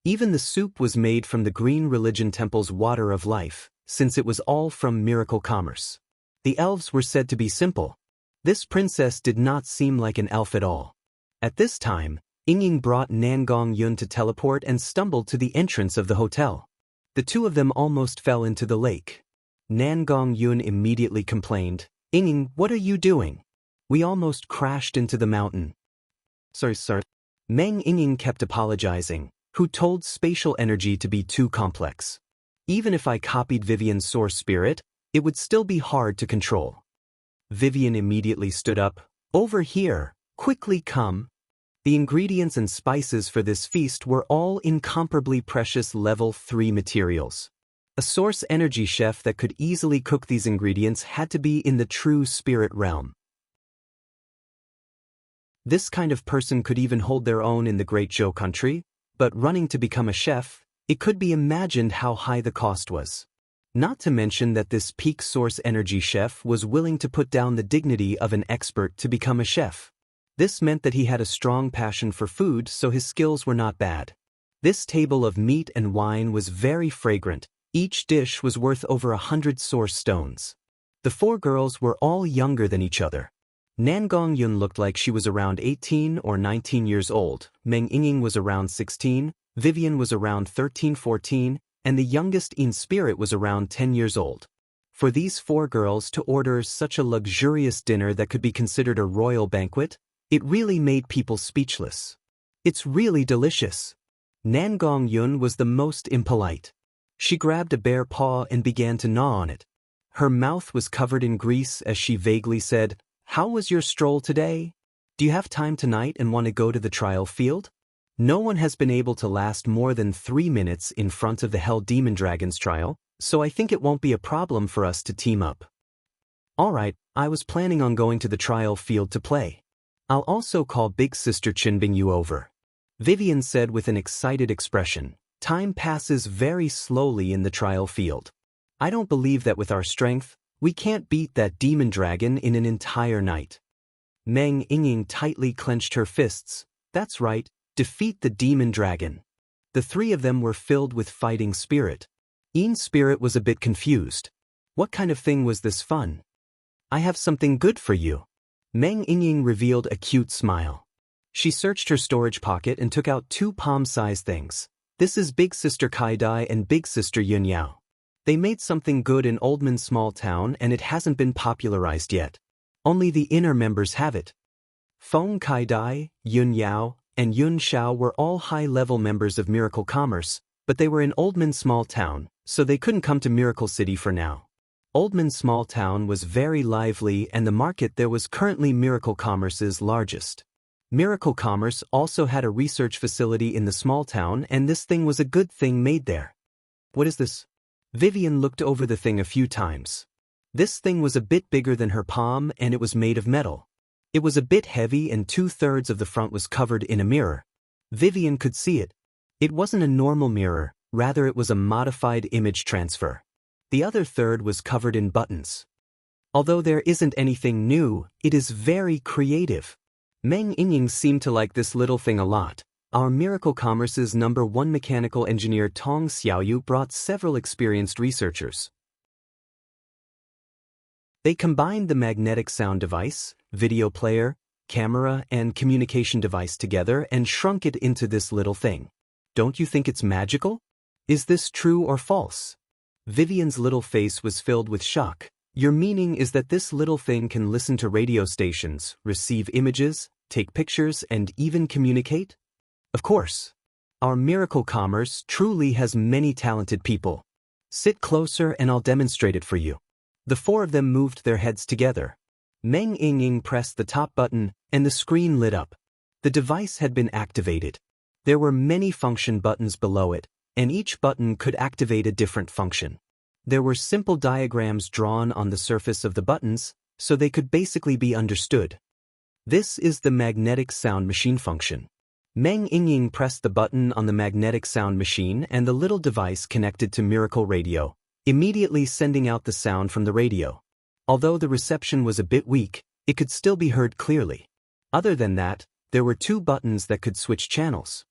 Even the soup was made from the Green Religion Temple's water of life, since it was all from Miracle Commerce. The elves were said to be simple. This princess did not seem like an elf at all. At this time, Ying brought Nangong Yun to teleport and stumbled to the entrance of the hotel. The two of them almost fell into the lake. Nangong Yun immediately complained, Ying, what are you doing? We almost crashed into the mountain. Sorry. Meng Ying kept apologizing, who told spatial energy to be too complex. Even if I copied Vivian's source spirit, it would still be hard to control. Vivian immediately stood up. Over here, quickly come. The ingredients and spices for this feast were all incomparably precious level 3 materials. A source energy chef that could easily cook these ingredients had to be in the true spirit realm. This kind of person could even hold their own in the Great Zhou country, but running to become a chef, it could be imagined how high the cost was. Not to mention that this peak source energy chef was willing to put down the dignity of an expert to become a chef. This meant that he had a strong passion for food, so his skills were not bad. This table of meat and wine was very fragrant. Each dish was worth over 100 source stones. The 4 girls were all younger than each other. Nangong Yun looked like she was around 18 or 19 years old, Meng Yingying was around 16, Vivian was around 13-14, and the youngest in spirit was around 10 years old. For these 4 girls to order such a luxurious dinner that could be considered a royal banquet, it really made people speechless. It's really delicious. Nangong Yun was the most impolite. She grabbed a bare paw and began to gnaw on it. Her mouth was covered in grease as she vaguely said, "How was your stroll today? Do you have time tonight and want to go to the trial field? No one has been able to last more than 3 minutes in front of the Hell Demon Dragon's trial, so I think it won't be a problem for us to team up." "Alright, I was planning on going to the trial field to play. I'll also call Big Sister Chinbing you over," Vivian said with an excited expression. "Time passes very slowly in the trial field. I don't believe that with our strength, we can't beat that demon dragon in an entire night." Meng Yingying tightly clenched her fists. That's right, defeat the demon dragon. The 3 of them were filled with fighting spirit. Yin Spirit was a bit confused. What kind of thing was this fun? "I have something good for you." Meng Yingying revealed a cute smile. She searched her storage pocket and took out 2 palm-sized things. "This is Big Sister Kai Dai and Big Sister Yun Yao. They made something good in Oldman Small Town and it hasn't been popularized yet. Only the inner members have it." Feng Kai Dai, Yun Yao, and Yun Xiao were all high-level members of Miracle Commerce, but they were in Oldman Small Town, so they couldn't come to Miracle City for now. Oldman Small Town was very lively and the market there was currently Miracle Commerce's largest. Miracle Commerce also had a research facility in the small town and this thing was a good thing made there. "What is this?" Vivian looked over the thing a few times. This thing was a bit bigger than her palm and it was made of metal. It was a bit heavy and 2/3 of the front was covered in a mirror. Vivian could see it. It wasn't a normal mirror, rather it was a modified image transfer. The other third was covered in buttons. Although there isn't anything new, it is very creative. Meng Yingying seemed to like this little thing a lot. Our Miracle Commerce's #1 mechanical engineer Tong Xiaoyu brought several experienced researchers. They combined the magnetic sound device, video player, camera, and communication device together and shrunk it into this little thing. Don't you think it's magical? Is this true or false? Vivian's little face was filled with shock. Your meaning is that this little thing can listen to radio stations, receive images, take pictures, and even communicate? Of course. Our Miracle Commerce truly has many talented people. Sit closer and I'll demonstrate it for you. The 4 of them moved their heads together. Meng Yingying pressed the top button, and the screen lit up. The device had been activated. There were many function buttons below it, and each button could activate a different function. There were simple diagrams drawn on the surface of the buttons, so they could basically be understood. This is the magnetic sound machine function. Meng Yingying pressed the button on the magnetic sound machine and the little device connected to Miracle Radio, immediately sending out the sound from the radio. Although the reception was a bit weak, it could still be heard clearly. Other than that, there were 2 buttons that could switch channels.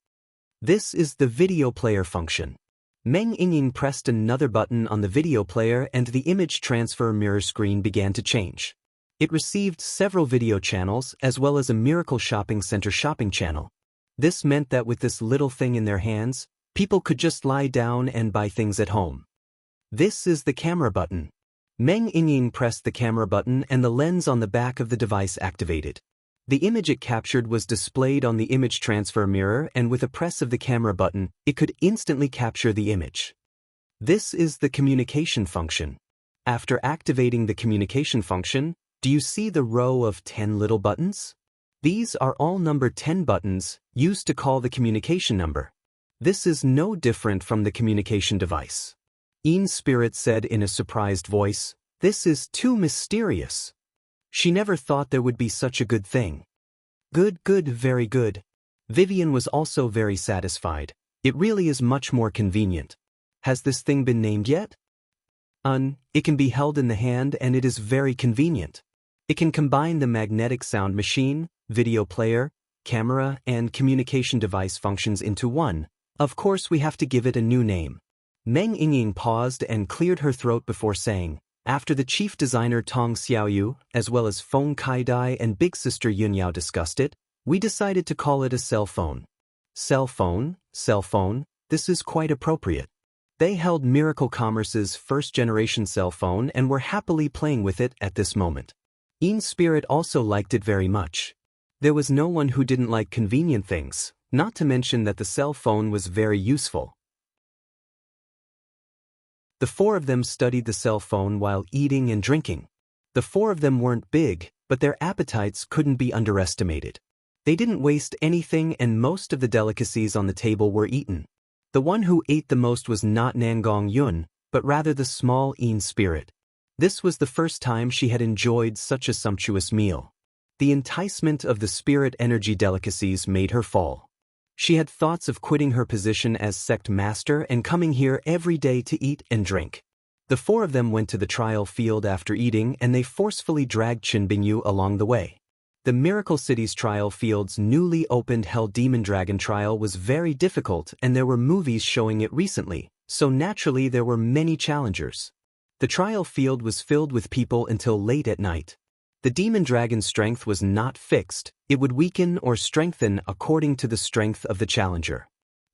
This is the video player function. Meng Yingying pressed another button on the video player and the image transfer mirror screen began to change. It received several video channels as well as a Miracle Shopping Center shopping channel. This meant that with this little thing in their hands, people could just lie down and buy things at home. This is the camera button. Meng Yingying pressed the camera button and the lens on the back of the device activated. The image it captured was displayed on the image transfer mirror and with a press of the camera button, it could instantly capture the image. This is the communication function. After activating the communication function, Do you see the row of 10 little buttons? These are all number 10 buttons used to call the communication number. This is no different from the communication device. Ian's spirit said in a surprised voice, "This is too mysterious." She never thought there would be such a good thing. Good, very good. Vivian was also very satisfied. It really is much more convenient. Has this thing been named yet? It can be held in the hand and it is very convenient. It can combine the magnetic sound machine, video player, camera, and communication device functions into one. Of course we have to give it a new name. Meng Yingying paused and cleared her throat before saying, after the chief designer Tong Xiaoyu, as well as Feng Kaidai and big sister Yunyao discussed it, we decided to call it a cell phone. Cell phone, this is quite appropriate. They held Miracle Commerce's first-generation cell phone and were happily playing with it at this moment. Ian's spirit also liked it very much. There was no one who didn't like convenient things, not to mention that the cell phone was very useful. The four of them studied the cell phone while eating and drinking. The four of them weren't big, but their appetites couldn't be underestimated. They didn't waste anything and most of the delicacies on the table were eaten. The one who ate the most was not Nangong Yun, but rather the small Ian spirit. This was the first time she had enjoyed such a sumptuous meal. The enticement of the spirit energy delicacies made her fall. She had thoughts of quitting her position as sect master and coming here every day to eat and drink. The four of them went to the trial field after eating and they forcefully dragged Qin Bingyu along the way. The Miracle City's trial field's newly opened Hell Demon Dragon trial was very difficult and there were movies showing it recently, so naturally there were many challengers. The trial field was filled with people until late at night. The demon dragon's strength was not fixed, it would weaken or strengthen according to the strength of the challenger.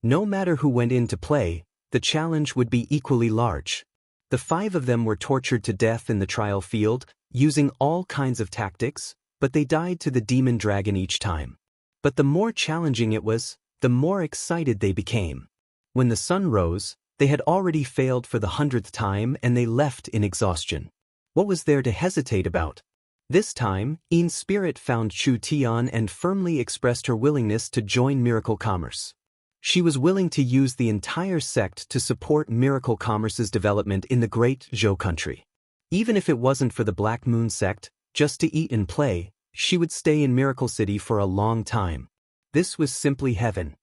No matter who went in to play, the challenge would be equally large. The five of them were tortured to death in the trial field, using all kinds of tactics, but they died to the demon dragon each time. But the more challenging it was, the more excited they became. When the sun rose, they had already failed for the 100th time and they left in exhaustion. What was there to hesitate about? This time, Ian's spirit found Chu Tian and firmly expressed her willingness to join Miracle Commerce. She was willing to use the entire sect to support Miracle Commerce's development in the great Zhou country. Even if it wasn't for the Black Moon sect, just to eat and play, she would stay in Miracle City for a long time. This was simply heaven.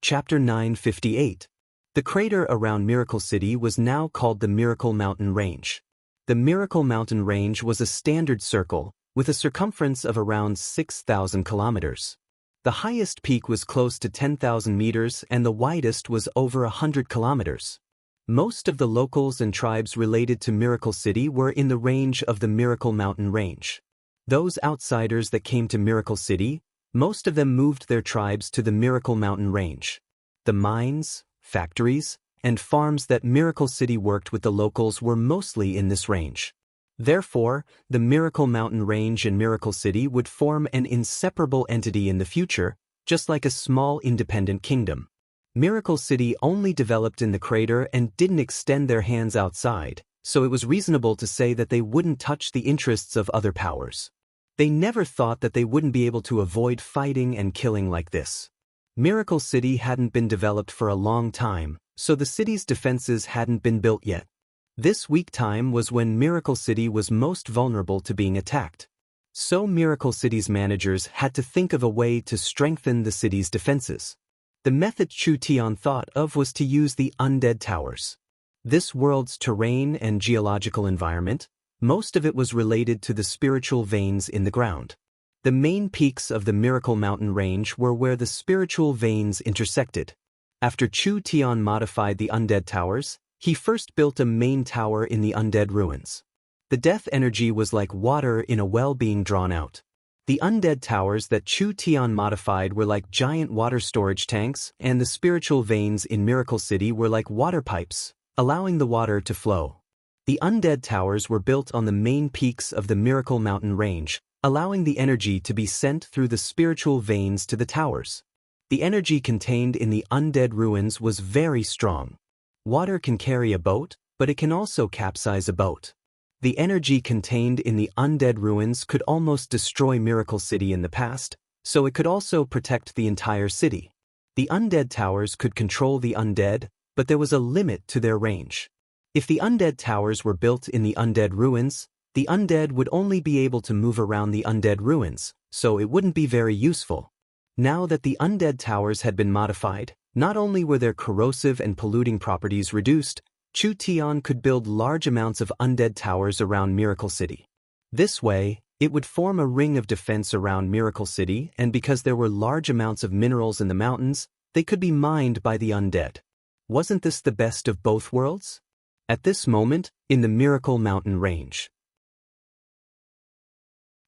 Chapter 958. The crater around Miracle City was now called the Miracle Mountain Range. The Miracle Mountain Range was a standard circle, with a circumference of around 6,000 kilometers. The highest peak was close to 10,000 meters and the widest was over 100 kilometers. Most of the locals and tribes related to Miracle City were in the range of the Miracle Mountain Range. Those outsiders that came to Miracle City, most of them moved their tribes to the Miracle Mountain Range. The mines, factories, and farms that Miracle City worked with the locals were mostly in this range. Therefore, the Miracle Mountain Range and Miracle City would form an inseparable entity in the future, just like a small independent kingdom. Miracle City only developed in the crater and didn't extend their hands outside, so it was reasonable to say that they wouldn't touch the interests of other powers. They never thought that they wouldn't be able to avoid fighting and killing like this. Miracle City hadn't been developed for a long time, so the city's defenses hadn't been built yet. This weak time was when Miracle City was most vulnerable to being attacked. So Miracle City's managers had to think of a way to strengthen the city's defenses. The method Chu Tian thought of was to use the undead towers. This world's terrain and geological environment, most of it was related to the spiritual veins in the ground. The main peaks of the Miracle Mountain Range were where the spiritual veins intersected. After Chu Tian modified the undead towers, he first built a main tower in the undead ruins. The death energy was like water in a well being drawn out. The undead towers that Chu Tian modified were like giant water storage tanks, and the spiritual veins in Miracle City were like water pipes, allowing the water to flow. The undead towers were built on the main peaks of the Miracle Mountain Range, allowing the energy to be sent through the spiritual veins to the towers. The energy contained in the undead ruins was very strong. Water can carry a boat, but it can also capsize a boat. The energy contained in the undead ruins could almost destroy Miracle City in the past, so it could also protect the entire city. The undead towers could control the undead, but there was a limit to their range. If the undead towers were built in the undead ruins, the undead would only be able to move around the undead ruins, so it wouldn't be very useful. Now that the undead towers had been modified, not only were their corrosive and polluting properties reduced, Chu Tian could build large amounts of undead towers around Miracle City. This way, it would form a ring of defense around Miracle City, and because there were large amounts of minerals in the mountains, they could be mined by the undead. Wasn't this the best of both worlds? At this moment, in the Miracle Mountain Range,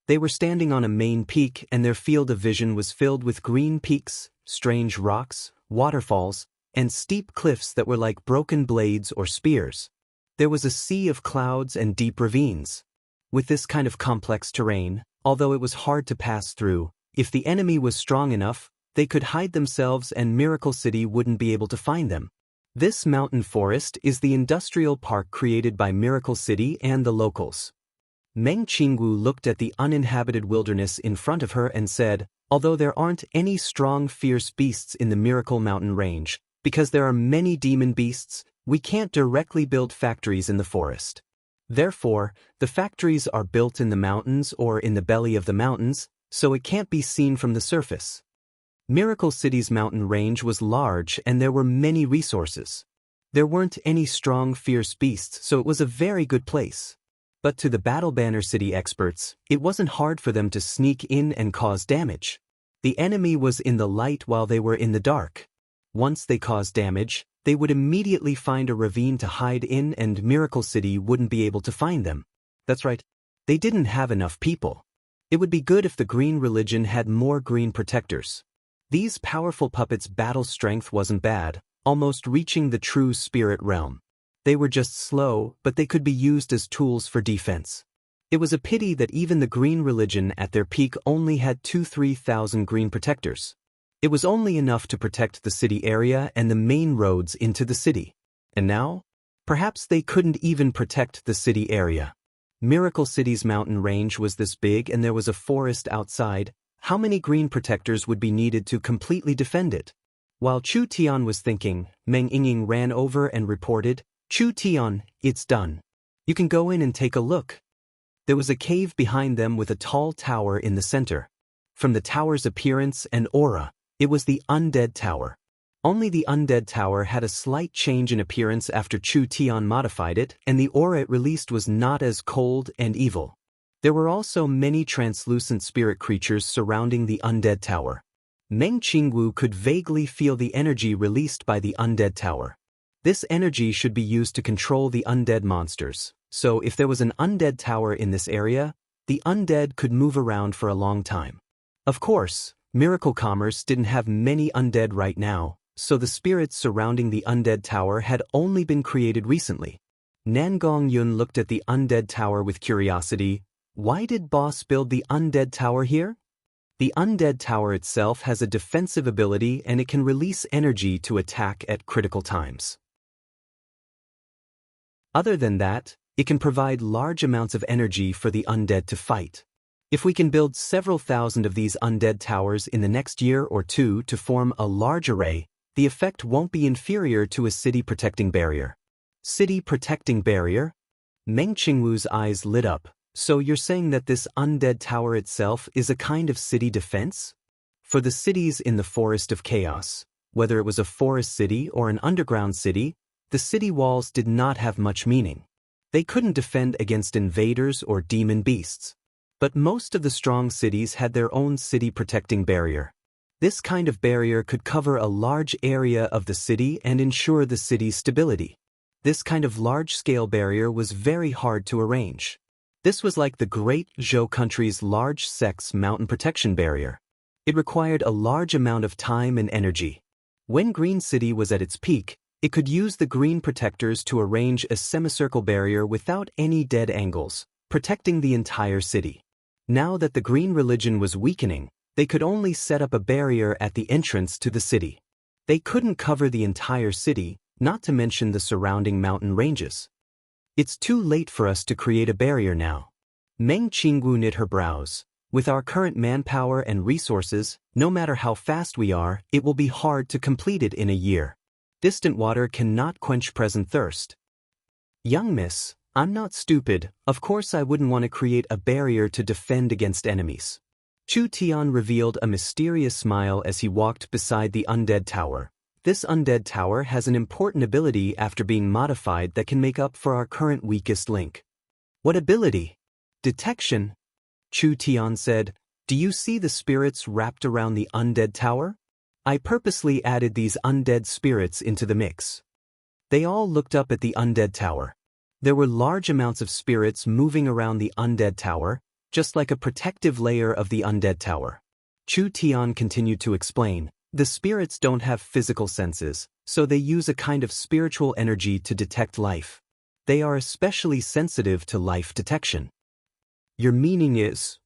they were standing on a main peak, and their field of vision was filled with green peaks, strange rocks, waterfalls, and steep cliffs that were like broken blades or spears. There was a sea of clouds and deep ravines. With this kind of complex terrain, although it was hard to pass through, if the enemy was strong enough, they could hide themselves and Miracle City wouldn't be able to find them. This mountain forest is the industrial park created by Miracle City and the locals. Meng Qingwu looked at the uninhabited wilderness in front of her and said, although there aren't any strong fierce beasts in the Miracle Mountain Range, because there are many demon beasts, we can't directly build factories in the forest. Therefore, the factories are built in the mountains or in the belly of the mountains, so it can't be seen from the surface. Miracle City's mountain range was large and there were many resources. There weren't any strong fierce beasts, so it was a very good place. But to the Battle Banner City experts, it wasn't hard for them to sneak in and cause damage. The enemy was in the light while they were in the dark. Once they caused damage, they would immediately find a ravine to hide in and Miracle City wouldn't be able to find them. That's right, they didn't have enough people. It would be good if the Green Religion had more green protectors. These powerful puppets' battle strength wasn't bad, almost reaching the true spirit realm. They were just slow, but they could be used as tools for defense. It was a pity that even the Green Religion at their peak only had 2,000–3,000 green protectors. It was only enough to protect the city area and the main roads into the city. And now? Perhaps they couldn't even protect the city area. Miracle City's mountain range was this big and there was a forest outside. How many green protectors would be needed to completely defend it? While Chu Tian was thinking, Meng Yingying ran over and reported, Chu Tian, it's done. You can go in and take a look. There was a cave behind them with a tall tower in the center. From the tower's appearance and aura, it was the Undead Tower. Only the Undead Tower had a slight change in appearance after Chu Tian modified it, and the aura it released was not as cold and evil. There were also many translucent spirit creatures surrounding the Undead Tower. Meng Qingwu could vaguely feel the energy released by the Undead Tower. This energy should be used to control the undead monsters, so if there was an Undead Tower in this area, the undead could move around for a long time. Of course, Miracle Commerce didn't have many undead right now, so the spirits surrounding the Undead Tower had only been created recently. Nangong Yun looked at the Undead Tower with curiosity. Why did Boss build the Undead Tower here? The Undead Tower itself has a defensive ability and it can release energy to attack at critical times. Other than that, it can provide large amounts of energy for the undead to fight. If we can build several thousand of these undead towers in the next year or two to form a large array, the effect won't be inferior to a city protecting barrier. City protecting barrier? Meng Qingwu's eyes lit up. So you're saying that this Undead Tower itself is a kind of city defense? For the cities in the Forest of Chaos, whether it was a forest city or an underground city, the city walls did not have much meaning. They couldn't defend against invaders or demon beasts. But most of the strong cities had their own city protecting barrier. This kind of barrier could cover a large area of the city and ensure the city's stability. This kind of large-scale barrier was very hard to arrange. This was like the Great Zhou country's large Sex mountain protection barrier. It required a large amount of time and energy. When Green City was at its peak, it could use the green protectors to arrange a semicircle barrier without any dead angles, protecting the entire city. Now that the Green Religion was weakening, they could only set up a barrier at the entrance to the city. They couldn't cover the entire city, not to mention the surrounding mountain ranges. It's too late for us to create a barrier now. Meng Qingwu knit her brows. With our current manpower and resources, no matter how fast we are, it will be hard to complete it in a year. Distant water cannot quench present thirst. Young miss, I'm not stupid. Of course I wouldn't want to create a barrier to defend against enemies. Chu Tian revealed a mysterious smile as he walked beside the undead tower. This undead tower has an important ability after being modified that can make up for our current weakest link. What ability? Detection. Chu Tian said, do you see the spirits wrapped around the undead tower? I purposely added these undead spirits into the mix. They all looked up at the undead tower. There were large amounts of spirits moving around the undead tower, just like a protective layer of the undead tower. Chu Tian continued to explain, the spirits don't have physical senses, so they use a kind of spiritual energy to detect life. They are especially sensitive to life detection. Your meaning is?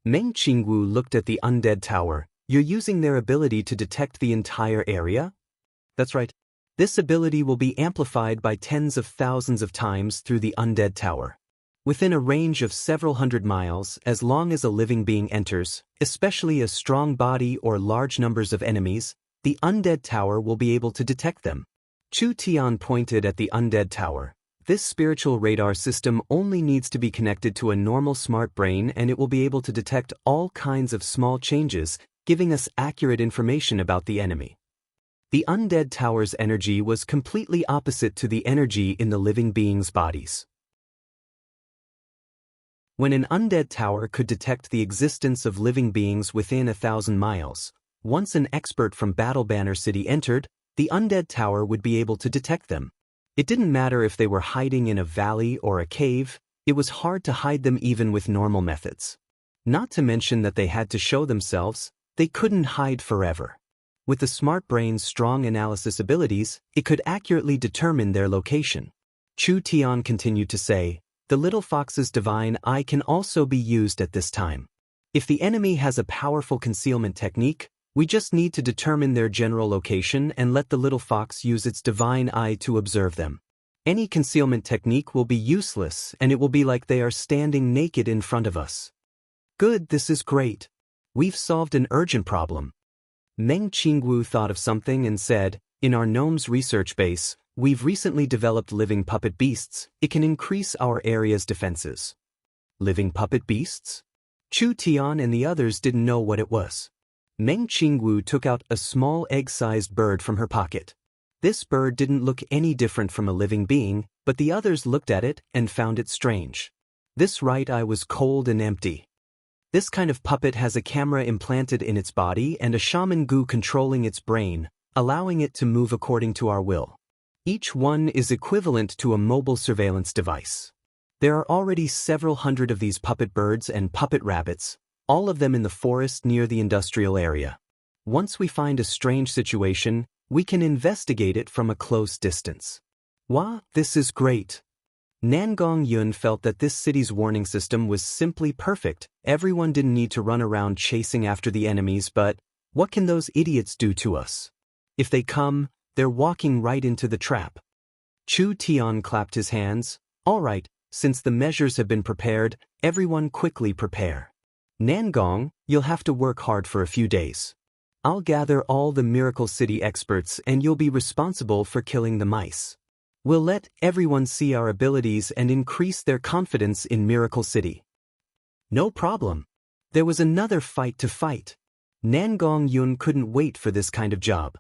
Meng Qingwu looked at the undead tower. You're using their ability to detect the entire area? That's right. This ability will be amplified by tens of thousands of times through the undead tower. Within a range of several hundred miles, as long as a living being enters, especially a strong body or large numbers of enemies, the undead tower will be able to detect them. Chu Tian pointed at the undead tower. This spiritual radar system only needs to be connected to a normal smart brain and it will be able to detect all kinds of small changes, giving us accurate information about the enemy. The undead tower's energy was completely opposite to the energy in the living beings' bodies. When an undead tower could detect the existence of living beings within 1,000 miles, once an expert from Battle Banner City entered, the undead tower would be able to detect them. It didn't matter if they were hiding in a valley or a cave, it was hard to hide them even with normal methods. Not to mention that they had to show themselves, they couldn't hide forever. With the smart brain's strong analysis abilities, it could accurately determine their location. Chu Tian continued to say, the little fox's divine eye can also be used at this time. If the enemy has a powerful concealment technique, we just need to determine their general location and let the little fox use its divine eye to observe them. Any concealment technique will be useless and it will be like they are standing naked in front of us. Good, this is great. We've solved an urgent problem. Meng Qingwu thought of something and said, in our gnome's research base, we've recently developed living puppet beasts. It can increase our area's defenses. Living puppet beasts? Chu Tian and the others didn't know what it was. Meng Qingwu took out a small egg-sized bird from her pocket. This bird didn't look any different from a living being, but the others looked at it and found it strange. This right eye was cold and empty. This kind of puppet has a camera implanted in its body and a shaman goo controlling its brain, allowing it to move according to our will. Each one is equivalent to a mobile surveillance device. There are already several hundred of these puppet birds and puppet rabbits, all of them in the forest near the industrial area. Once we find a strange situation, we can investigate it from a close distance. Wow, this is great. Nangong Yun felt that this city's warning system was simply perfect. Everyone didn't need to run around chasing after the enemies, but what can those idiots do to us? If they come, they're walking right into the trap. Chu Tian clapped his hands. All right, since the measures have been prepared, everyone quickly prepare. Nangong, you'll have to work hard for a few days. I'll gather all the Miracle City experts and you'll be responsible for killing the mice. We'll let everyone see our abilities and increase their confidence in Miracle City. No problem. There was another fight to fight. Nangong Yun couldn't wait for this kind of job.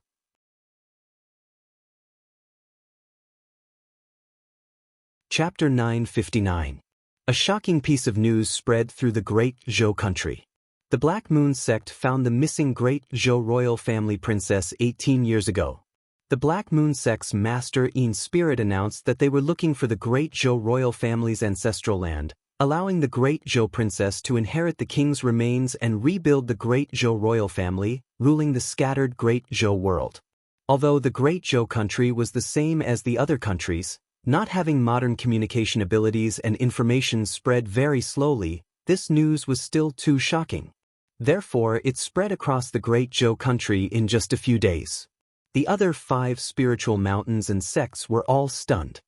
Chapter 959. A shocking piece of news spread through the Great Zhou country. The Black Moon sect found the missing Great Zhou royal family princess 18 years ago. The Black Moon sect's master in spirit announced that they were looking for the Great Zhou royal family's ancestral land, allowing the Great Zhou princess to inherit the king's remains and rebuild the Great Zhou royal family, ruling the scattered Great Zhou world. Although the Great Zhou country was the same as the other countries, not having modern communication abilities and information spread very slowly, this news was still too shocking. Therefore, it spread across the Great Zhou country in just a few days. The other 5 spiritual mountains and sects were all stunned.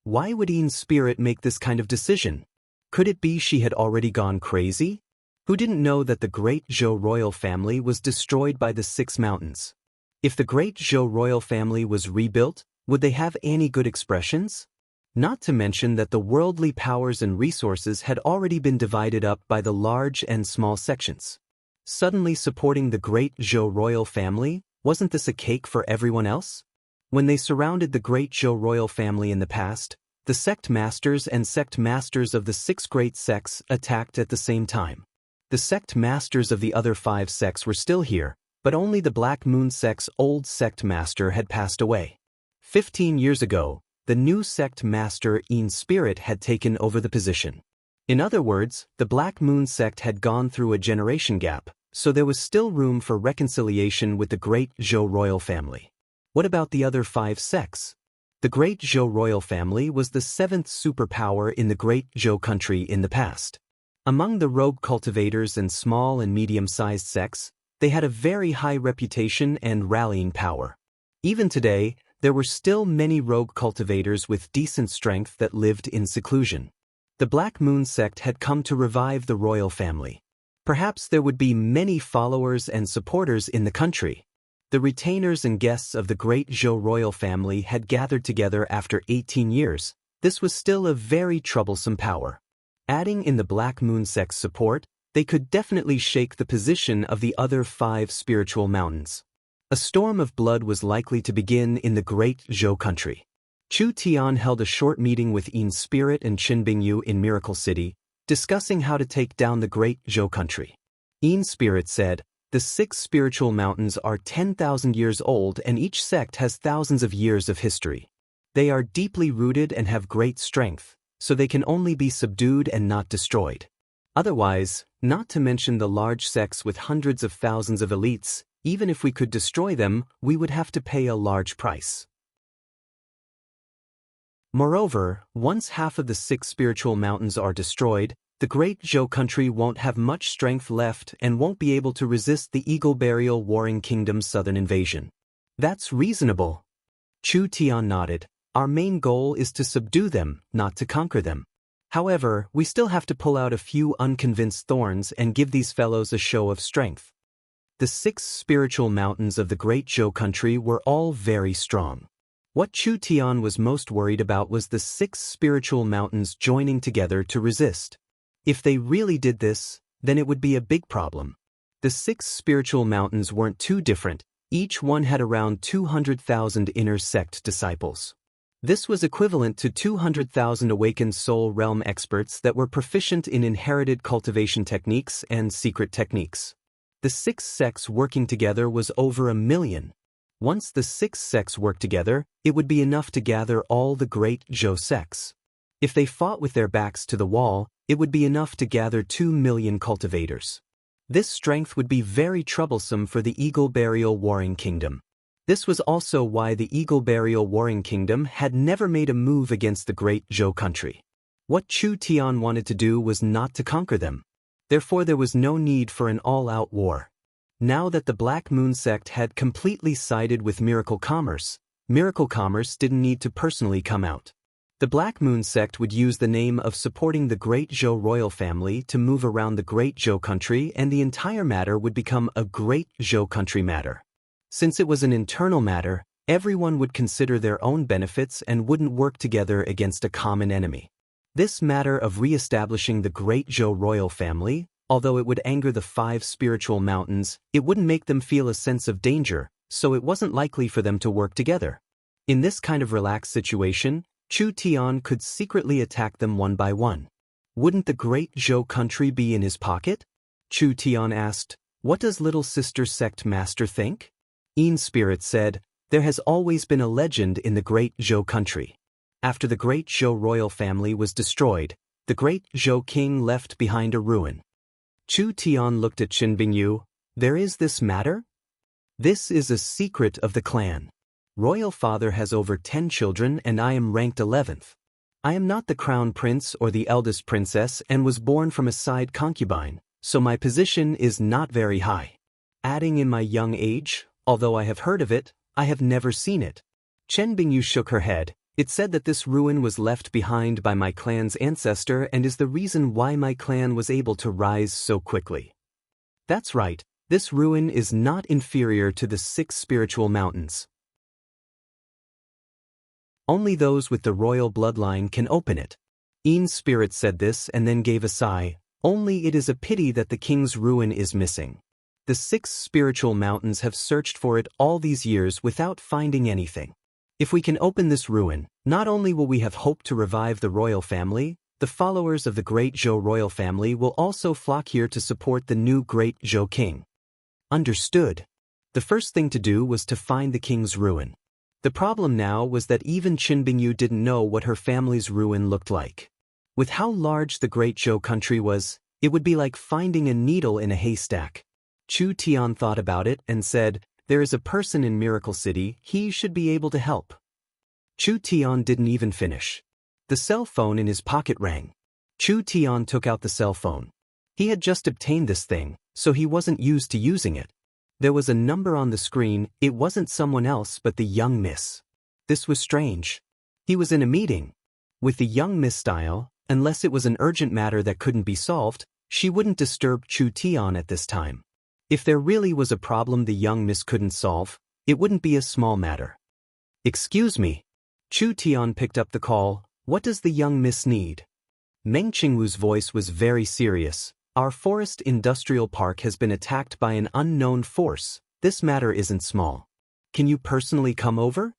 Why would Ian's spirit make this kind of decision? Could it be she had already gone crazy? Who didn't know that the great Zhou royal family was destroyed by the Six Mountains? If the great Zhou royal family was rebuilt, would they have any good expressions? Not to mention that the worldly powers and resources had already been divided up by the large and small sections. Suddenly supporting the great Zhou royal family, wasn't this a cake for everyone else? When they surrounded the great Zhou royal family in the past, the sect masters and sect masters of the six great sects attacked at the same time. The sect masters of the other 5 sects were still here, but only the Black Moon sect's old sect master had passed away. 15 years ago, the new sect master Ian's spirit had taken over the position. In other words, the Black Moon sect had gone through a generation gap, so there was still room for reconciliation with the great Zhou royal family. What about the other 5 sects? The great Zhou royal family was the 7th superpower in the great Zhou country in the past. Among the rogue cultivators and small and medium-sized sects, they had a very high reputation and rallying power. Even today, there were still many rogue cultivators with decent strength that lived in seclusion. The Black Moon sect had come to revive the royal family. Perhaps there would be many followers and supporters in the country. The retainers and guests of the great Zhou royal family had gathered together after 18 years. This was still a very troublesome power. Adding in the Black Moon sect's support, they could definitely shake the position of the other 5 spiritual mountains. A storm of blood was likely to begin in the great Zhou country. Chu Tian held a short meeting with Ian's spirit and Qin Bingyu in Miracle City, discussing how to take down the great Zhou country. Ian's spirit said, "The 6 spiritual mountains are 10,000 years old and each sect has thousands of years of history. They are deeply rooted and have great strength, so they can only be subdued and not destroyed. Otherwise, not to mention the large sects with hundreds of thousands of elites, even if we could destroy them, we would have to pay a large price. Moreover, once half of the 6 spiritual mountains are destroyed, the great Zhou country won't have much strength left and won't be able to resist the Eagle Burial Warring Kingdom's southern invasion." "That's reasonable." Chu Tian nodded. "Our main goal is to subdue them, not to conquer them. However, we still have to pull out a few unconvinced thorns and give these fellows a show of strength." The 6 spiritual mountains of the great Zhou country were all very strong. What Chu Tian was most worried about was the 6 spiritual mountains joining together to resist. If they really did this, then it would be a big problem. The 6 spiritual mountains weren't too different, each one had around 200,000 inner sect disciples. This was equivalent to 200,000 awakened soul realm experts that were proficient in inherited cultivation techniques and secret techniques. The 6 sects working together was over 1 million. Once the 6 sects worked together, it would be enough to gather all the great Zhou sects. If they fought with their backs to the wall, it would be enough to gather 2 million cultivators. This strength would be very troublesome for the Eagle Burial Warring Kingdom. This was also why the Eagle Burial Warring Kingdom had never made a move against the great Zhou country. What Chu Tian wanted to do was not to conquer them. Therefore there was no need for an all-out war. Now that the Black Moon sect had completely sided with Miracle Commerce didn't need to personally come out. The Black Moon sect would use the name of supporting the great Zhou royal family to move around the great Zhou country, and the entire matter would become a great Zhou country matter. Since it was an internal matter, everyone would consider their own benefits and wouldn't work together against a common enemy. This matter of re-establishing the great Zhou royal family, although it would anger the 5 spiritual mountains, it wouldn't make them feel a sense of danger, so it wasn't likely for them to work together. In this kind of relaxed situation, Chu Tian could secretly attack them one by one. Wouldn't the great Zhou country be in his pocket? Chu Tian asked, "What does little sister sect master think?" Ian's spirit said, "There has always been a legend in the great Zhou country. After the great Zhou royal family was destroyed, the great Zhou king left behind a ruin." Chu Tian looked at Qin Bingyu. "There is this matter? This is a secret of the clan. Royal father has over 10 children and I am ranked 11th. I am not the crown prince or the eldest princess and was born from a side concubine, so my position is not very high. Adding in my young age, although I have heard of it, I have never seen it." Qin Bingyu shook her head. It said that this ruin was left behind by my clan's ancestor and is the reason why my clan was able to rise so quickly. That's right, this ruin is not inferior to the 6 spiritual mountains. Only those with the royal bloodline can open it. Ian's spirit said this and then gave a sigh. Only it is a pity that the king's ruin is missing. The 6 spiritual mountains have searched for it all these years without finding anything. If we can open this ruin, not only will we have hope to revive the royal family, the followers of the great Zhou royal family will also flock here to support the new great Zhou king. Understood. The first thing to do was to find the king's ruin. The problem now was that even Qin Bingyu didn't know what her family's ruin looked like. With how large the great Zhou country was, it would be like finding a needle in a haystack. Chu Tian thought about it and said, "There is a person in Miracle City, he should be able to help." Chu Tian didn't even finish. The cell phone in his pocket rang. Chu Tian took out the cell phone. He had just obtained this thing, so he wasn't used to using it. There was a number on the screen. It wasn't someone else but the young miss. This was strange. He was in a meeting. With the young miss style, unless it was an urgent matter that couldn't be solved, she wouldn't disturb Chu Tian at this time. If there really was a problem the young miss couldn't solve, it wouldn't be a small matter. "Excuse me." Chu Tian picked up the call. "What does the young miss need?" Meng Qingwu's voice was very serious. "Our forest industrial park has been attacked by an unknown force. This matter isn't small. Can you personally come over?"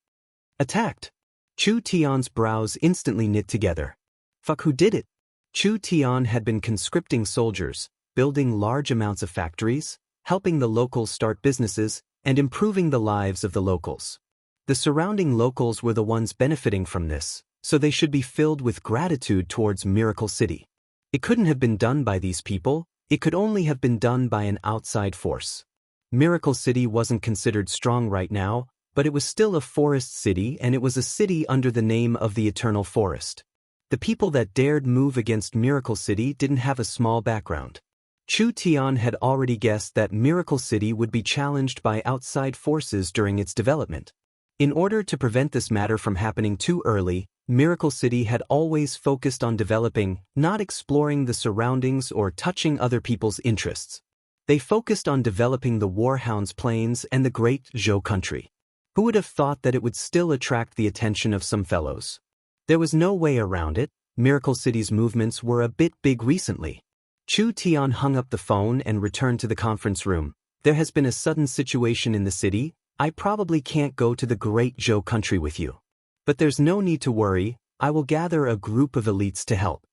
Attacked? Chu Tian's brows instantly knit together. Fuck, who did it? Chu Tian had been conscripting soldiers, building large amounts of factories, helping the locals start businesses, and improving the lives of the locals. The surrounding locals were the ones benefiting from this, so they should be filled with gratitude towards Miracle City. It couldn't have been done by these people, it could only have been done by an outside force. Miracle City wasn't considered strong right now, but it was still a forest city and it was a city under the name of the Eternal Forest. The people that dared move against Miracle City didn't have a small background. Chu Tian had already guessed that Miracle City would be challenged by outside forces during its development. In order to prevent this matter from happening too early, Miracle City had always focused on developing, not exploring the surroundings or touching other people's interests. They focused on developing the Warhounds Plains and the Great Zhou country. Who would have thought that it would still attract the attention of some fellows? There was no way around it. Miracle City's movements were a bit big recently. Chu Tian hung up the phone and returned to the conference room. "There has been a sudden situation in the city. I probably can't go to the Great Zhou country with you. But there's no need to worry, I will gather a group of elites to help."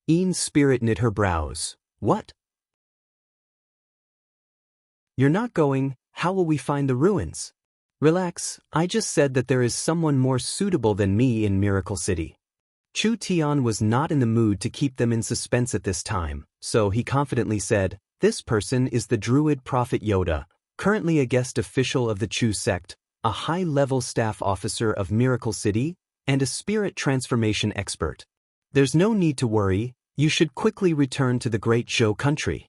Ian's spirit knit her brows. "What? You're not going? How will we find the ruins?" "Relax, I just said that there is someone more suitable than me in Miracle City." Chu Tian was not in the mood to keep them in suspense at this time, so he confidently said, "This person is the Druid Prophet Yoda, currently a guest official of the Chu sect, a high-level staff officer of Miracle City, and a spirit transformation expert. There's no need to worry, you should quickly return to the Great Zhou country."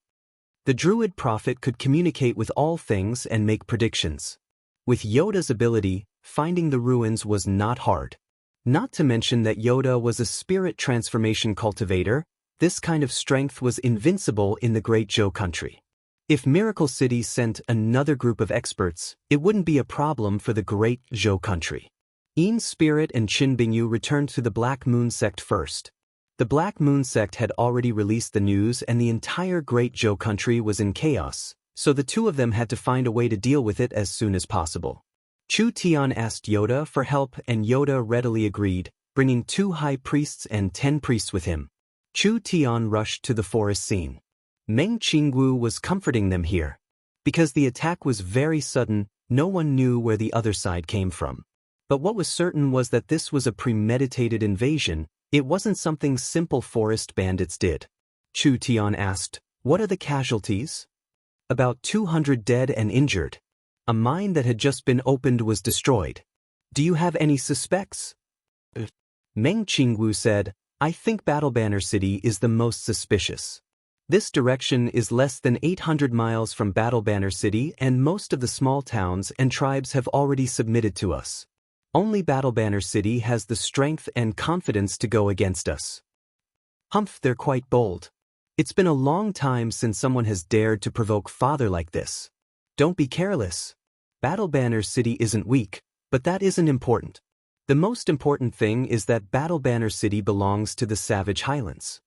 The Druid Prophet could communicate with all things and make predictions. With Yoda's ability, finding the ruins was not hard. Not to mention that Yoda was a spirit transformation cultivator, this kind of strength was invincible in the Great Zhou country. If Miracle City sent another group of experts, it wouldn't be a problem for the Great Zhou country. Ian's spirit and Qin Bingyu returned to the Black Moon sect first. The Black Moon sect had already released the news and the entire Great Zhou country was in chaos, so the two of them had to find a way to deal with it as soon as possible. Chu Tian asked Yoda for help and Yoda readily agreed, bringing 2 high priests and 10 priests with him. Chu Tian rushed to the forest scene. Meng Qingwu was comforting them here. Because the attack was very sudden, no one knew where the other side came from. But what was certain was that this was a premeditated invasion, it wasn't something simple forest bandits did. Chu Tian asked, "What are the casualties?" "About 200 dead and injured. A mine that had just been opened was destroyed. Do you have any suspects?" Meng Qingwu said, "I think Battle Banner City is the most suspicious. This direction is less than 800 miles from Battle Banner City and most of the small towns and tribes have already submitted to us. Only Battle Banner City has the strength and confidence to go against us. Humph, they're quite bold. It's been a long time since someone has dared to provoke father like this. Don't be careless. Battle Banner City isn't weak, but that isn't important. The most important thing is that Battle Banner City belongs to the Savage Highlands.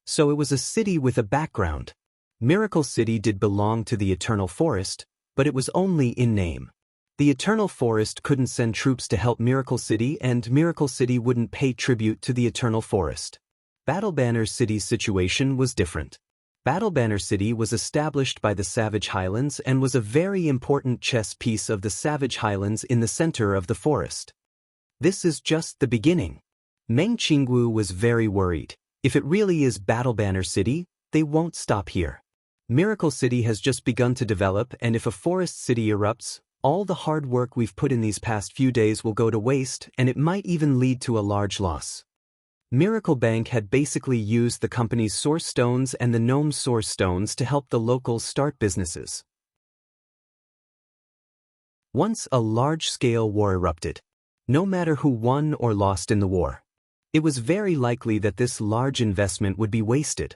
So it was a city with a background. Miracle City did belong to the Eternal Forest, but it was only in name. The Eternal Forest couldn't send troops to help Miracle City, and Miracle City wouldn't pay tribute to the Eternal Forest. Battle Banner City's situation was different. Battle Banner City was established by the Savage Highlands and was a very important chess piece of the Savage Highlands in the center of the forest. This is just the beginning. Meng Qingwu was very worried. If it really is Battle Banner City, they won't stop here. Miracle City has just begun to develop, and if a forest city erupts, all the hard work we've put in these past few days will go to waste, and it might even lead to a large loss. Miracle Bank had basically used the company's source stones and the gnome's source stones to help the locals start businesses. Once a large-scale war erupted. No matter who won or lost in the war, it was very likely that this large investment would be wasted.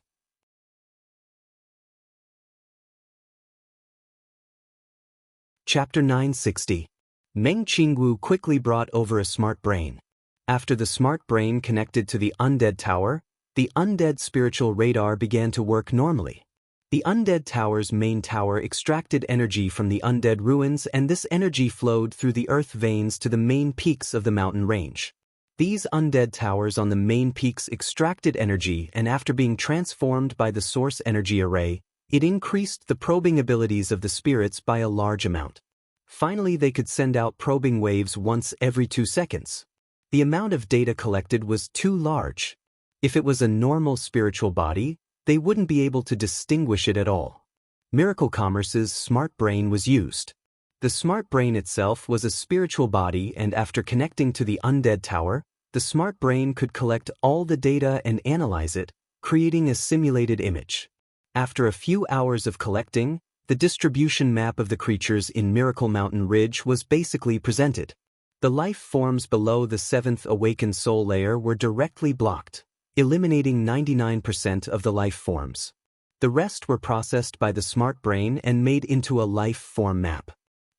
Chapter 960. Meng Qingwu quickly brought over a smart brain. After the smart brain connected to the undead tower, the undead spiritual radar began to work normally. The undead tower's main tower extracted energy from the undead ruins, and this energy flowed through the earth veins to the main peaks of the mountain range. These undead towers on the main peaks extracted energy, and after being transformed by the source energy array, it increased the probing abilities of the spirits by a large amount. Finally, they could send out probing waves once every 2 seconds. The amount of data collected was too large. If it was a normal spiritual body, they wouldn't be able to distinguish it at all. Miracle Commerce's smart brain was used. The smart brain itself was a spiritual body, and after connecting to the undead tower, the smart brain could collect all the data and analyze it, creating a simulated image. After a few hours of collecting, the distribution map of the creatures in Miracle Mountain Ridge was basically presented. The life forms below the 7th awakened soul layer were directly blocked, eliminating 99% of the life forms. The rest were processed by the smart brain and made into a life form map.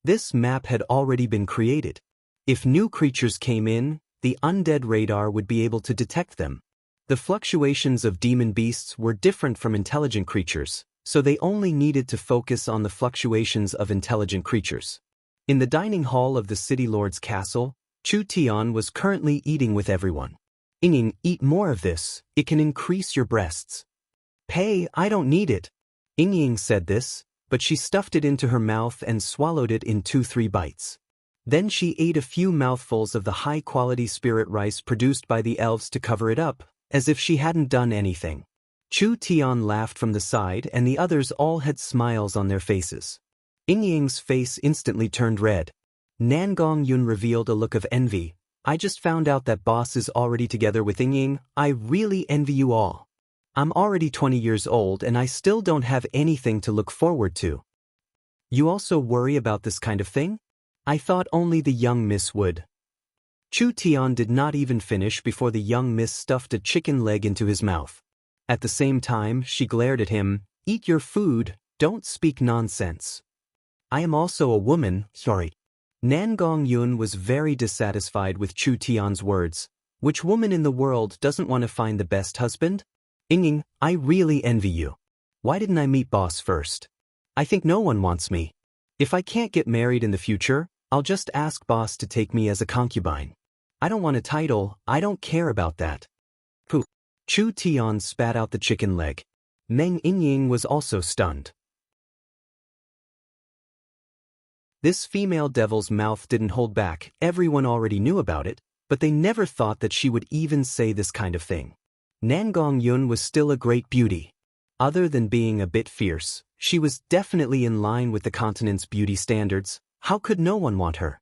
This map had already been created. If new creatures came in, the undead radar would be able to detect them. The fluctuations of demon beasts were different from intelligent creatures, so they only needed to focus on the fluctuations of intelligent creatures. In the dining hall of the City Lord's castle, Chu Tian was currently eating with everyone. Ying, eat more of this, it can increase your breasts. Pei, I don't need it. Ying said this, but she stuffed it into her mouth and swallowed it in 2-3 bites. Then she ate a few mouthfuls of the high-quality spirit rice produced by the elves to cover it up, as if she hadn't done anything. Chu Tian laughed from the side, and the others all had smiles on their faces. Ying's face instantly turned red. Nangong Yun revealed a look of envy. I just found out that boss is already together with Ying. I really envy you all. I'm already 20 years old and I still don't have anything to look forward to. You also worry about this kind of thing? I thought only the young miss would. Chu Tian did not even finish before the young miss stuffed a chicken leg into his mouth. At the same time, she glared at him. Eat your food, don't speak nonsense. I am also a woman, sorry. Nangong Yun was very dissatisfied with Chu Tian's words. Which woman in the world doesn't want to find the best husband? Ying, I really envy you. Why didn't I meet boss first? I think no one wants me. If I can't get married in the future, I'll just ask boss to take me as a concubine. I don't want a title, I don't care about that. Pooh. Chu Tian spat out the chicken leg. Meng Ying was also stunned. This female devil's mouth didn't hold back. Everyone already knew about it, but they never thought that she would even say this kind of thing. Nangong Yun was still a great beauty. Other than being a bit fierce, she was definitely in line with the continent's beauty standards. How could no one want her?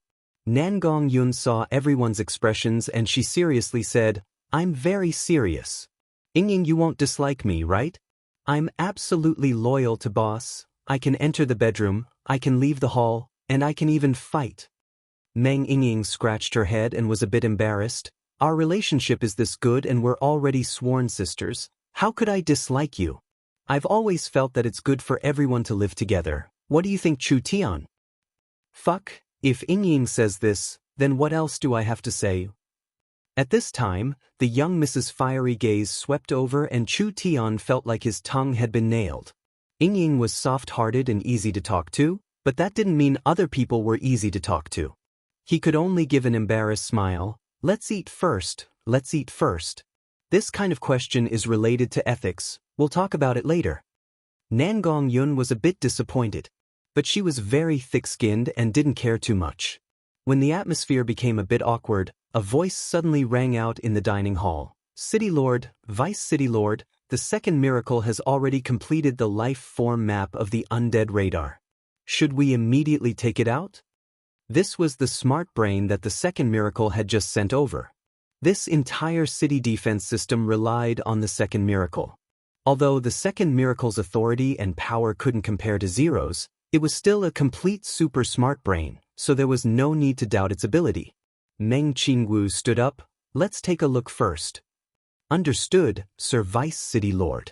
Nangong Yun saw everyone's expressions and she seriously said, I'm very serious. Ying, you won't dislike me, right? I'm absolutely loyal to boss. I can enter the bedroom, I can leave the hall, and I can even fight. Meng Yingying scratched her head and was a bit embarrassed. Our relationship is this good and we're already sworn sisters. How could I dislike you? I've always felt that it's good for everyone to live together. What do you think, Chu Tian? Fuck, if Yingying says this, then what else do I have to say? At this time, the young Mrs. Fiery gaze swept over and Chu Tian felt like his tongue had been nailed. Yingying was soft-hearted and easy to talk to, but that didn't mean other people were easy to talk to. He could only give an embarrassed smile. Let's eat first, let's eat first. This kind of question is related to ethics, we'll talk about it later. Nangong Yun was a bit disappointed, but she was very thick-skinned and didn't care too much. When the atmosphere became a bit awkward, a voice suddenly rang out in the dining hall. City Lord, Vice City Lord, the second miracle has already completed the life form map of the undead radar. Should we immediately take it out? This was the smart brain that the second miracle had just sent over. This entire city defense system relied on the second miracle. Although the second miracle's authority and power couldn't compare to Zero's, it was still a complete super smart brain, so there was no need to doubt its ability. Meng Qingwu stood up. Let's take a look first. Understood, Sir Vice City Lord.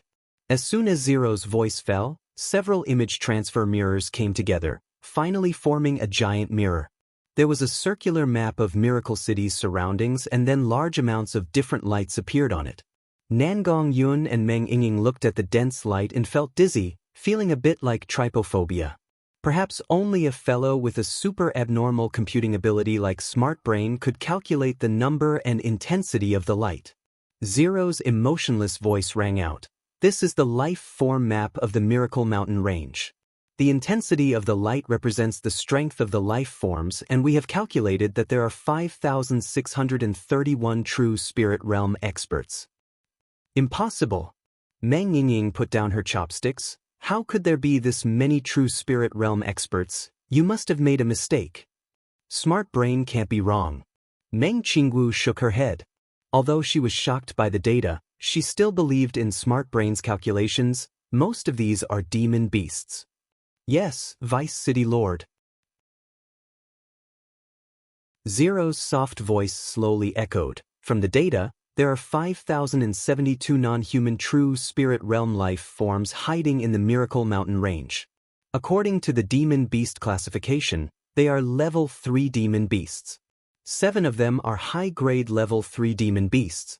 As soon as Zero's voice fell, several image transfer mirrors came together, finally forming a giant mirror. There was a circular map of Miracle City's surroundings and then large amounts of different lights appeared on it. Nangong Yun and Meng Yingying looked at the dense light and felt dizzy, feeling a bit like trypophobia. Perhaps only a fellow with a super abnormal computing ability like Smart Brain could calculate the number and intensity of the light. Zero's emotionless voice rang out. This is the life form map of the Miracle Mountain Range. The intensity of the light represents the strength of the life forms, and we have calculated that there are 5,631 true spirit realm experts. Impossible. Meng Yingying put down her chopsticks. How could there be this many true spirit realm experts? You must have made a mistake. Smart Brain can't be wrong. Meng Qingwu shook her head. Although she was shocked by the data, she still believed in Smart Brain's calculations. Most of these are demon beasts. Yes, Vice City Lord. Zero's soft voice slowly echoed. From the data, there are 5,072 non-human true spirit realm life forms hiding in the Miracle Mountain Range. According to the demon beast classification, they are level 3 demon beasts. 7 of them are high-grade level 3 demon beasts.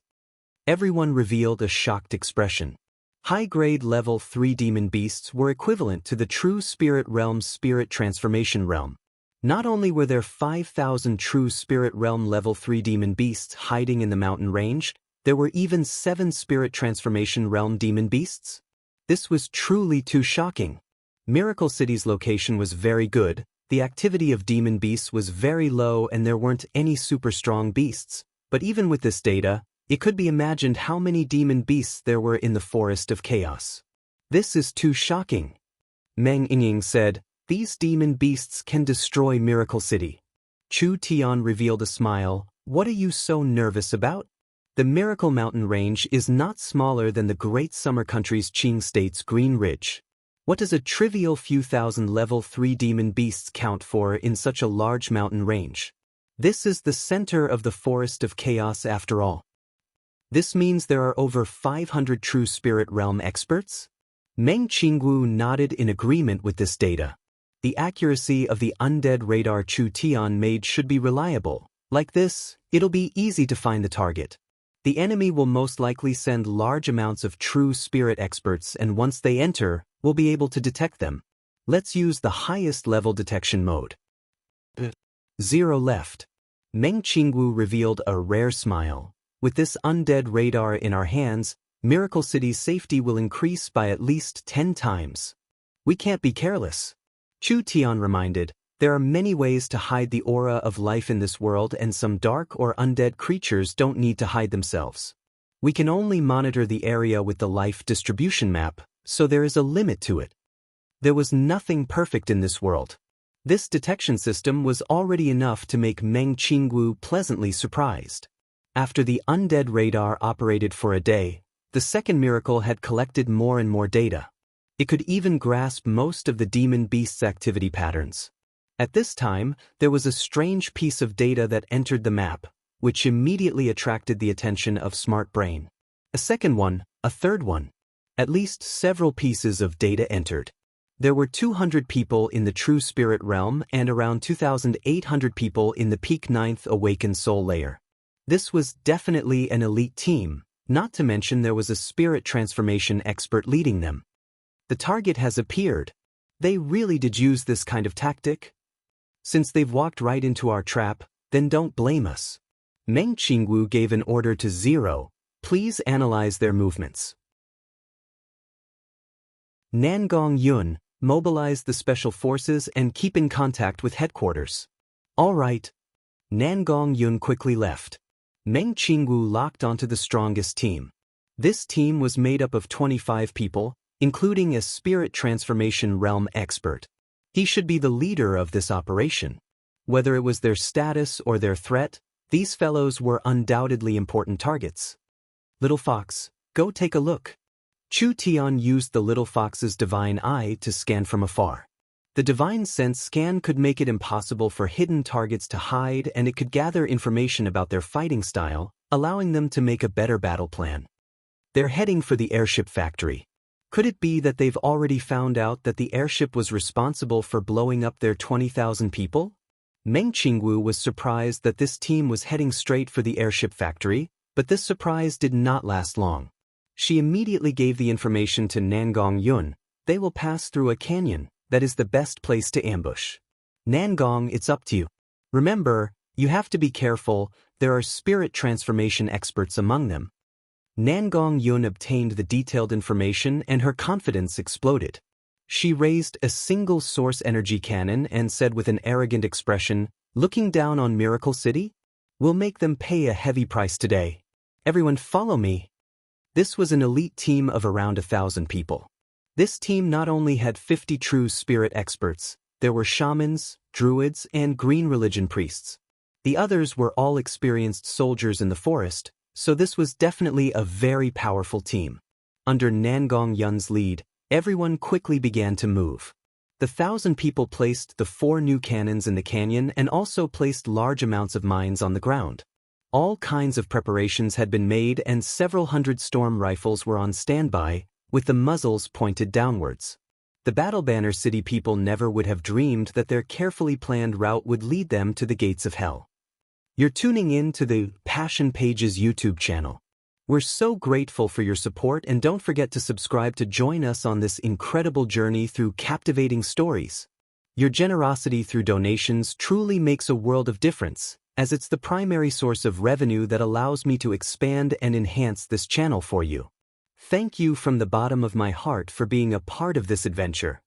Everyone revealed a shocked expression. High-grade level 3 demon beasts were equivalent to the true spirit realm's spirit transformation realm. Not only were there 5,000 true spirit realm level 3 demon beasts hiding in the mountain range, there were even 7 spirit transformation realm demon beasts. This was truly too shocking. Miracle City's location was very good, the activity of demon beasts was very low and there weren't any super strong beasts, but even with this data, it could be imagined how many demon beasts there were in the Forest of Chaos. This is too shocking. Meng Yingying said, these demon beasts can destroy Miracle City. Chu Tian revealed a smile. What are you so nervous about? The Miracle Mountain Range is not smaller than the Great Summer Country's Qing State's Green Ridge. What does a trivial few thousand level 3 demon beasts count for in such a large mountain range? This is the center of the Forest of Chaos after all. This means there are over 500 true spirit realm experts? Meng Qingwu nodded in agreement with this data. The accuracy of the undead radar Chu Tian made should be reliable. Like this, it'll be easy to find the target. The enemy will most likely send large amounts of true spirit experts, and once they enter, we'll be able to detect them. Let's use the highest level detection mode. 0 left. Meng Qingwu revealed a rare smile. With this undead radar in our hands, Miracle City's safety will increase by at least 10 times. We can't be careless. Chu Tian reminded, there are many ways to hide the aura of life in this world, and some dark or undead creatures don't need to hide themselves. We can only monitor the area with the life distribution map, so there is a limit to it. There was nothing perfect in this world. This detection system was already enough to make Meng Qingwu pleasantly surprised. After the undead radar operated for a day, the second miracle had collected more and more data. It could even grasp most of the demon beast's activity patterns. At this time, there was a strange piece of data that entered the map, which immediately attracted the attention of Smart Brain. A second one, a third one. At least several pieces of data entered. There were 200 people in the True Spirit realm and around 2,800 people in the Peak Ninth Awakened Soul layer. This was definitely an elite team, not to mention there was a spirit transformation expert leading them. The target has appeared. They really did use this kind of tactic? Since they've walked right into our trap, then don't blame us. Meng Qingwu gave an order to Zero. Please analyze their movements. Nangong Yun, mobilize the special forces and keep in contact with headquarters. All right. Nangong Yun quickly left. Meng Qingwu locked onto the strongest team. This team was made up of 25 people, including a spirit transformation realm expert. He should be the leader of this operation. Whether it was their status or their threat, these fellows were undoubtedly important targets. Little Fox, go take a look. Chu Tian used the Little Fox's divine eye to scan from afar. The divine sense scan could make it impossible for hidden targets to hide, and it could gather information about their fighting style, allowing them to make a better battle plan. They're heading for the airship factory. Could it be that they've already found out that the airship was responsible for blowing up their 20,000 people? Meng Qingwu was surprised that this team was heading straight for the airship factory, but this surprise did not last long. She immediately gave the information to Nangong Yun. They will pass through a canyon. That is the best place to ambush. Nangong, it's up to you. Remember, you have to be careful. There are spirit transformation experts among them. Nangong Yun obtained the detailed information and her confidence exploded. She raised a single source energy cannon and said with an arrogant expression, looking down on Miracle City, "We'll make them pay a heavy price today. Everyone follow me." This was an elite team of around 1,000 people. This team not only had 50 true spirit experts, there were shamans, druids, and green religion priests. The others were all experienced soldiers in the forest, so this was definitely a very powerful team. Under Nangong Yun's lead, everyone quickly began to move. The 1,000 people placed the 4 new cannons in the canyon and also placed large amounts of mines on the ground. All kinds of preparations had been made and several hundred storm rifles were on standby, with the muzzles pointed downwards. The Battle Banner City people never would have dreamed that their carefully planned route would lead them to the gates of hell. You're tuning in to the Passion Pages YouTube channel. We're so grateful for your support, and don't forget to subscribe to join us on this incredible journey through captivating stories. Your generosity through donations truly makes a world of difference, as it's the primary source of revenue that allows me to expand and enhance this channel for you. Thank you from the bottom of my heart for being a part of this adventure.